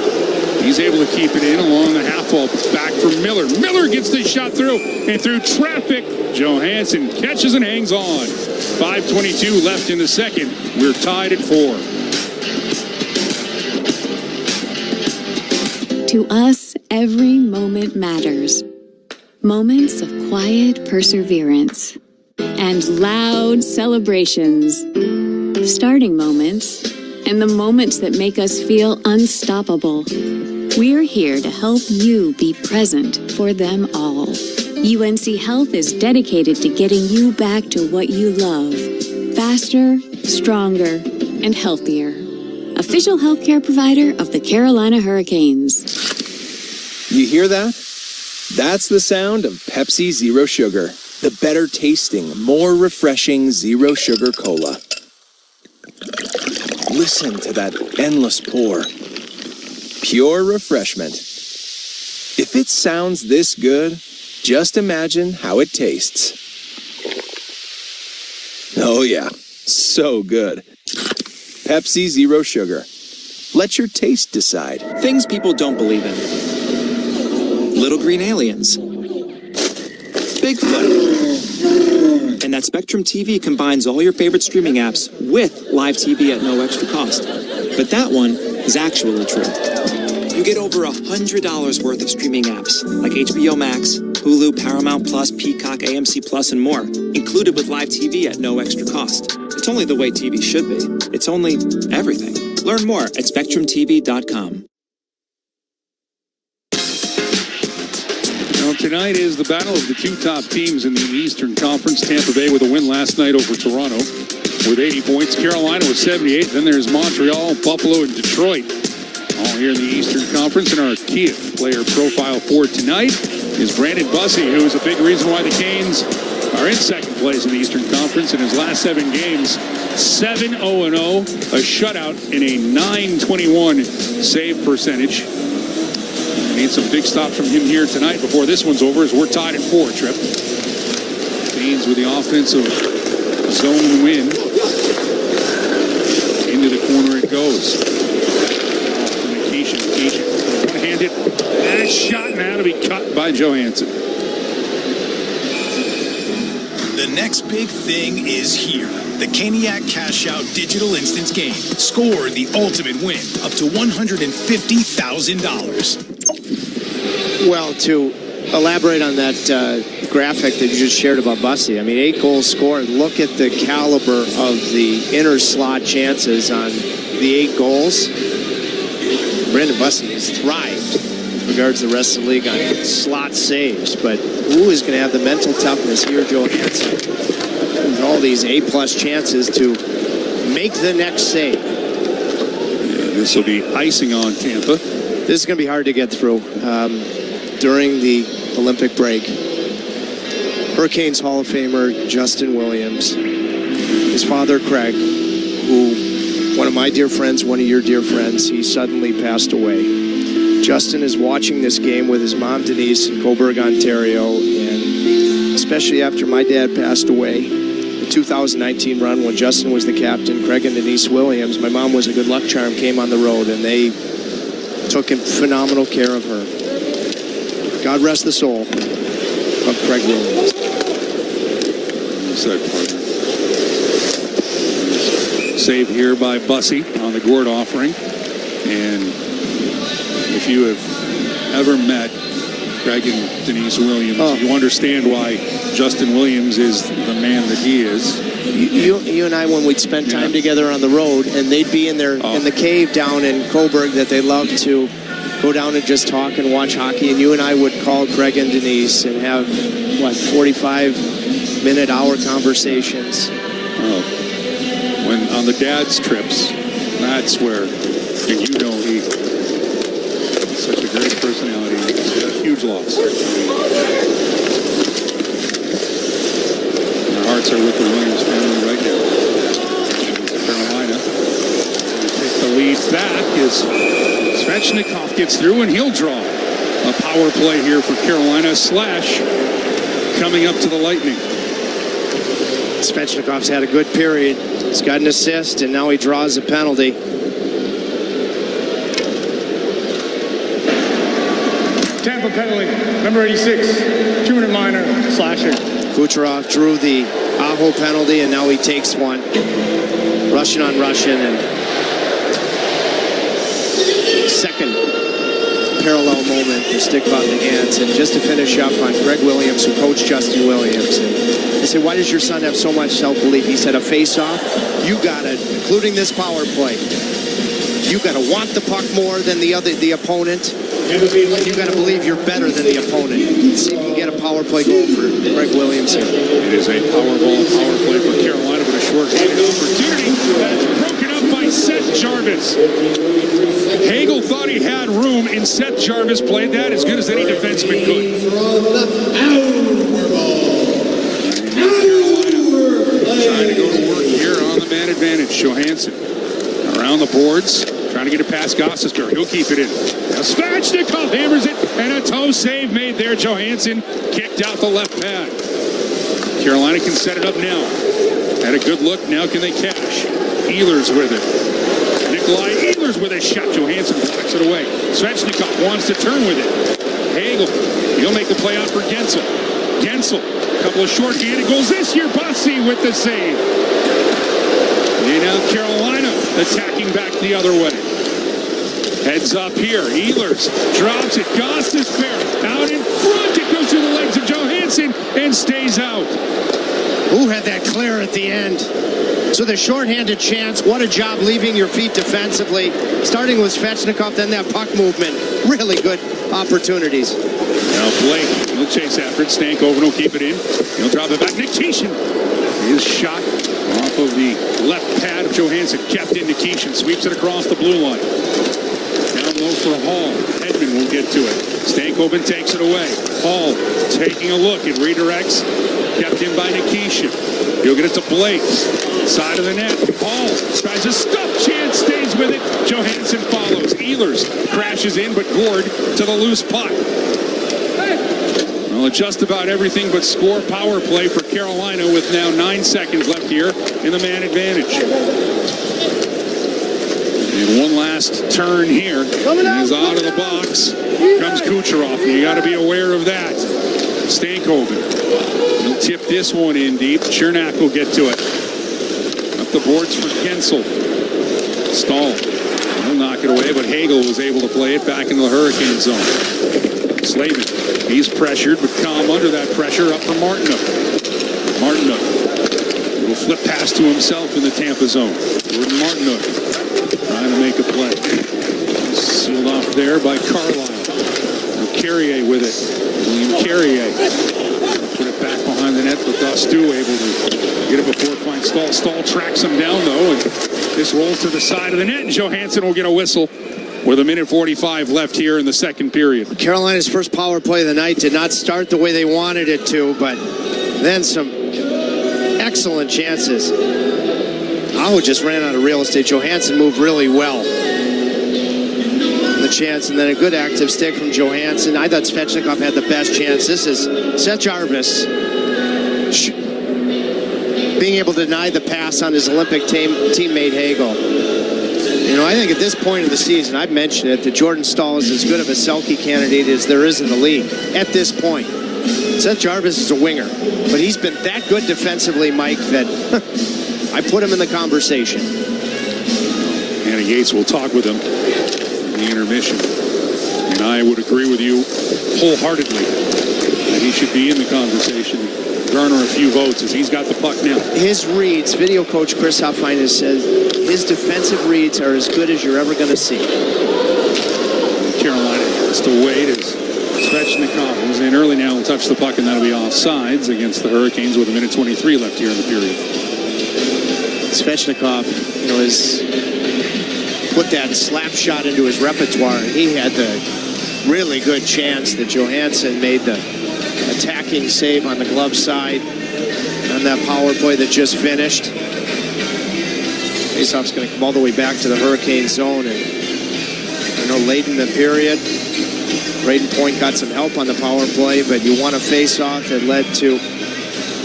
He's able to keep it in along the half wall. Back for Miller. Miller gets the shot through, and through traffic, Johansson catches and hangs on. 5:22 left in the second. We're tied at 4. To us, every moment matters. Moments of quiet perseverance and loud celebrations. Starting moments and the moments that make us feel unstoppable. We're here to help you be present for them all. UNC Health is dedicated to getting you back to what you love. Faster, stronger, and healthier. Official healthcare provider of the Carolina Hurricanes. You hear that? That's the sound of Pepsi Zero Sugar. The better tasting, more refreshing Zero Sugar Cola. Listen to that endless pour. Pure refreshment. If it sounds this good, just imagine how it tastes. Oh yeah, so good. Pepsi Zero Sugar. Let your taste decide. Things people don't believe in. Little green aliens. Bigfoot. And that Spectrum TV combines all your favorite streaming apps with live TV at no extra cost. But that one is actually true. You get over $100 worth of streaming apps like HBO Max, Hulu, Paramount Plus, Peacock, AMC Plus, and more, included with live TV at no extra cost. It's only the way TV should be. It's only everything. Learn more at SpectrumTV.com. Tonight is the battle of the two top teams in the Eastern Conference. Tampa Bay with a win last night over Toronto with 80 points. Carolina with 78. Then there's Montreal, Buffalo, and Detroit. All here in the Eastern Conference. And our key player profile for tonight is Brandon Bussey, who is a big reason why the Canes are in second place in the Eastern Conference. In his last 7 games, 7-0-0, a shutout, and a .921 save percentage. Need some big stops from him here tonight before this one's over, as we're tied at 4, Trip. Canes with the offensive zone win. Into the corner it goes. Keishan. One-handed. That shot now to be cut by Johansson. The next big thing is here. The Caniac Cash Out Digital Instance Game. Score the ultimate win, up to $150,000. Well, to elaborate on that graphic that you just shared about Bussey, I mean, 8 goals scored. Look at the caliber of the inner slot chances on the 8 goals. Brandon Bussey has thrived with regards to the rest of the league on slot saves, but who is going to have the mental toughness here, Johansson, with all these A-plus chances to make the next save? Yeah, this will be icing on Tampa. This is going to be hard to get through. During the Olympic break, Hurricanes Hall of Famer Justin Williams, his father Craig, who, one of my dear friends, one of your dear friends, he suddenly passed away. Justin is watching this game with his mom Denise in Cobourg, Ontario, and especially after my dad passed away, the 2019 run when Justin was the captain, Craig and Denise Williams, my mom was a good luck charm, came on the road, and they took phenomenal care of her. God rest the soul of Craig Williams. Save here by Bussey on the Gord offering. And if you have ever met Craig and Denise Williams, you understand why Justin Williams is the man that he is. You and I, when we'd spend time together on the road, and they'd be in the cave down in Cobourg that they love to go down and just talk and watch hockey, and you and I would call Craig and Denise and have, 45-minute, hour conversations. Oh. When on the dad's trips, that's where, and you know he's such a great personality. It's a huge loss. Our hearts are with the Williams family right now. Carolina take the lead back as Svechnikov gets through, and he'll draw a power play here for Carolina. Slash coming up to the Lightning. Svechnikov's had a good period. He's got an assist, and now he draws a penalty. Tampa penalty, number 86, 2-minute minor, slasher. Kucherov drew the Aho penalty, and now he takes one. Russian on Russian, and second parallel moment, the stick caught in the hands. And just to finish up on Greg Williams, who coached Justin Williams, and I said, why does your son have so much self-belief? He said, a face-off, you got it, including this power play. You got to want the puck more than the opponent. You got to believe you're better than the opponent. See if you can get a power play goal for Greg Williams here. It is a power play for Carolina, but a short-handed opportunity that's broken up by Seth Jarvis. Hagel thought he had room, and Seth Jarvis played that as good as any defenseman could. Trying to go to work here on the man advantage. Johansson around the boards, trying to get it past Gostisbehere. He'll keep it in. Now Svechnikov hammers it, and a toe save made there. Johansson kicked out the left pad. Carolina can set it up now. Had a good look. Now can they cash? Ehlers with it. Nikolai Ehlers with a shot. Johansson blocks it away. Svechnikov wants to turn with it. Hagel, he'll make the play out for Gensel. Gensel, a couple of short-handed goals this year. Bossy with the save. And now Carolina attacking back the other way. Heads up here. Ehlers drops it. Gostisbehere out in front. It goes through the legs of Johansson and stays out. Who had that clear at the end? So the shorthanded chance, what a job leaving your feet defensively. Starting with Svechnikov, then that puck movement. Really good opportunities. Now Blake, he'll chase after it. Stankoven will keep it in. He'll drop it back. Nikishin. His shot off of the left pad of Johansson. Kept in Nikishin. Sweeps it across the blue line. Down low for Hall. Hedman will get to it. Stankoven takes it away. Hall taking a look. It redirects. Kept in by Nikishin. He'll get it to Blake. Side of the net. Hall tries a stuff chance. Stays with it. Johansson follows. Ehlers crashes in, but Gord to the loose puck. Well, just about everything but score power play for Carolina with now 9 seconds left here in the man advantage. And one last turn here. He's out of the box. Comes Kucherov, and you got to be aware of that. Stankoven. He'll tip this one in deep. Chernak will get to it. Up the boards for Gensel. Stahl. He'll knock it away, but Hagel was able to play it back into the Hurricane zone. Slavin. He's pressured, but calm under that pressure. Up for Martinook. Martinook will flip pass to himself in the Tampa zone. Jordan Martinook trying to make a play. Sealed off there by Carlisle. Now Carrier with it. William Carrier. Put it back behind the net, but Dostu able to get it before it finds Stahl. Stahl tracks him down, though, and this rolls to the side of the net, and Johansson will get a whistle with 1:45 left here in the second period. Carolina's first power play of the night did not start the way they wanted it to, but then some excellent chances. Aho just ran out of real estate. Johansson moved really well. The chance, and then a good active stick from Johansson. I thought Svechnikov had the best chance. This is Seth Jarvis being able to deny the pass on his Olympic teammate Hagel. You know, I think at this point of the season, I've mentioned it, that Jordan Stahl is as good of a Selke candidate as there is in the league at this point. Seth Jarvis is a winger, but he's been that good defensively, Mike, that I put him in the conversation. Anna Yates will talk with him in the intermission. And I would agree with you wholeheartedly that he should be in the conversation, garner a few votes as he's got the puck now. His reads, video coach Chris Huffine has said, his defensive reads are as good as you're ever going to see. Carolina has to wait as Svechnikov was in early now and touch the puck, and that'll be offsides against the Hurricanes with 1:23 left here in the period. Svechnikov, you know, has put that slap shot into his repertoire, and he had the really good chance that Johansson made the attacking save on the glove side on that power play that just finished. Faceoff's going to come all the way back to the Hurricane zone, and you know, late in the period, Braden Point got some help on the power play, but you won a faceoff that led to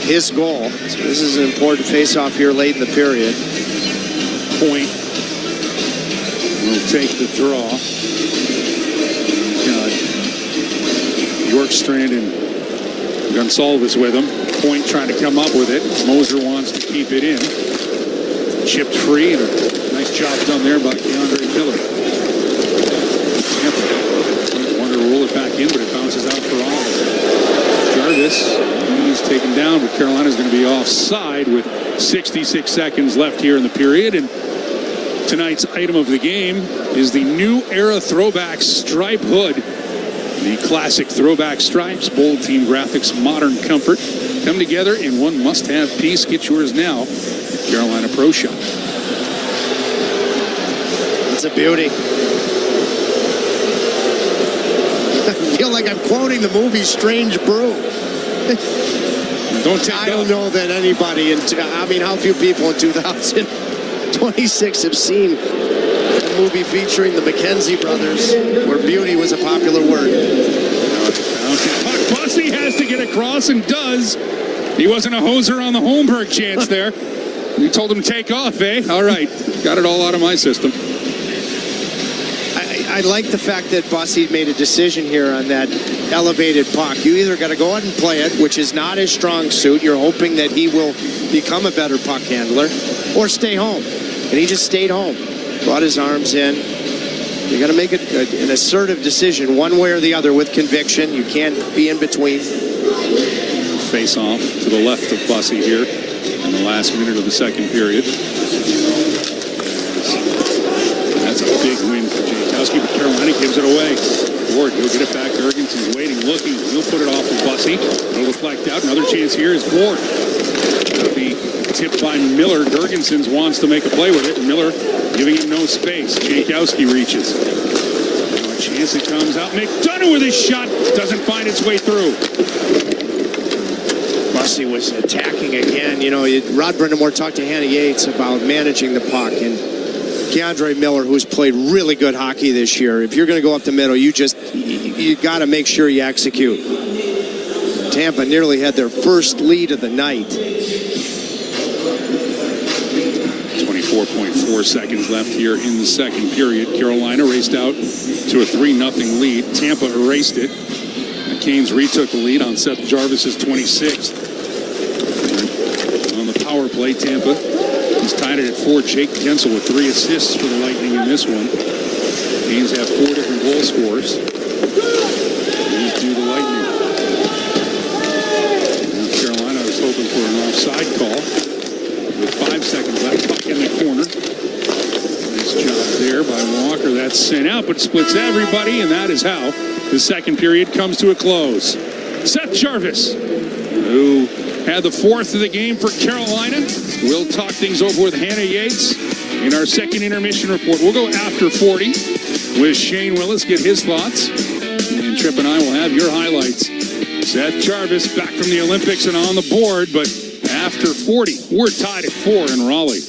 his goal. So this is an important faceoff here late in the period. Point will take the draw. Bjorkstrand and Gonsalves with him. Point trying to come up with it. Moser wants to keep it in. Chipped free, and a nice job done there by DeAndre Miller. Wanted to roll it back in, but it bounces out for all. Jarvis, he's taken down, but Carolina's going to be offside with 66 seconds left here in the period. And tonight's item of the game is the new era throwback stripe hood. The classic throwback stripes, bold team graphics, modern comfort come together in one must-have piece. Get yours now at Carolina Pro Shop. It's a beauty. I feel like I'm quoting the movie Strange Brew. I don't know that anybody, how few people in 2026 have seen a movie featuring the McKenzie brothers where beauty was a popular word. Bussy has to get across and does. He wasn't a hoser on the Holmberg chance there. You told him to take off, eh? All right. Got it all out of my system. I like the fact that Bussy made a decision here on that elevated puck. You either got to go out and play it, which is not his strong suit. You're hoping that he will become a better puck handler, or stay home. And he just stayed home. Brought his arms in. You got to make an assertive decision one way or the other with conviction. You can't be in between. Face off to the left of Bussy here in the last minute of the second period. That's a big win for Jankowski, but Carolina gives it away. Ward, he'll get it back. Jurgensen's waiting, looking. He'll put it off to Bussy. It'll deflect out. Another chance here is Ward. That'll be tipped by Miller. Jurgensen wants to make a play with it. Miller giving him no space. Jankowski reaches. A chance it comes out. McDonough with his shot. Doesn't find its way through. Bussy was attacking again. Rod Brindamore talked to Hannah Yates about managing the puck, and Keandre Miller, who's played really good hockey this year. If you're going to go up the middle, you got to make sure you execute. Tampa nearly had their first lead of the night. 24.4 seconds left here in the second period. Carolina raced out to a 3-0 lead. Tampa erased it. The Canes retook the lead on Seth Jarvis's 26th. On the power play, Tampa has tied it at 4. Jake Gensel with 3 assists for the Lightning in this one. Canes have 4 different goal scorers. These do the Lightning. Now Carolina is hoping for an offside call. With 5 seconds left, puck in the corner. Nice job there by Walker. That's sent out, but splits everybody, and that is how the second period comes to a close. Seth Jarvis, who had the 4th of the game for Carolina. We'll talk things over with Hannah Yates in our second intermission report. We'll go after 40 with Shane Willis, get his thoughts. And Tripp and I will have your highlights. Seth Jarvis back from the Olympics and on the board, but after 40, we're tied at 4 in Raleigh.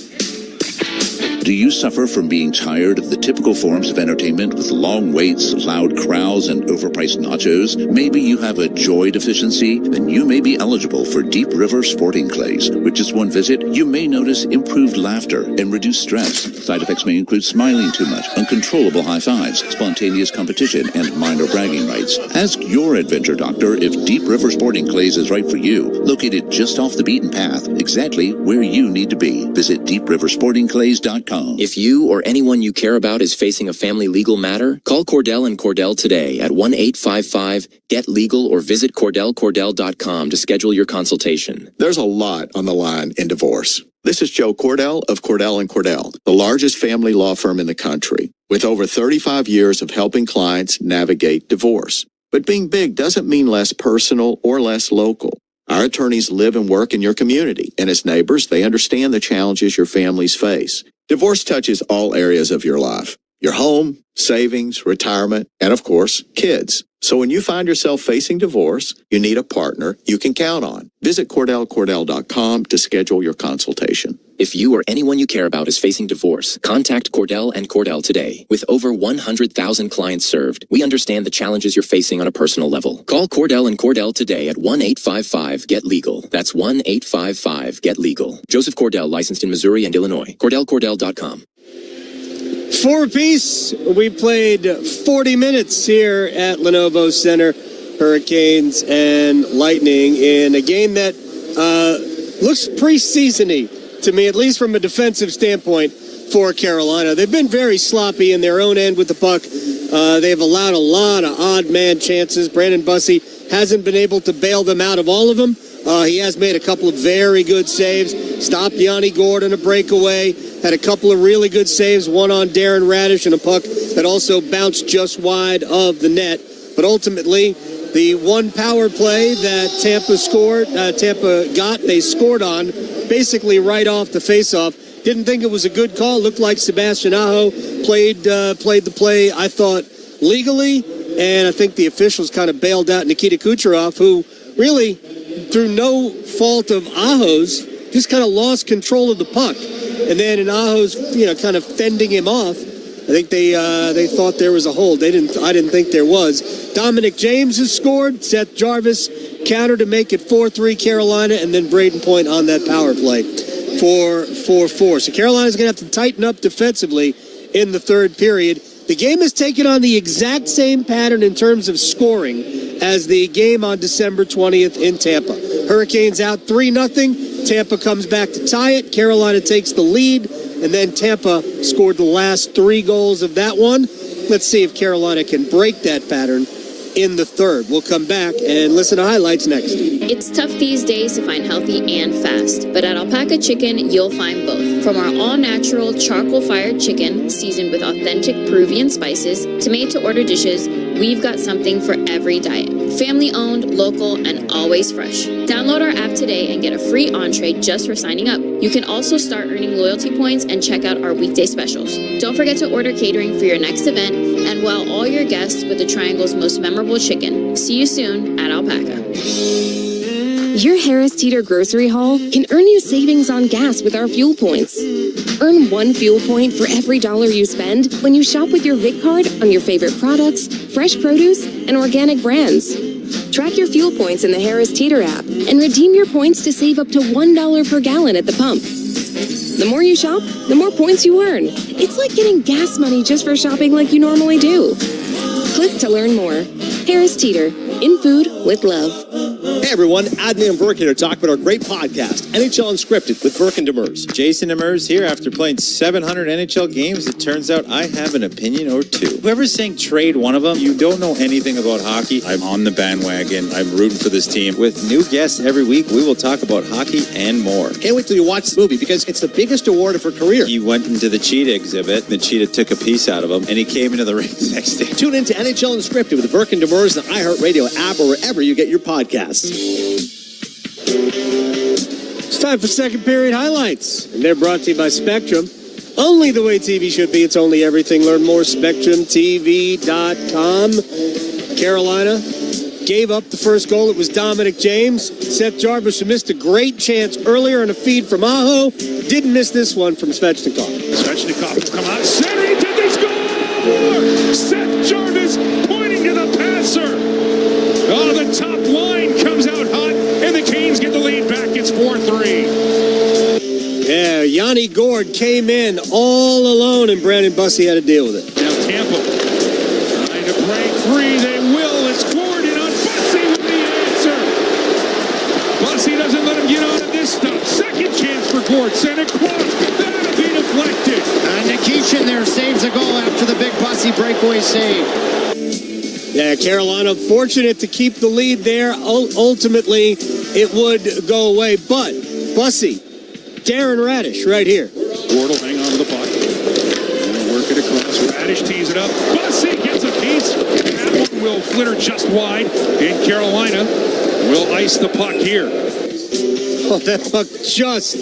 Do you suffer from being tired of the typical forms of entertainment with long waits, loud crowds, and overpriced nachos? Maybe you have a joy deficiency? Then you may be eligible for Deep River Sporting Clays. With just one visit, you may notice improved laughter and reduced stress. Side effects may include smiling too much, uncontrollable high fives, spontaneous competition, and minor bragging rights. Ask your adventure doctor if Deep River Sporting Clays is right for you. Located just off the beaten path, exactly where you need to be. Visit deepriversportingclays.com. If you or anyone you care about is facing a family legal matter, call Cordell & Cordell today at 1-855-GET-LEGAL or visit CordellCordell.com to schedule your consultation. There's a lot on the line in divorce. This is Joe Cordell of Cordell & Cordell, the largest family law firm in the country, with over 35 years of helping clients navigate divorce. But being big doesn't mean less personal or less local. Our attorneys live and work in your community, and as neighbors, they understand the challenges your families face. Divorce touches all areas of your life. Your home, savings, retirement, and of course, kids. So when you find yourself facing divorce, you need a partner you can count on. Visit CordellCordell.com to schedule your consultation. If you or anyone you care about is facing divorce, contact Cordell & Cordell today. With over 100,000 clients served, we understand the challenges you're facing on a personal level. Call Cordell & Cordell today at 1-855-GET-LEGAL. That's 1-855-GET-LEGAL. Joseph Cordell, licensed in Missouri and Illinois. CordellCordell.com. 4 apiece. We played 40 minutes here at Lenovo Center. Hurricanes and Lightning in a game that looks preseason-y to me, at least from a defensive standpoint for Carolina. They've been very sloppy in their own end with the puck. They've allowed a lot of odd man chances. Brandon Bussey hasn't been able to bail them out of all of them. He has made a couple of very good saves. Stopped Yanni Gourde on a breakaway. Had a couple of really good saves, one on Darren Radish and a puck that also bounced just wide of the net. But ultimately, the one power play that Tampa got, they scored on basically right off the faceoff. Didn't think it was a good call. Looked like Sebastian Aho played the play, I thought, legally. And I think the officials kind of bailed out Nikita Kucherov, who really, through no fault of Aho's, just kind of lost control of the puck. And then in Aho's, kind of fending him off, I think they thought there was a hold. I didn't think there was. Dominic James has scored. Seth Jarvis counter to make it 4-3 Carolina, and then Braden Point on that power play for 4-4. So Carolina's going to have to tighten up defensively in the third period. The game has taken on the exact same pattern in terms of scoring as the game on December 20th in Tampa. Hurricanes out 3-0. Tampa comes back to tie it. Carolina takes the lead, and then Tampa scored the last 3 goals of that one. Let's see if Carolina can break that pattern in the third. We'll come back and listen to highlights next. It's tough these days to find healthy and fast, but at Alpaca Chicken, you'll find both. From our all-natural charcoal-fired chicken, seasoned with authentic Peruvian spices, to made-to-order dishes, we've got something for every diet. Family-owned, local, and always fresh. Download our app today and get a free entree just for signing up. You can also start earning loyalty points and check out our weekday specials. Don't forget to order catering for your next event and wow all your guests with the Triangle's most memorable chicken. See you soon at Alpaca. Your Harris Teeter grocery haul can earn you savings on gas with our fuel points. Earn 1 fuel point for every $1 you spend when you shop with your Vic card on your favorite products, fresh produce, and organic brands. Track your fuel points in the Harris Teeter app and redeem your points to save up to $1 per gallon at the pump. The more you shop, the more points you earn. It's like getting gas money just for shopping like you normally do. Click to learn more. Harris Teeter, in food with love. Hey everyone, Adney and Verk here to talk about our great podcast, NHL Unscripted with Verk and Demers. Jason Demers here. After playing 700 NHL games, it turns out I have an opinion or two. Whoever's saying trade one of them, you don't know anything about hockey. I'm on the bandwagon. I'm rooting for this team. With new guests every week, we will talk about hockey and more. Can't wait till you watch the movie because it's the biggest award of her career. He went into the cheetah exhibit, and the cheetah took a piece out of him, and he came into the ring the next day. Tune in to NHL Unscripted with Verk and Demers, the iHeartRadio app, or wherever you get your podcasts. It's time for second period highlights, and they're brought to you by Spectrum. Only the way TV should be. It's only everything. Learn more, SpectrumTV.com. Carolina gave up the first goal. It was Dominic James. Seth Jarvis, who missed a great chance earlier on a feed from Aho, didn't miss this one from Svechnikov. Svechnikov will come out center. He did this goal! Seth Jarvis pointing to the passer. Oh, the top line comes out hot, and the Canes get the lead back. It's 4-3. Yeah, Yanni Gourde came in all alone, and Brandon Bussey had to deal with it. Now Tampa trying to break free. They will. It's Gourde in on Bussey with the answer. Bussey doesn't let him get out of this stuff. Second chance for Gourde. Center close. That'll be deflected. Nikishin there saves a goal after the big Bussey breakaway save. Yeah, Carolina fortunate to keep the lead there. Ultimately, it would go away. But Bussey, Darren Radish right here. Wardle hang on to the puck. Work it across. Radish tees it up. Bussey gets a piece. That one will flitter just wide. And Carolina will ice the puck here. Oh, that puck just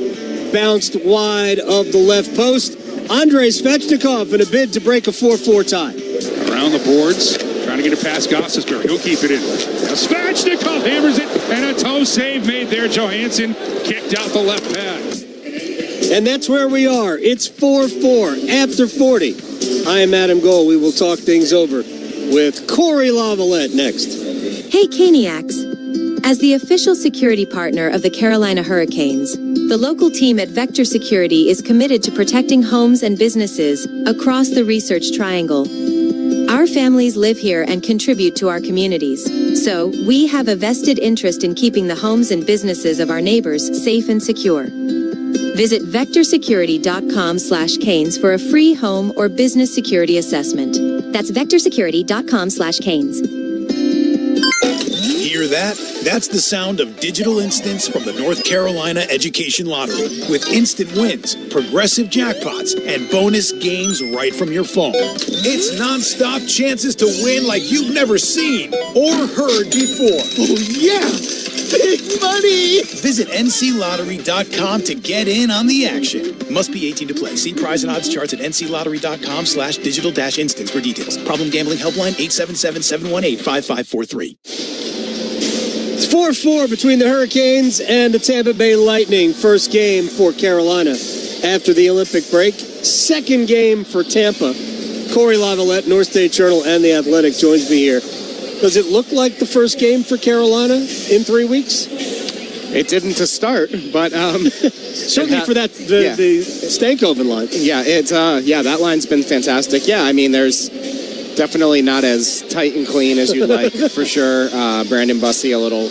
bounced wide of the left post. Andrei Svechnikov in a bid to break a 4-4 tie. Around the boards. Trying to get it past Gostisbehere. He'll keep it in. Now Svechnikov hammers it, and a toe save made there. Johansson kicked out the left pad. And that's where we are. It's 4-4 after 40. I am Adam Gold. We will talk things over with Corey Lavalette next. Hey, Caniacs. As the official security partner of the Carolina Hurricanes, the local team at Vector Security is committed to protecting homes and businesses across the Research Triangle. Our families live here and contribute to our communities. So, we have a vested interest in keeping the homes and businesses of our neighbors safe and secure. Visit vectorsecurity.com/Canes for a free home or business security assessment. That's vectorsecurity.com/Canes. Hear that? That's the sound of digital instants from the North Carolina Education Lottery. With instant wins, progressive jackpots, and bonus games right from your phone. It's nonstop chances to win like you've never seen or heard before. Oh, yeah! Big money! Visit nclottery.com to get in on the action. Must be 18 to play. See prize and odds charts at nclottery.com/digital-instants for details. Problem gambling helpline 877-718-5543. It's 4-4 between the Hurricanes and the Tampa Bay Lightning. First game for Carolina after the Olympic break. Second game for Tampa. Corey Lavalette, North State Journal, and The Athletic joins me here. Does it look like the first game for Carolina in 3 weeks? It didn't to start, but certainly for the Stankoven line. Yeah, that line's been fantastic. Yeah, I mean, there's definitely not as tight and clean as you'd like, for sure. Brandon Bussey a little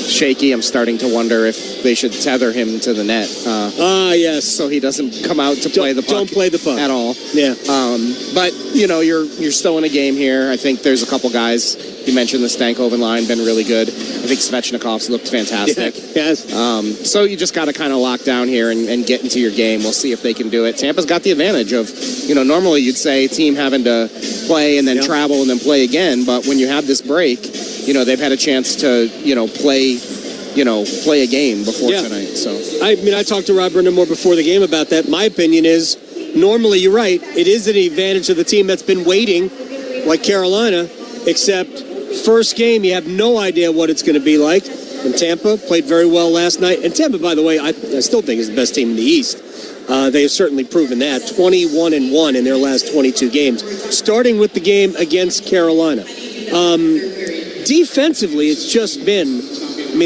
shaky. I'm starting to wonder if they should tether him to the net. Yes. So he doesn't come out to play the puck. Don't play the puck at all. Yeah. But you're still in a game here. I think there's a couple guys. You mentioned the Stankoven line, been really good. I think Svechnikov's looked fantastic. Yes. So you just got to kind of lock down here and get into your game. We'll see if they can do it. Tampa's got the advantage of, normally you'd say team having to play and then travel and then play again. But when you have this break, they've had a chance to, play a game before tonight. So I talked to Rob Brindamore before the game about that. My opinion is, normally you're right. It is an advantage of the team that's been waiting, like Carolina, except first game, you have no idea what it's going to be like. And Tampa played very well last night. And Tampa, by the way, I still think is the best team in the East. They have certainly proven that. 21-1 in their last 22 games. Starting with the game against Carolina. Defensively, it's just been...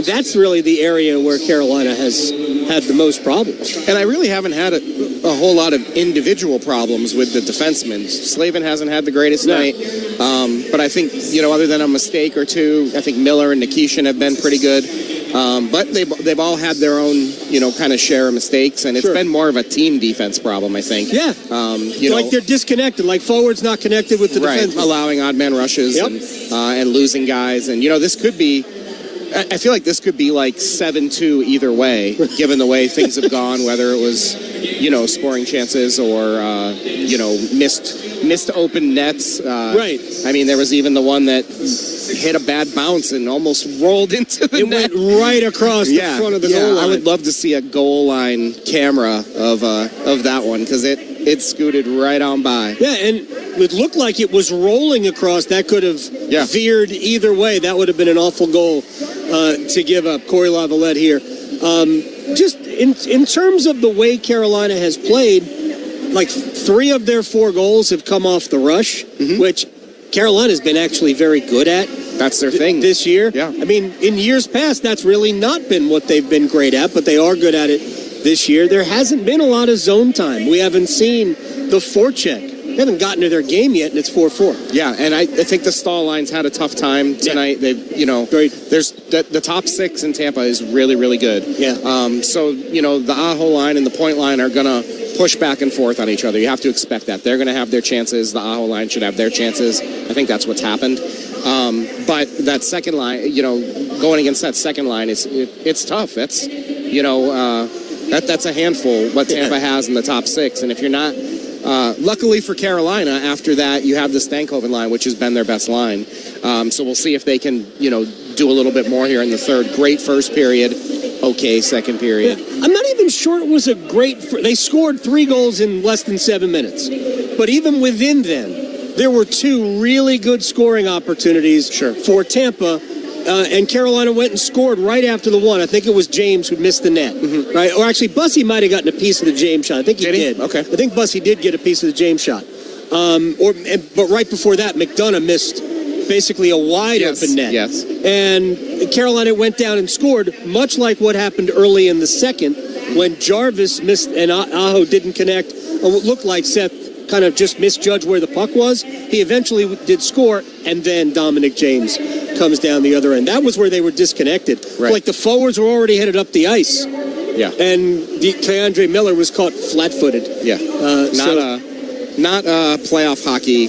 that's really the area where Carolina has had the most problems. And I really haven't had a whole lot of individual problems with the defensemen. Slavin hasn't had the greatest night. But I think, other than a mistake or two, I think Miller and Nikishin have been pretty good. But they've all had their own, kind of share of mistakes. And it's been more of a team defense problem, I think. Yeah. Like they're disconnected. Like forwards not connected with the defense. Allowing odd man rushes and losing guys. And, this could be... I feel like this could be like 7-2 either way, given the way things have gone, whether it was, scoring chances or, missed open nets. Right. I mean, there was even the one that hit a bad bounce and almost rolled into the net. It went right across the front of the goal line. I would love to see a goal line camera of that one because it scooted right on by. Yeah, and it looked like it was rolling across. That could have veered either way. That would have been an awful goal to give up. Corey Lavalette here. Just in terms of the way Carolina has played, like 3 of their 4 goals have come off the rush, which Carolina's been actually very good at. That's their thing this year. Yeah. In years past, that's really not been what they've been great at, but they are good at it this year. There hasn't been a lot of zone time. We haven't seen the forecheck. They haven't gotten to their game yet, and it's 4-4. Yeah, and I think the Stahl line's had a tough time tonight. They've, there's the top 6 in Tampa is really, really good. Yeah. So, the Aho line and the point line are going to push back and forth on each other. You have to expect that. They're going to have their chances. The Aho line should have their chances. I think that's what's happened. But that second line, going against that second line, it's tough. That's, that's a handful what Tampa has in the top 6. And if you're not... luckily for Carolina, after that, you have the Stankoven line, which has been their best line. So we'll see if they can, do a little bit more here in the third. Great first period. Okay, second period. Yeah. I'm not even sure it was a great... They scored 3 goals in less than 7 minutes. But even within them, there were 2 really good scoring opportunities for Tampa. And Carolina went and scored right after the one. I think it was James who missed the net, right? Or actually, Bussey might have gotten a piece of the James shot. I think he did. Okay. I think Bussey did get a piece of the James shot. But right before that, McDonough missed basically a wide open net. Yes. And Carolina went down and scored, much like what happened early in the second when Jarvis missed and Aho didn't connect. It looked like Seth kind of just misjudged where the puck was. He eventually did score, and then Dominic James comes down the other end. That was where they were disconnected. Right. Like the forwards were already headed up the ice. Yeah. And Keandre Miller was caught flat-footed. Yeah. Not a playoff hockey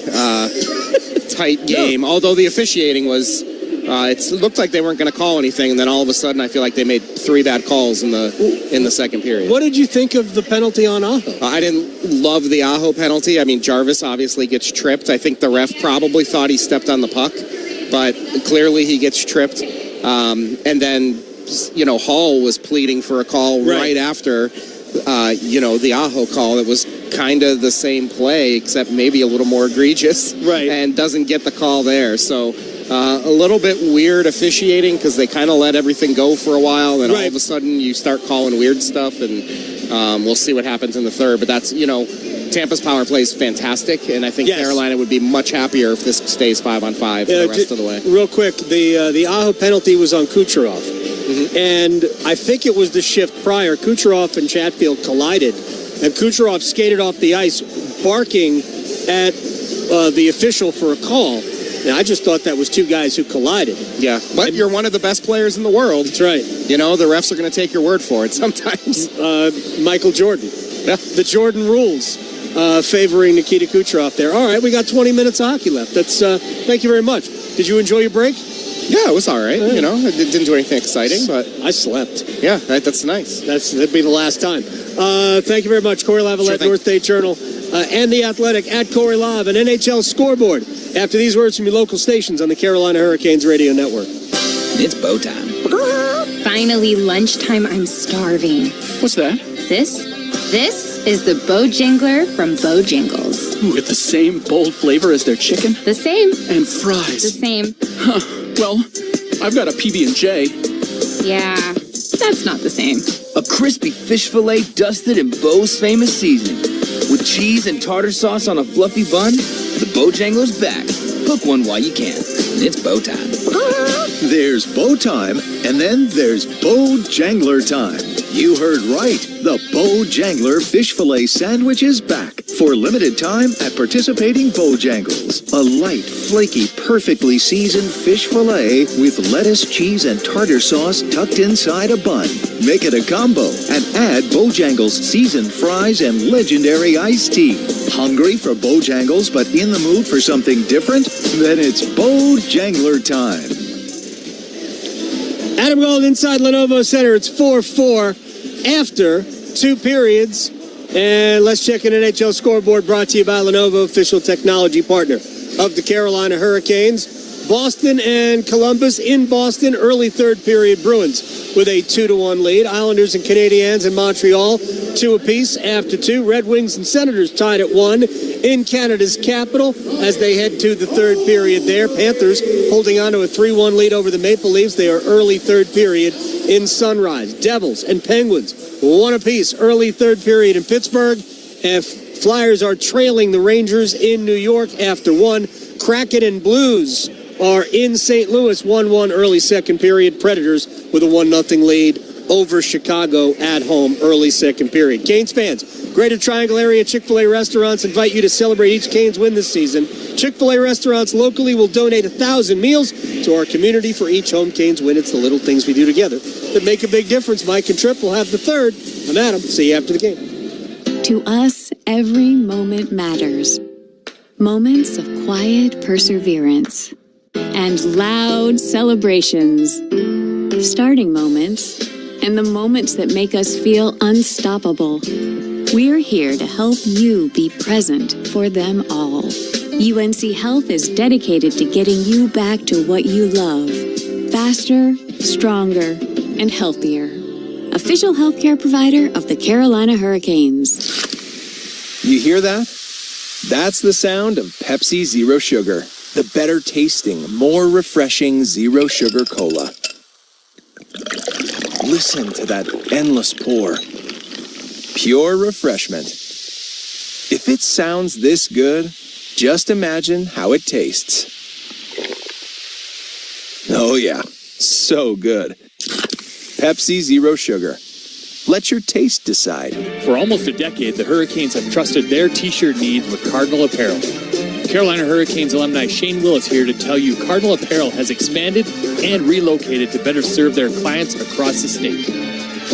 tight game, although the officiating was... it looked like they weren't going to call anything, and then all of a sudden I feel like they made 3 bad calls in the second period. What did you think of the penalty on Aho? I didn't love the Aho penalty. I mean, Jarvis obviously gets tripped. I think the ref probably thought he stepped on the puck, but clearly he gets tripped. And then, Hall was pleading for a call right after, the Aho call. It was kind of the same play, except maybe a little more egregious. Right. And doesn't get the call there. So... a little bit weird officiating because they kind of let everything go for a while, and all of a sudden you start calling weird stuff, and we'll see what happens in the third. But that's, Tampa's power play is fantastic, and I think Carolina would be much happier if this stays 5-on-5 the rest of the way. Real quick, the Aho penalty was on Kucherov, and I think it was the shift prior. Kucherov and Chatfield collided, and Kucherov skated off the ice, barking at the official for a call. Now, I just thought that was 2 guys who collided. Yeah, but you're one of the best players in the world. That's right. The refs are going to take your word for it sometimes. Michael Jordan. Yeah. The Jordan rules favoring Nikita Kucherov there. All right, we got 20 minutes of hockey left. That's thank you very much. Did you enjoy your break? Yeah, it was all right. I didn't do anything exciting, but... I slept. Yeah, that's nice. That'd be the last time. Thank you very much, Corey Lavalette, North State Journal, and The Athletic, at Corey Lav, and NHL Scoreboard. After these words from your local stations on the Carolina Hurricanes Radio Network. It's bow time. Finally, lunchtime. I'm starving. What's that? This is the Bojangler from Bojangles. With the same bold flavor as their chicken? The same. And fries. The same. Huh. Well, I've got a PB&J. Yeah, that's not the same. A crispy fish fillet dusted in Bo's famous seasoning. With cheese and tartar sauce on a fluffy bun, the Bojangler's back. Hook one while you can. It's bow time. There's bow time, and then there's Bojangler time. You heard right. The Bojangler fish fillet sandwich is back for limited time at participating Bojangles. A light, flaky, perfectly seasoned fish fillet with lettuce, cheese, and tartar sauce tucked inside a bun. Make it a combo and add Bojangles seasoned fries and legendary iced tea. Hungry for Bojangles but in the mood for something different? Then it's Bojangler time. Adam Gold inside Lenovo Center. It's 4-4 after 2 periods. And let's check an NHL scoreboard brought to you by Lenovo, official technology partner of the Carolina Hurricanes. Boston and Columbus in Boston, early third period. Bruins with a 2-1 lead. Islanders and Canadiens in Montreal, 2 apiece after 2. Red Wings and Senators tied at 1 in Canada's capital as they head to the third period there. Panthers holding on to a 3-1 lead over the Maple Leafs. They are early third period in Sunrise. Devils and Penguins, 1 apiece, early third period in Pittsburgh. And Flyers are trailing the Rangers in New York after 1. Kraken and Blues are in St. Louis, 1-1 early second period. Predators with a 1-0 lead over Chicago at home early second period. Canes fans, Greater Triangle area Chick-fil-A restaurants invite you to celebrate each Canes win this season. Chick-fil-A restaurants locally will donate 1,000 meals to our community for each home Canes win. It's the little things we do together that make a big difference. Mike and Tripp will have the third. I'm Adam. See you after the game. To us, every moment matters. Moments of quiet perseverance and loud celebrations. Starting moments and the moments that make us feel unstoppable. We're here to help you be present for them all. UNC Health is dedicated to getting you back to what you love. Faster, stronger, and healthier. Official healthcare provider of the Carolina Hurricanes. You hear that? That's the sound of Pepsi Zero Sugar. The better tasting, more refreshing Zero Sugar Cola. Listen to that endless pour. Pure refreshment. If it sounds this good, just imagine how it tastes. Oh yeah, so good. Pepsi Zero Sugar. Let your taste decide. For almost a decade, the Hurricanes have trusted their T-shirt needs with Cardinal Apparel. Carolina Hurricanes alumni Shane Willis here to tell you Cardinal Apparel has expanded and relocated to better serve their clients across the state.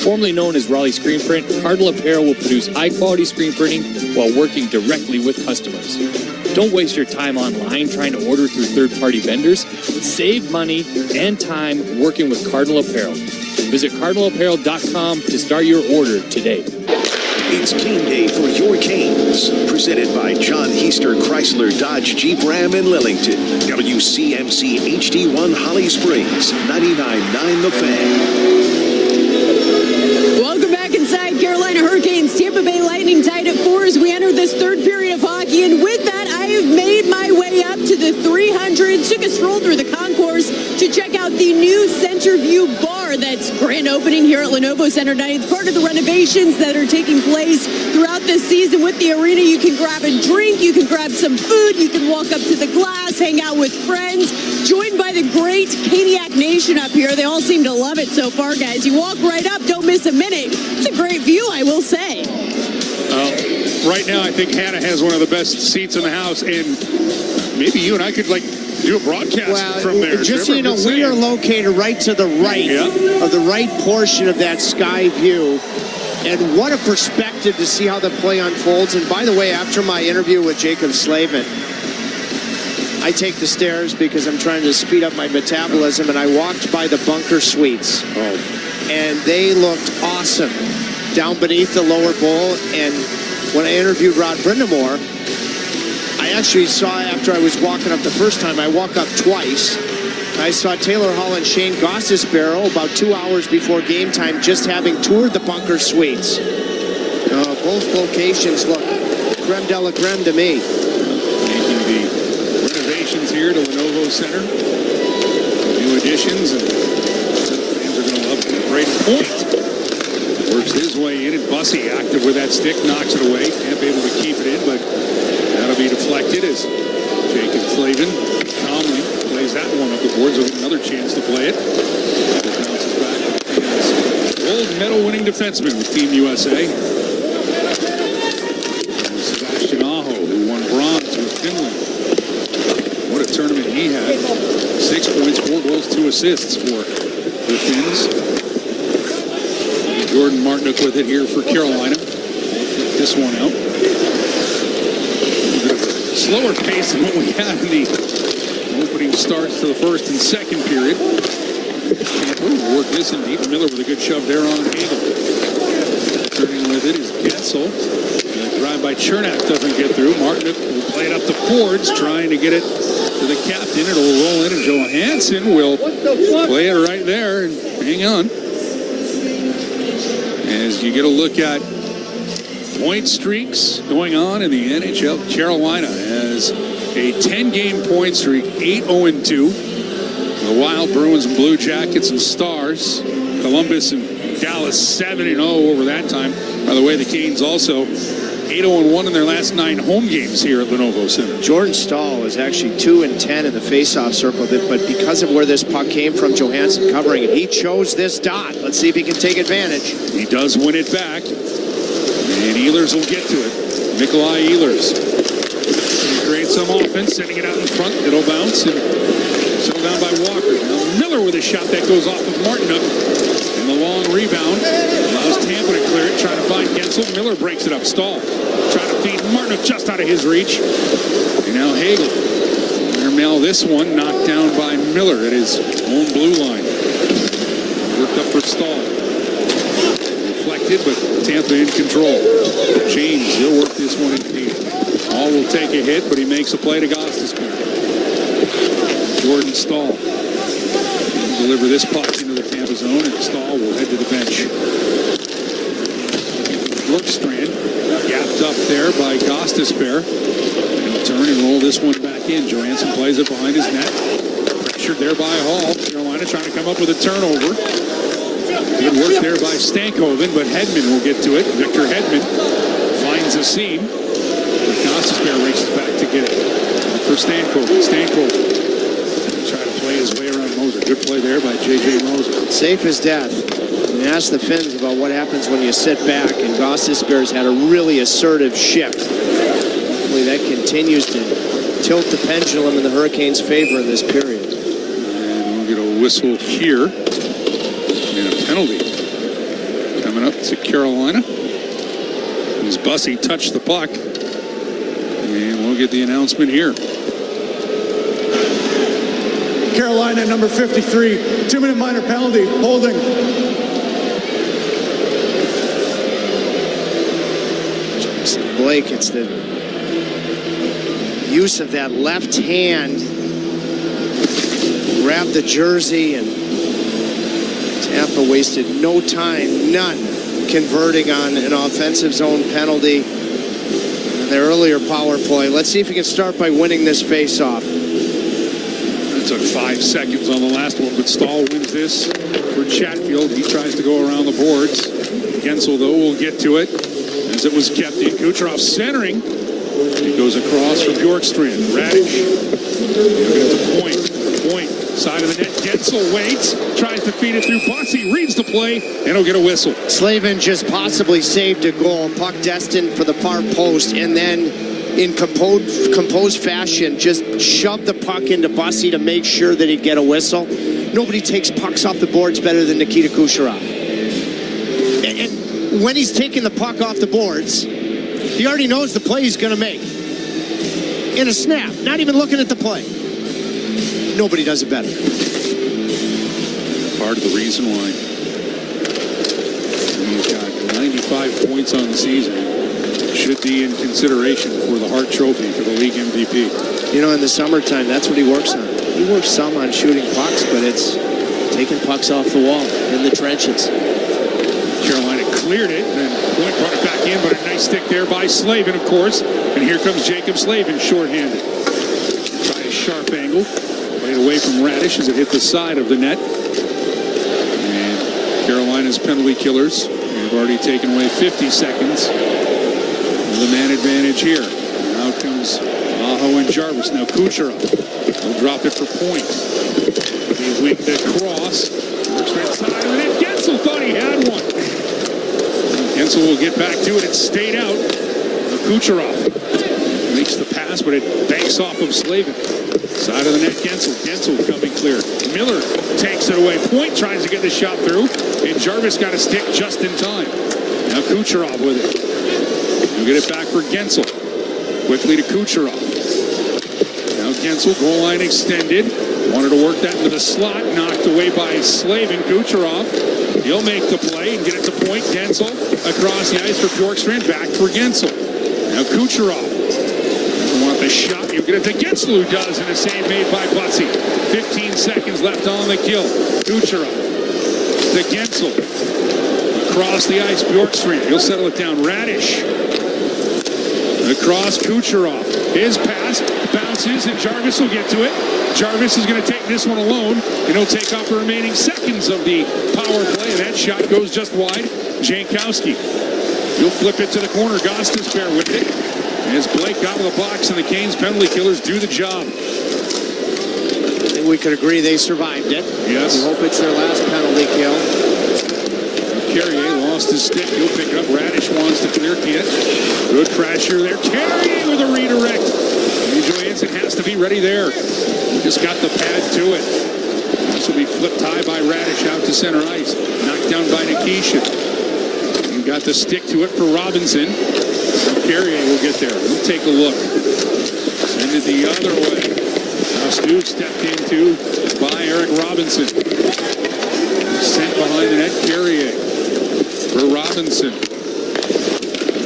Formerly known as Raleigh Screen Print, Cardinal Apparel will produce high-quality screen printing while working directly with customers. Don't waste your time online trying to order through third-party vendors. Save money and time working with Cardinal Apparel. Visit cardinalapparel.com to start your order today. It's game day for your Canes. Presented by John Heister Chrysler Dodge Jeep Ram in Lillington. WCMC HD1 Holly Springs. 99.9 The Fan. Welcome back inside Carolina Hurricanes. Tampa Bay Lightning tied at 4 as we enter this third period of hockey. And with that, I have made my way up to the 300s. Took a stroll through the concourse to check out the new Centerview Bar that's grand opening here at Lenovo Center tonight. It's part of the renovations that are taking place throughout this season with the arena. You can grab a drink, you can grab some food, you can walk up to the glass, hang out with friends, joined by the great Caniac Nation up here. They all seem to love it so far, guys. You walk right up, don't miss a minute. It's a great view, I will say. Right now, I think Hannah has one of the best seats in the house, and maybe you and I could do a broadcast from there. Just so you know, we are located right to the right of the right portion of that sky view. And what a perspective to see how the play unfolds. And by the way, after my interview with Jacob Slavin, I take the stairs because I'm trying to speed up my metabolism, and I walked by the bunker suites. And they looked awesome down beneath the lower bowl. And when I interviewed Rod Brindamore, I actually saw, after I was walking up the first time, I walk up twice. I saw Taylor Hall and Shane Gostisbehere about 2 hours before game time, just having toured the bunker suites. Both locations look creme de la creme to me. Making the renovations here to Lenovo Center. New additions, and fans are going to love it. Great point. Works his way in, and Bussey active with that stick, knocks it away. Can't be able to keep it in, but that'll be deflected as Jacob Slavin calmly plays that one up the boards with another chance to play it. It bounces back. Gold medal winning defenseman with Team USA. Sebastian Aho, who won bronze with Finland. What a tournament he had. 6 points, 4 goals, 2 assists for the Finns. Jordan Martinook with it here for Carolina. This one out. Slower pace than what we had in the opening starts to the first and second period. Tampa work this in deep. Miller with a good shove there on Hagel. Turning with it is Gensel. The drive by Chernak doesn't get through. Martinook will play it up the boards, trying to get it to the captain. It'll roll in, and Johansson will play it right there and hang on. As you get a look at point streaks going on in the NHL, Carolina has a 10-game point streak, 8-0-2. The Wild, Bruins, and Blue Jackets and Stars. Columbus and Dallas 7-0 over that time. By the way, the Canes also 8-0-1 in their last 9 home games here at Lenovo Center. Jordan Stahl is actually 2-10 in the faceoff circle, but because of where this puck came from, Johansson covering it, he chose this dot. Let's see if he can take advantage. He does win it back, and Ehlers will get to it. Nikolai Ehlers creates some offense, sending it out in front. It'll bounce and settle down by Walker. Now Miller with a shot that goes off of Martinook, and the long rebound allows Tampa to clear it, trying to find Gensel. Miller breaks it up. Stahl trying to feed Martinook just out of his reach. And now Hagel. Now this one knocked down by Miller at his own blue line. Worked up for Stahl. Deflected, but Tampa in control. James, he'll work this one in deep. Hall will take a hit, but he makes a play to Gostisbehere. Jordan Stahl will deliver this puck into the Tampa zone, and Stahl will head to the bench. Bjorkstrand gapped up there by Gostisbehere. He'll turn and roll this one back in. Johansson plays it behind his net. Pressured there by Hall. Carolina trying to come up with a turnover. Good work there by Stankoven, but Hedman will get to it. Victor Hedman finds a seam. Gostisbehere races back to get it for Stankoven. Stankoven trying to play his way around Moser. Good play there by J.J. Moser. Safe as death. And ask the Finns about what happens when you sit back, and Gostisbehere's had a really assertive shift. Hopefully that continues to tilt the pendulum in the Hurricanes' favor in this period. And we'll get a whistle here. And a penalty coming up to Carolina. As Bussy touched the puck. And we'll get the announcement here. Carolina, number 53, 2-minute minor penalty, holding. Blake, it's the use of that left hand. Grab the jersey, and Tampa wasted no time, none, converting on an offensive zone penalty in their earlier power play. Let's see if we can start by winning this face-off. It took 5 seconds on the last one, but Stahl wins this for Chatfield. He tries to go around the boards. Gensel, though, will get to it as it was kept in. Kucherov centering. He goes across for Bjorkstrand. Radish. The point. Side of the net. Gensel waits. Tries to feed it through Bussy. Reads the play, and he'll get a whistle. Slavin just possibly saved a goal. Puck destined for the far post, and then in composed fashion, just shoved the puck into Bussy to make sure that he'd get a whistle. Nobody takes pucks off the boards better than Nikita Kucherov. And when he's taking the puck off the boards, he already knows the play he's going to make. In a snap, not even looking at the play. Nobody does it better. Part of the reason why he's got 95 points on the season. Should be in consideration for the Hart Trophy for the league MVP. You know, in the summertime, that's what he works on. He works some on shooting pucks, but it's taking pucks off the wall in the trenches. Carolina cleared it, and Point brought it back in, but a nice stick there by Slavin, of course. And here comes Jacob Slavin, shorthanded. Try a sharp angle. Played away from Radish as it hit the side of the net. And Carolina's penalty killers have already taken away 50 seconds. The man advantage here. Now comes Aho and Jarvis. Now Kucherov will drop it for Point. He winged across. Works right side of the net. Gensel thought he had one. Gensel will get back to it. It stayed out. Kucherov makes the pass, but it banks off of Slavin. Side of the net, Gensel. Gensel coming clear. Miller takes it away. Point tries to get the shot through, and Jarvis got a stick just in time. Now Kucherov with it. He'll get it back for Gensel. Quickly to Kucherov. Now Gensel, goal line extended. Wanted to work that into the slot. Knocked away by Slavin. Kucherov. He'll make the play and get it to Point. Gensel across the ice for Bjorkstrand. Back for Gensel. Now Kucherov. Doesn't want the shot. He'll get it to Gensel, who does, and a save made by Bussy. 15 seconds left on the kill. Kucherov to Gensel. Across the ice, Bjorkstrand. He'll settle it down. Radish. Across Kucherov. His pass bounces, and Jarvis will get to it. Jarvis is going to take this one alone, and he'll take off the remaining seconds of the power play. That shot goes just wide. Jankowski. He'll flip it to the corner. Gostisbehere with it. As Blake out of the box, and the Canes penalty killers do the job. I think we could agree they survived it. Yes. We hope it's their last penalty kill. Carrier lost his stick. He'll pick up. Radish wants to clear it. Good pressure there. Carrier with a redirect. And Johansson has to be ready there. He just got the pad to it. This will be flipped high by Radish out to center ice. Knocked down by Nikishin. He got the stick to it for Robinson. Carrier will get there. He'll take a look. Send it the other way. Now Stu stepped into by Eric Robinson. Sent behind the net. Carrier for Robinson.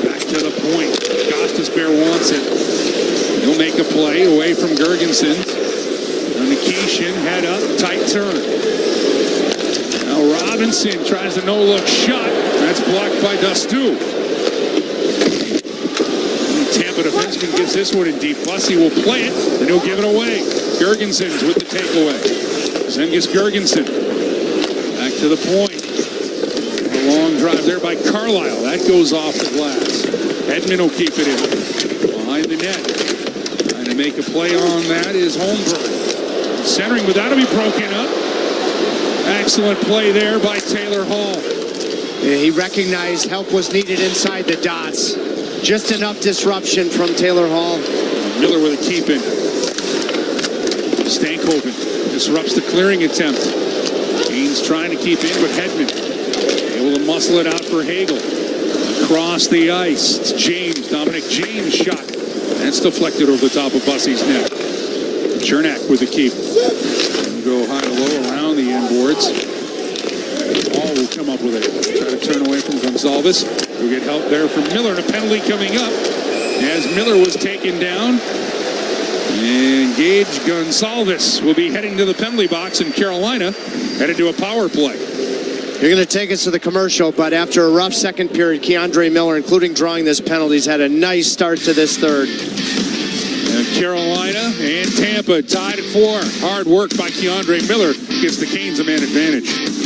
Back to the point. Gostisbehere wants it. He'll make a play away from Gergensen. Now Nikishin head up. Tight turn. Now Robinson tries a no-look shot. That's blocked by Dustu. Tampa defenseman gets this one in deep. Bussy will play it, and he'll give it away. Gergensen's with the takeaway. Zengus Gergensen. Back to the point. A long drive there by Carlisle. That goes off the glass. Edmund will keep it in. Behind the net. Trying to make a play on that is Holmberg. Centering, but that'll be broken up. Excellent play there by Taylor Hall. He recognized help was needed inside the dots. Just enough disruption from Taylor Hall. Miller with a keep in. Stankoven disrupts the clearing attempt. Canes trying to keep in, but Hedman able to muscle it out for Hagel. Across the ice, it's James, Dominic James shot. That's deflected over the top of Bussy's net. Chernak with the keep. Go high to low around the end boards. Hall will come up with it. Try to turn away from Gonzalez. We'll get help there from Miller, and a penalty coming up as Miller was taken down. And Gage Gonzalez will be heading to the penalty box, in Carolina headed to a power play. You're going to take us to the commercial, but after a rough second period, Keandre Miller, including drawing this penalty, has had a nice start to this third. And Carolina and Tampa tied at 4. Hard work by Keandre Miller gives the Canes a man advantage.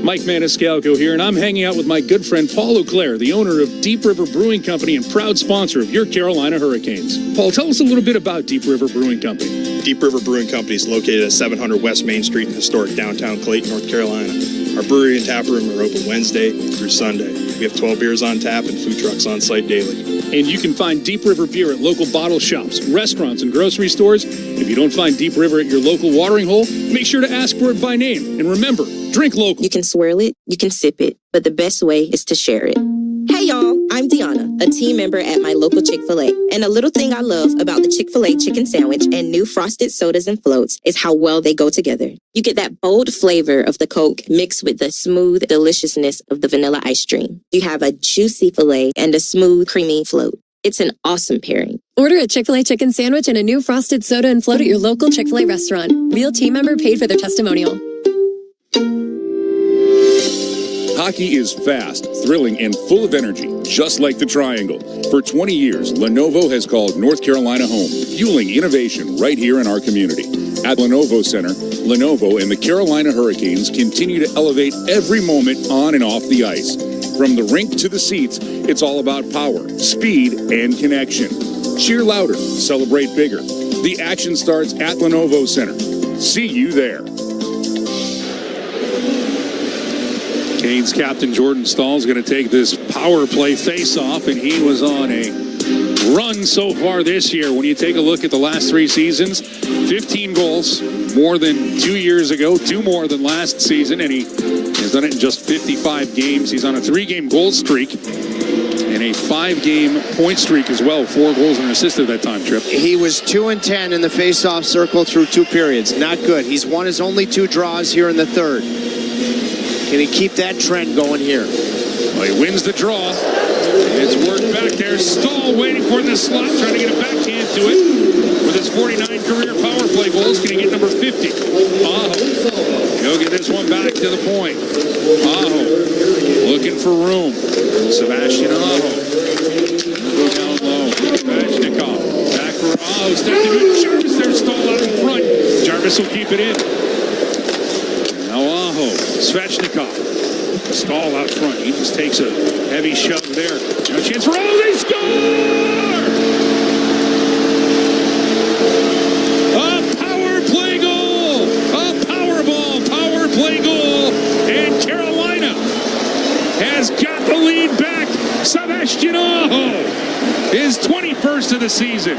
Mike Maniscalco here, and I'm hanging out with my good friend Paul Auclair, the owner of Deep River Brewing Company and proud sponsor of your Carolina Hurricanes. Paul, tell us a little bit about Deep River Brewing Company. Deep River Brewing Company is located at 700 West Main Street in historic downtown Clayton, North Carolina. Our brewery and tap room are open Wednesday through Sunday. We have 12 beers on tap and food trucks on site daily. And you can find Deep River beer at local bottle shops, restaurants, and grocery stores. If you don't find Deep River at your local watering hole, make sure to ask for it by name. And remember, drink local. You can swirl it, you can sip it, but the best way is to share it. Hey y'all, I'm Deanna, a team member at my local Chick-fil-A. And a little thing I love about the Chick-fil-A chicken sandwich and new frosted sodas and floats is how well they go together. You get that bold flavor of the Coke mixed with the smooth deliciousness of the vanilla ice cream. You have a juicy filet and a smooth, creamy float. It's an awesome pairing. Order a Chick-fil-A chicken sandwich and a new frosted soda and float at your local Chick-fil-A restaurant. Real team member paid for their testimonial. Hockey is fast, thrilling, and full of energy, just like the Triangle. For 20 years, Lenovo has called North Carolina home, fueling innovation right here in our community. At Lenovo Center, Lenovo and the Carolina Hurricanes continue to elevate every moment on and off the ice. From the rink to the seats, it's all about power, speed, and connection. Cheer louder, celebrate bigger. The action starts at Lenovo Center. See you there. Canes captain Jordan Stahl is going to take this power play face-off, and he was on a run so far this year. When you take a look at the last 3 seasons, 15 goals, more than 2 years ago, 2 more than last season, and he has done it in just 55 games. He's on a 3-game goal streak and a 5-game point streak as well. 4 goals and an assist at that time, Trip. He was 2-10 in the face-off circle through 2 periods. Not good. He's won his only 2 draws here in the third. Can he keep that trend going here? Well, he wins the draw. It's worked back there. Stahl waiting for the slot, trying to get a backhand to it. With his 49 career power play goals, can he get number 50? Aho. He'll get this one back to the point. Aho looking for room. Sebastian Aho. Down low. Svechnikov. Back for Aho. Stepped into Jarvis there. Stahl out in front. Jarvis will keep it in. Now Aho. Svechnikov. Stahl out front. He just takes a heavy shove there. Now a chance for Aho. They score! A power play goal! A Powerball power play goal! And Carolina has got the lead back. Sebastian Aho, his 21st of the season.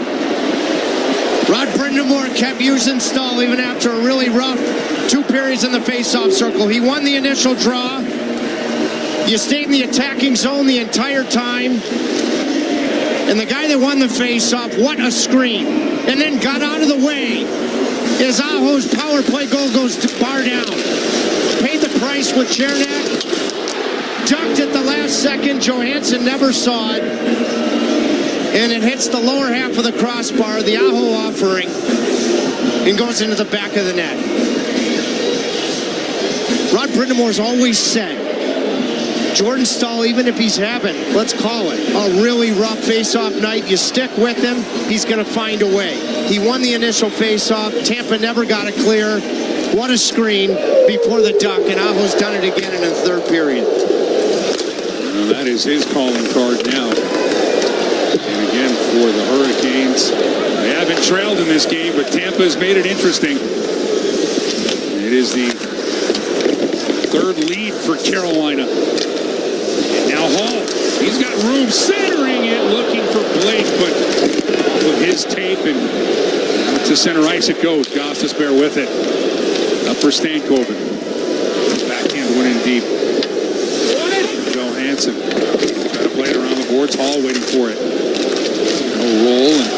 Rod Brindamore kept using Stahl even after a really rough 2 periods in the face-off circle. He won the initial draw. You stayed in the attacking zone the entire time. And the guy that won the face-off, what a screen. And then got out of the way as Aho's power play goal goes to bar down. Paid the price with Chernak. Ducked at the last second. Johansson never saw it. And it hits the lower half of the crossbar, the Aho offering, and goes into the back of the net. Rod Brindamore's always said, Jordan Stahl, even if he's having, let's call it, a really rough face-off night, you stick with him, he's going to find a way. He won the initial face-off. Tampa never got it clear. What a screen before the duck, and Aho's done it again in the third period. Well, that is his calling card now. And again, for the Hurricanes, they haven't trailed in this game, but Tampa's made it interesting. is the third lead for Carolina. And now Hall. He's got room, centering it, looking for Blake, but off of his tape and to center ice it goes. Gostisbehere with it. Up for Stankoven. Backhand went in deep. Johansson. Trying to play it around the boards. Hall waiting for it. No roll, and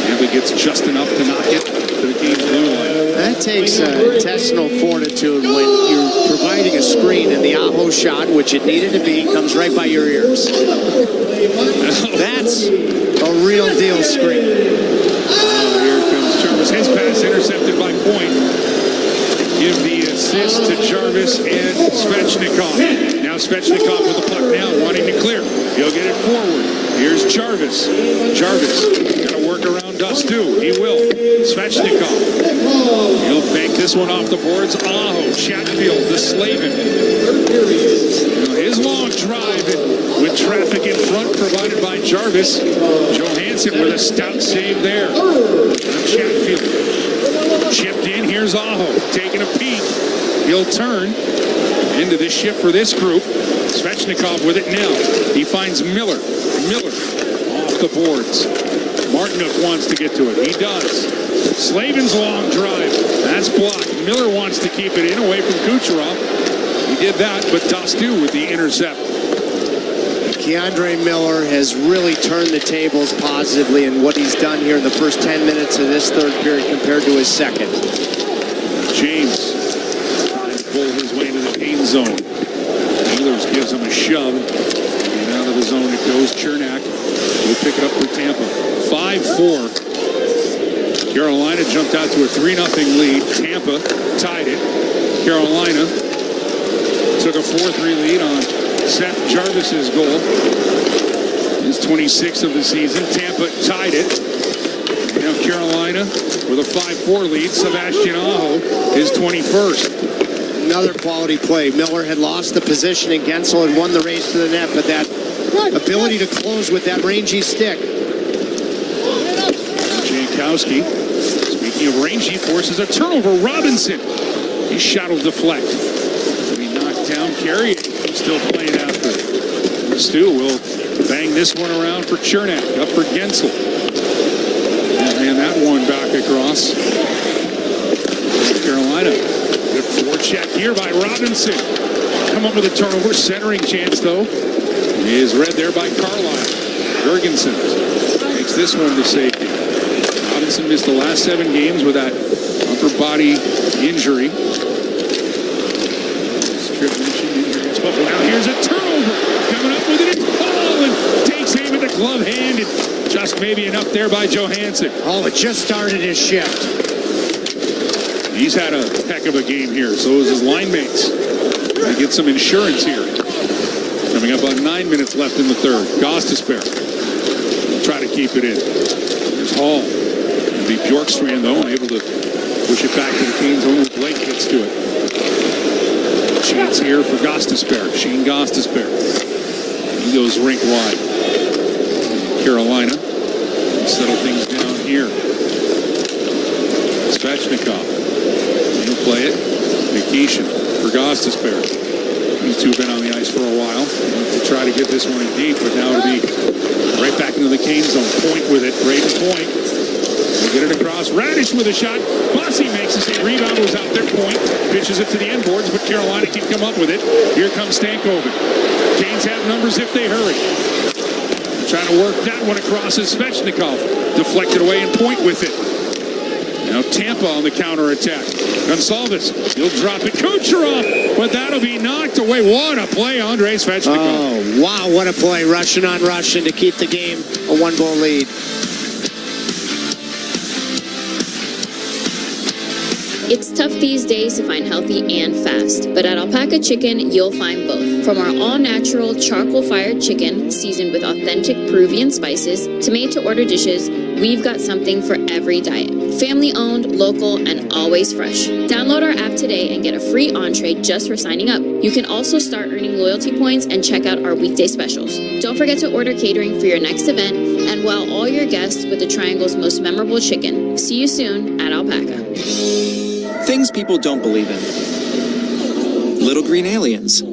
Tampa gets just enough to knock it to the Kings blue line. That takes intestinal fortitude when you're providing a screen and the Aho shot, which it needed to be, comes right by your ears. That's a real deal screen. Here comes Jarvis. His pass intercepted by Point. Give the assist to Jarvis and Svechnikov. Now Svechnikov with the puck now, wanting to clear. He'll get it forward. Here's Jarvis. Jarvis got to work around Dustu. He will. Svechnikov. He'll bank this one off the boards. Aho, Chatfield to Slavin. His long drive with traffic in front provided by Jarvis. Johansson with a stout save there. Chatfield. Chipped in. Here's Aho taking a peek. He'll turn into this shift for this group. Svechnikov with it now. He finds Miller. Miller off the boards. Martinook wants to get to it. He does. Slavin's long drive. That's blocked. Miller wants to keep it in away from Kucherov. He did that, but Dustu with the intercept. Keandre Miller has really turned the tables positively in what he's done here in the first 10 minutes of this third period compared to his second. James trying to pull his way into the pain zone. Ehlers gives him a shove. And out of the zone it goes. Chernak will pick it up for Tampa. 5-4. Carolina jumped out to a 3-0 lead. Tampa tied it. Carolina took a 4-3 lead on Seth Jarvis's goal. His 26th of the season. Tampa tied it. Now Carolina with a 5-4 lead. Sebastian Aho, his 21st. Another quality play. Miller had lost the position and Gensel had won the race to the net, but that ability to close with that rangy stick. Jankowski, speaking of rangy, forces a turnover. Robinson. His shot will deflect. He knocked down Carey. Still playing after it. Stu will bang this one around for Chernak. Up for Gensel. And that one back across. Carolina. Good forecheck here by Robinson. Come up with a turnover. Centering chance, though, is read there by Carlisle. Jurgensen takes this one to safety. Robinson missed the last 7 games with that upper body injury. Now here's a turnover. Coming up with it. Hall and takes aim at the glove hand. And just maybe enough there by Johansson. Oh, it just started his shift. He's had a heck of a game here. So is his line mates. They get some insurance here. Coming up on 9 minutes left in the third. Gostisbehere. Try to keep it in. There's Hall. It'll be Bjorkstrand, though, able to push it back to the Canes. Only Blake gets to it. Chance here for Gostisbehere. Shane Gostisbehere. He goes rink wide. Carolina settle things down here. Svechnikov. He'll play it. Nikishin for Gostisbehere. These two have been on the ice for a while. To try to get this one in deep, but now it'll be right back into the Cane zone. Point with it. Braden Point. They get it across. Radish with a shot. Bossy makes the save. Rebound was out there. Point pitches it to the end boards, but Carolina can come up with it. Here comes Stankoven. Canes have numbers if they hurry. Trying to work that one across as Svechnikov. Deflected away and Point with it. Now Tampa on the counterattack. Gonsalves, he'll drop it. Kucherov, but that'll be knocked away. What a play, Andrei Svechnikov. Oh, wow, what a play. Russian on Russian to keep the game a 1-goal lead. It's tough these days to find healthy and fast, but at Alpaca Chicken, you'll find both. From our all-natural charcoal-fired chicken, seasoned with authentic Peruvian spices, to made-to-order dishes, we've got something for every diet. Family-owned, local, and always fresh. Download our app today and get a free entree just for signing up. You can also start earning loyalty points and check out our weekday specials. Don't forget to order catering for your next event, and wow all your guests with the Triangle's most memorable chicken. See you soon at Alpaca. Things people don't believe in. Little green aliens.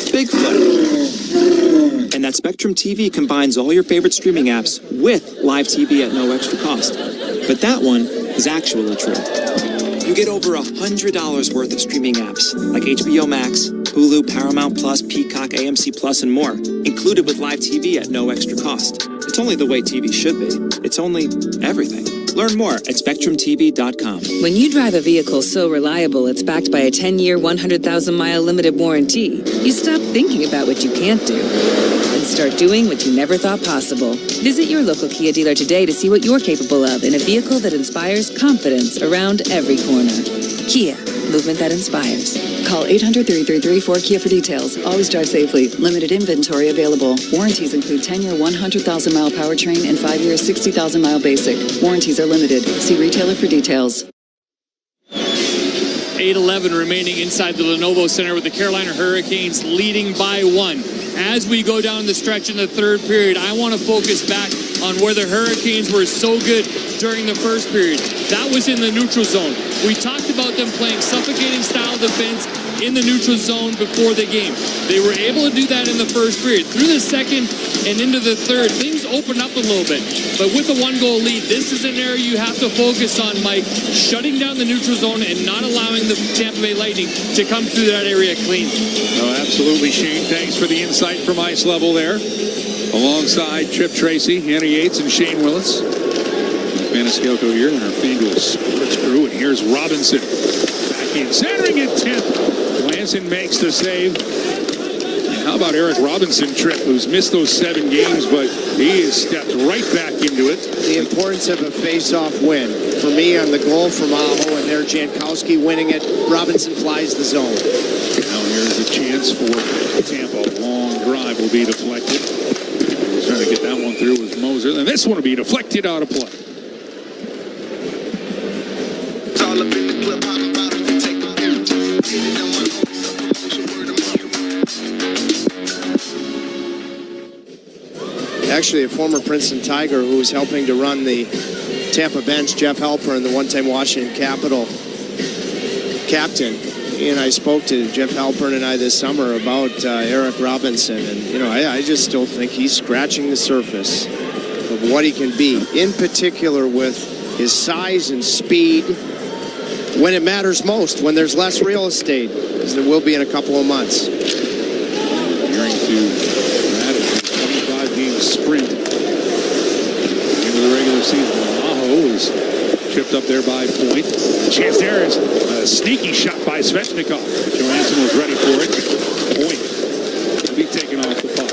Bigfoot. And that Spectrum TV combines all your favorite streaming apps with live TV at no extra cost. But that one is actually true. You get over $100 worth of streaming apps like HBO Max, Hulu, Paramount Plus, Peacock, AMC Plus, and more, included with live TV at no extra cost. It's only the way TV should be. It's only everything. Learn more at SpectrumTV.com. When you drive a vehicle so reliable it's backed by a 10-year, 100,000-mile limited warranty, you stop thinking about what you can't do and start doing what you never thought possible. Visit your local Kia dealer today to see what you're capable of in a vehicle that inspires confidence around every corner. Kia, movement that inspires. Call 800-333-4KIA for details. Always drive safely. Limited inventory available. Warranties include 10-year 100,000-mile powertrain and 5-year 60,000-mile basic. Warranties are limited. See retailer for details. 8:11 remaining inside the Lenovo Center with the Carolina Hurricanes leading by 1. As we go down the stretch in the third period, I want to focus back on where the Hurricanes were so good during the first period. That was in the neutral zone. We talked about them playing suffocating style defense in the neutral zone before the game. They were able to do that in the first period. Through the second and into the third, things opened up a little bit. But with the 1-goal lead, this is an area you have to focus on, Mike, shutting down the neutral zone and not allowing the Tampa Bay Lightning to come through that area clean. Oh, absolutely, Shane. Thanks for the insight from ice level there. Alongside Trip Tracy, Hannah Yates, and Shane Willis. Maniscalco here in our FanDuel Sports crew. And here's Robinson. Back in, centering it, 10th. Lanson makes the save. And how about Eric Robinson, Trip, who's missed those 7 games, but he has stepped right back into it. The importance of a face-off win. For me, on the goal from Aho and there, Jankowski winning it. Robinson flies the zone. Now here's a chance for Tampa. Long drive will be deflected. Trying to get that one through with Moser. And this one will be deflected out of play. Actually, a former Princeton Tiger who was helping to run the Tampa bench, Jeff Halpern, the one-time Washington Capital captain. He and I spoke to Jeff Halpern and I this summer about Eric Robinson. And, you know, I just still think he's scratching the surface of what he can be, in particular with his size and speed when it matters most, when there's less real estate, as there will be in a couple of months. Hearing to that 25-game sprint into the regular season. Aho is tripped up there by Point. Chance there is a sneaky shot by Svechnikov. Johansson was ready for it. Point will be taken off the puck.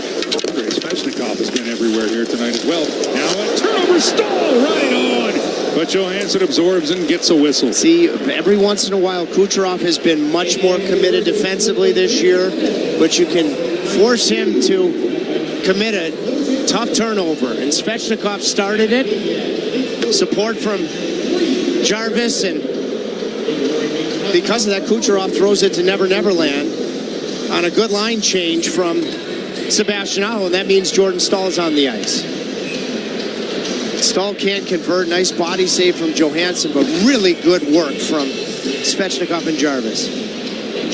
Andrei Svechnikov has been everywhere here tonight as well. Now a turnover stall right on. But Johansson absorbs and gets a whistle. See, every once in a while, Kucherov has been much more committed defensively this year, but you can force him to commit a tough turnover. And Svechnikov started it. Support from Jarvis, and because of that, Kucherov throws it to Never Never Land on a good line change from Sebastian Aho, and that means Jordan Stahl's on the ice. Stahl can't convert. Nice body save from Johansson, but really good work from Svechnikov and Jarvis.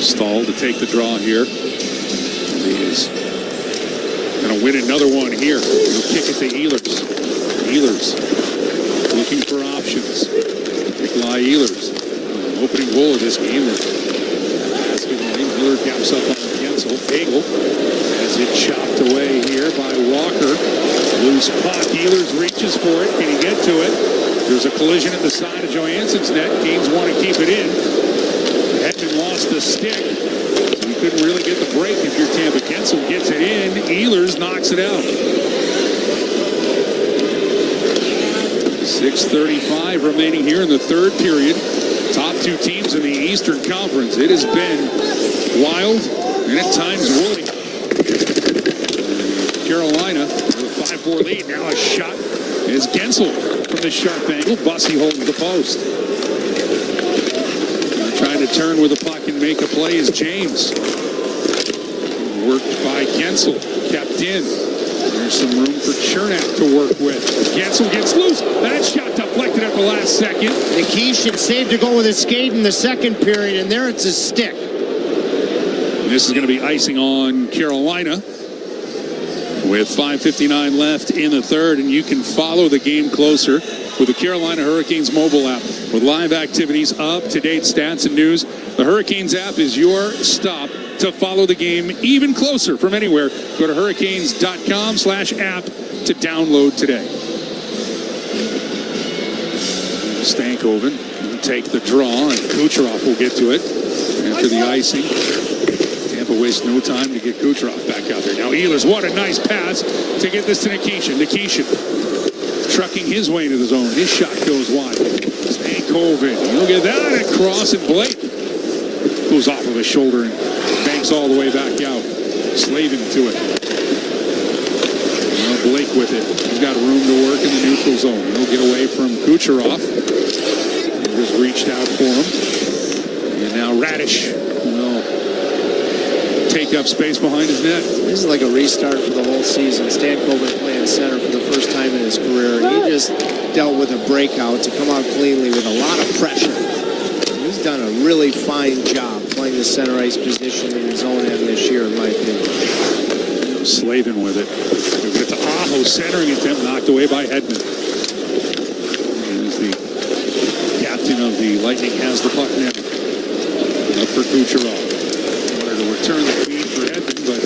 Stahl to take the draw here. He is going to win another one here. He'll kick it to Ehlers. Ehlers looking for options. Nikolai Ehlers, opening goal of this game. Ehlers gaps up on Gensel. Hagel has it chopped away here by Walker. Loose puck. Ehlers reaches for it. Can he get to it? There's a collision at the side of Johansson's net. Canes want to keep it in. Hedman lost the stick. So he couldn't really get the break if you're Tampa. Gensel gets it in. Ehlers knocks it out. 6:35 remaining here in the third period. Top 2 teams in the Eastern Conference. It has been wild and at times woolly. Carolina with a 5-4 lead. Now a shot is Gensel from the sharp angle. Bussey holds the post. Trying to turn with the puck and make a play is James. Worked by Gensel. Kept in. There's some room for Chernak to work with. Gensel gets loose. That shot deflected at the last second. Nikish saved to go with his skate in the second period, and there it's a stick. This is going to be icing on Carolina with 5:59 left in the third, and you can follow the game closer with the Carolina Hurricanes mobile app. With live activities, up-to-date stats and news, the Hurricanes app is your stop to follow the game even closer from anywhere. Go to hurricanes.com/app to download today. Stankoven will take the draw, and Kucherov will get to it after the icing. Tampa wastes no time to get Kucherov back out there. Now Ehlers, what a nice pass to get this to Nikishin. Nikishin trucking his way into the zone. His shot goes wide. Stankoven, look at that across, and Blake goes off of his shoulder and banks all the way back out. Slavin to it. Now Blake with it. He's got room to work in the neutral zone. He'll get away from Kucherov. He just reached out for him. And now Radish will take up space behind his net. This is like a restart for the whole season. Stankoven playing center for the first time in his career. He just dealt with a breakout to come out cleanly with a lot of pressure. He's done a really fine job playing the center ice position in his own end this year, in my opinion. Slavin with it. We'll get to Aho, centering attempt knocked away by Hedman. As the captain of the Lightning has the puck now. Up for Kucherov. Wanted to return the feed for Hedman, but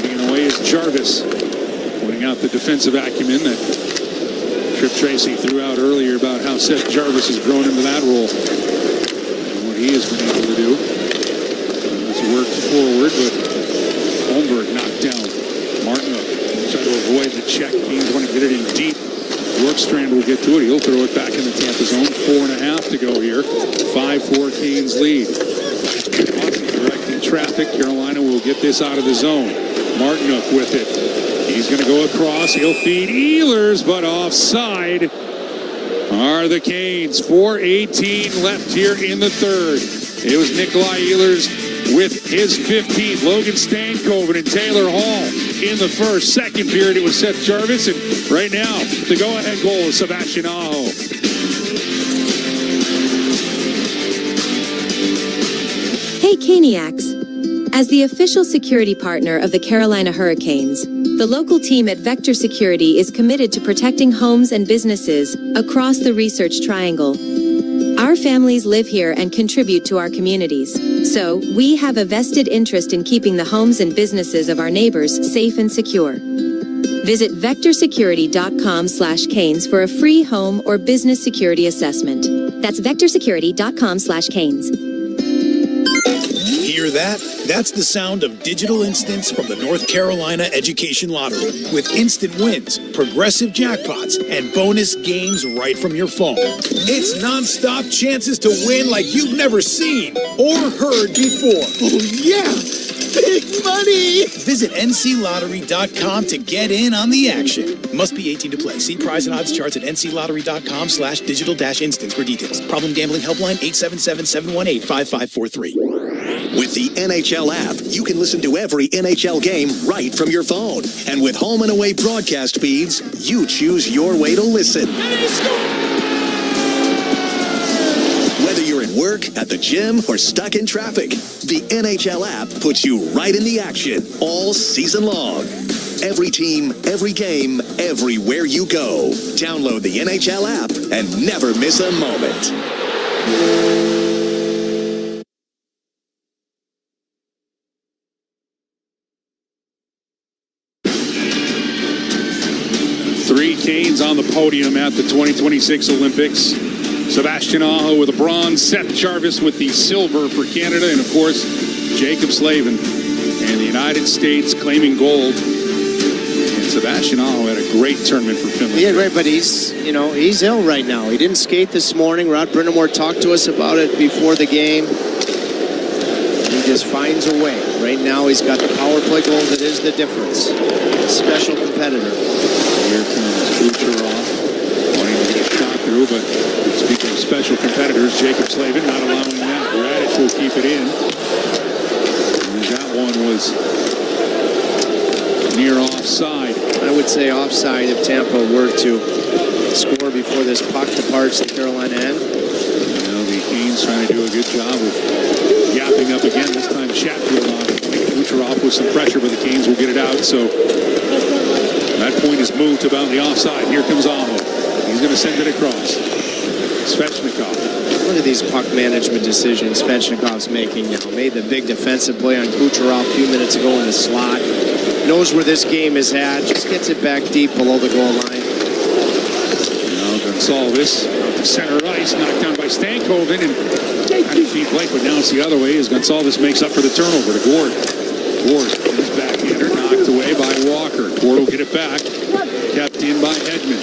getting away is Jarvis. Pointing out the defensive acumen that Trip Tracy threw out earlier about how Seth Jarvis has grown into that role. And what he has been able to do. He's worked forward, but Holmberg knocked down. Martin trying to avoid the check. Canes want to get it in deep. Bjorkstrand will get to it. He'll throw it back in the Tampa zone. 4.5 to go here. 5-4 Canes lead. Directing traffic. Carolina will get this out of the zone. Martinook with it. He's going to go across. He'll feed Ehlers, but offside are the Canes. 4:18 left here in the third. It was Nikolai Ehlers with his 15th. Logan Stankoven and Taylor Hall in the first. Second period, it was Seth Jarvis. And right now, the go-ahead goal is Sebastian Aho. Hey, Caniacs. As the official security partner of the Carolina Hurricanes, the local team at Vector Security is committed to protecting homes and businesses across the Research Triangle. Our families live here and contribute to our communities, so we have a vested interest in keeping the homes and businesses of our neighbors safe and secure. Visit vectorsecurity.com/canes for a free home or business security assessment. That's vectorsecurity.com/canes. Hear that? That's the sound of digital instants from the North Carolina Education Lottery. With instant wins, progressive jackpots, and bonus games right from your phone. It's nonstop chances to win like you've never seen or heard before. Oh, yeah! Big money! Visit nclottery.com to get in on the action. Must be 18 to play. See prize and odds charts at nclottery.com/digital-instants for details. Problem gambling helpline 877-718-5543. With the NHL app, you can listen to every NHL game right from your phone. And with home and away broadcast feeds, you choose your way to listen. Whether you're at work, at the gym, or stuck in traffic, the NHL app puts you right in the action all season long. Every team, every game, everywhere you go. Download the NHL app and never miss a moment. Three Canes on the podium at the 2026 Olympics. Sebastian Aho with the bronze, Seth Jarvis with the silver for Canada, and of course, Jacob Slavin and the United States claiming gold. And Sebastian Aho had a great tournament for Finland. Yeah, great, but he's ill right now. He didn't skate this morning. Rod Brindamore talked to us about it before the game. He just finds a way. Right now, he's got the power play goal that is the difference. Special competitor. Here comes Kucherov, wanting to get a shot through, but speaking of special competitors, Jacob Slavin not allowing that. Radish will keep it in. And that one was near offside. I would say offside if Tampa were to score before this puck departs the Carolina end. The Canes trying to do a good job of yapping up again. This time Chatfield on it. Kucherov with some pressure, but the Canes will get it out. So that point is moved to about the offside. Here comes Aho. He's going to send it across. Svechnikov. Look at these puck management decisions Svechnikov's making now. Made the big defensive play on Kucherov a few minutes ago in the slot. Knows where this game is at. Just gets it back deep below the goal line. Now Gonsalves out to center ice, knocked down by Stankoven, and kind of feet late, but now it's the other way as Gonsalves makes up for the turnover to Gord. Gord is backhander, knocked away by Walker. Gord will get it back. Kept in by Hedman.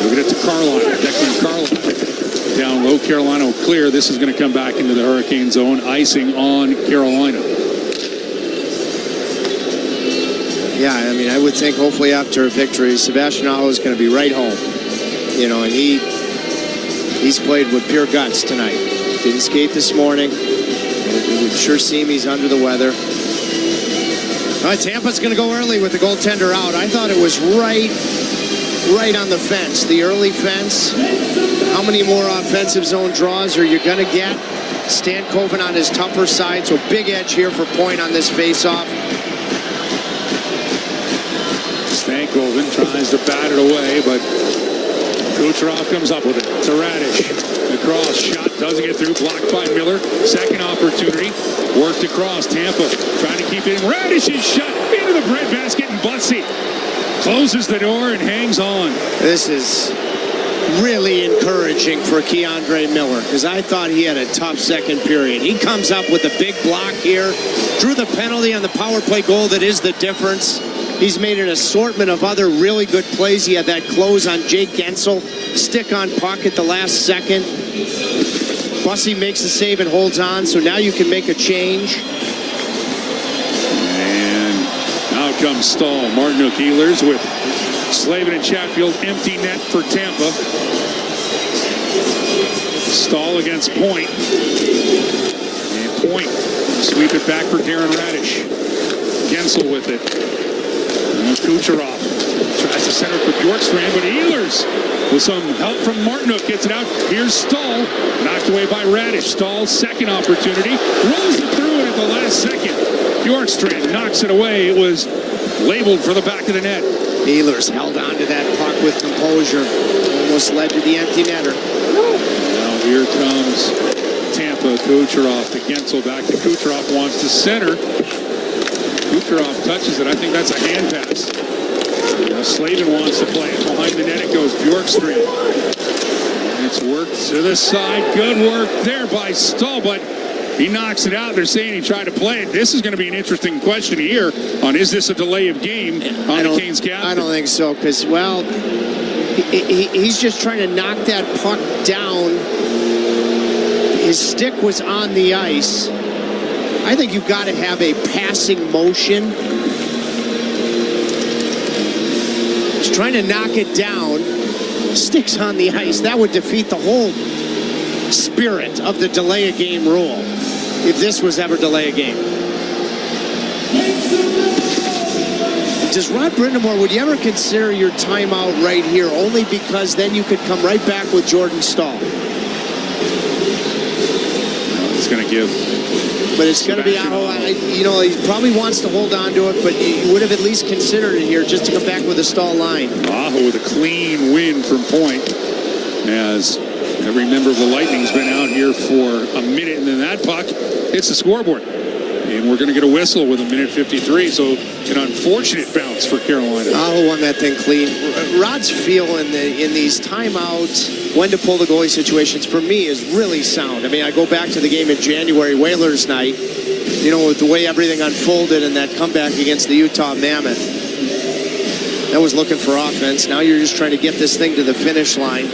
He'll get it to Carlisle. Declan Carlisle. Down low, Carolina will clear. This is going to come back into the Hurricane zone. Icing on Carolina. Yeah, I mean, I would think hopefully after a victory, Sebastian Aho is going to be right home. You know, and he's played with pure guts tonight. Didn't skate this morning. It would sure seem he's under the weather. All right, Tampa's going to go early with the goaltender out. I thought it was right on the fence, the early fence. How many more offensive zone draws are you going to get? Stankoven on his tougher side, so big edge here for Point on this faceoff. Stankoven tries to bat it away, but Kucherov comes up with it. To Radish. The cross shot doesn't get through. Blocked by Miller. Second opportunity. Worked across. Tampa trying to keep it in. Radish is shot into the breadbasket, and Butsy closes the door and hangs on. This is really encouraging for Keandre Miller because I thought he had a tough second period. He comes up with a big block here. Drew the penalty on the power play goal that is the difference. He's made an assortment of other really good plays. He had that close on Jake Gensel. Stick on puck at the last second. Bussy makes the save and holds on, so now you can make a change. And out comes Stahl. Martin Oehlers with Slavin and Chatfield. Empty net for Tampa. Stahl against Point. And Point sweep it back for Darren Radish. Gensel with it. And Kucherov tries to center for Bjorkstrand, but Oehlers with some help from Martinook gets it out. Here's Stahl, knocked away by Radish. Stahl's second opportunity, rolls it through it at the last second. Bjorkstrand knocks it away. It was labeled for the back of the net. Oehlers held on to that puck with composure. Almost led to the empty netter. Now here comes Tampa. Kucherov to Gensel, back to Kucherov, wants to center. Kucherov touches it. I think that's a hand pass. Now Slavin wants to play it. Behind the net it goes. Bjorkstrand. And it's worked to the side. Good work there by Stahl, but he knocks it out. They're saying he tried to play it. This is going to be an interesting question here on is this a delay of game on the Canes captain? I don't think so because, well, he's just trying to knock that puck down. His stick was on the ice. I think you've got to have a passing motion. He's trying to knock it down. Sticks on the ice. That would defeat the whole spirit of the delay a game rule if this was ever delay a game. Does Rod Brindamore, would you ever consider your timeout right here only because then you could come right back with Jordan Stahl? It's going to give. But it's going to be Aho. You know, he probably wants to hold on to it, but you would have at least considered it here just to come back with a Stahl line. Aho with a clean win from Point, as every member of the Lightning's been out here for a minute, and then that puck hits the scoreboard. And we're going to get a whistle with 1:53, so an unfortunate bounce for Carolina. Aho won that thing clean. Rod's feel in these timeouts, when to pull the goalie situations, for me, is really sound. I mean, I go back to the game in January, Whalers night, you know, with the way everything unfolded and that comeback against the Utah Mammoth. That was looking for offense. Now you're just trying to get this thing to the finish line.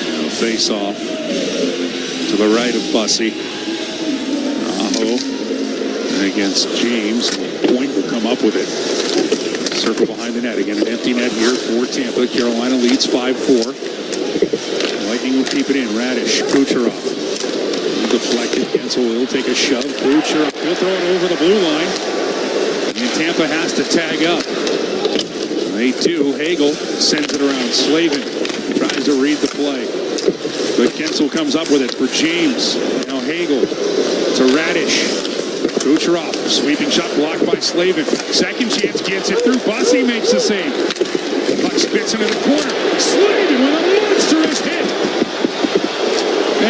Now face off to the right of Bussy. Aho against James. Point will come up with it. Circle behind the net. Again, an empty net here for Tampa. Carolina leads 5-4. Lightning will keep it in. Radish, Kucherov. Deflected. Gensel will take a shove. Kucherov will throw it over the blue line. And Tampa has to tag up. They do. Hagel sends it around. Slavin tries to read the play. But Gensel comes up with it for James. Now Hagel to Radish. Kucherov, sweeping shot blocked by Slavin. Second chance, gets it through. Bussy makes the save. Puck spits into the corner. Slavin with a monstrous hit.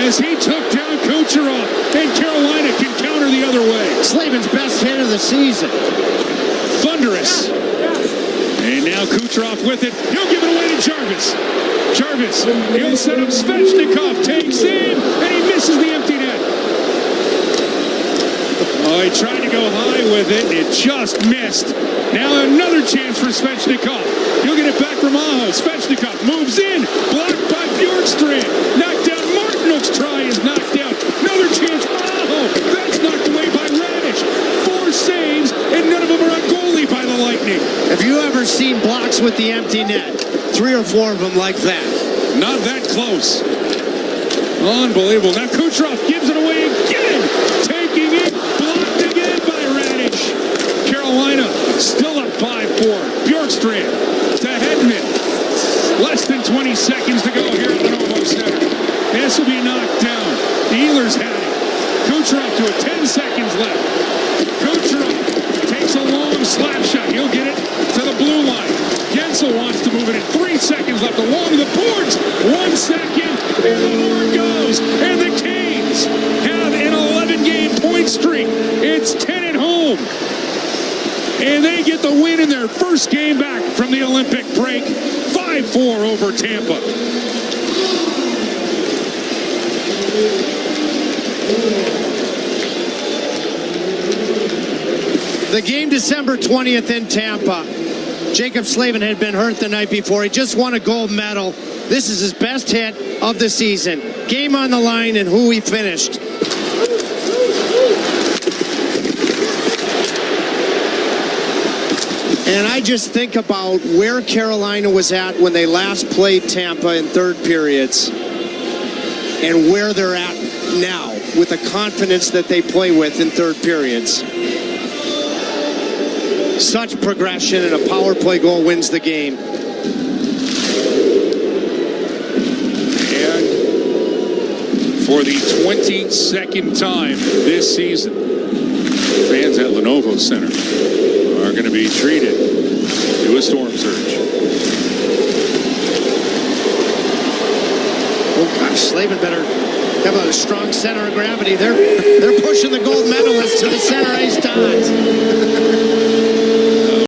As he took down Kucherov, and Carolina can counter the other way. Slavin's best hit of the season. Thunderous. And now Kucherov with it. He'll give it away to Jarvis. Jarvis, he'll set up Svechnikov. Takes in, and he misses the empty net. Oh, he tried to go high with it. It just missed. Now another chance for Svechnikov. He'll get it back from Aho. Svechnikov moves in. Blocked by Bjorkstrand. Knocked down. Martinook's try is knocked down. Another chance. Aho. That's knocked away by Radish. 4 saves, and none of them are on goalie by the Lightning. Have you ever seen blocks with the empty net? 3 or 4 of them like that. Not that close. Unbelievable. Now Kucherov gives it away again. Taking it. Blocked again by Radish. Carolina still up 5-4. Bjorkstrand to Hedman. Less than 20 seconds to go here at the Lenovo Center. This will be knocked down. The Ehlers had it. Kucherov to it. 10 seconds left. Kucherov takes a long slap shot. He'll get it to the blue line. Gensel wants to move it in. 3 seconds left along the boards. 1 second. And the horn goes. And the Canes have an 11-game point streak. It's 10 at home. And they get the win in their first game back from the Olympic break. 5-4 over Tampa. The game December 20th in Tampa. Jacob Slavin had been hurt the night before. He just won a gold medal. This is his best hit of the season. Game on the line, and who he finished. And I just think about where Carolina was at when they last played Tampa in third periods and where they're at now with the confidence that they play with in third periods. Such progression, and a power play goal wins the game. And for the 22nd time this season, fans at Lenovo Center are going to be treated to a storm surge. Oh gosh, Slavin better have a strong center of gravity. They're pushing the gold medalist to the center ice dots.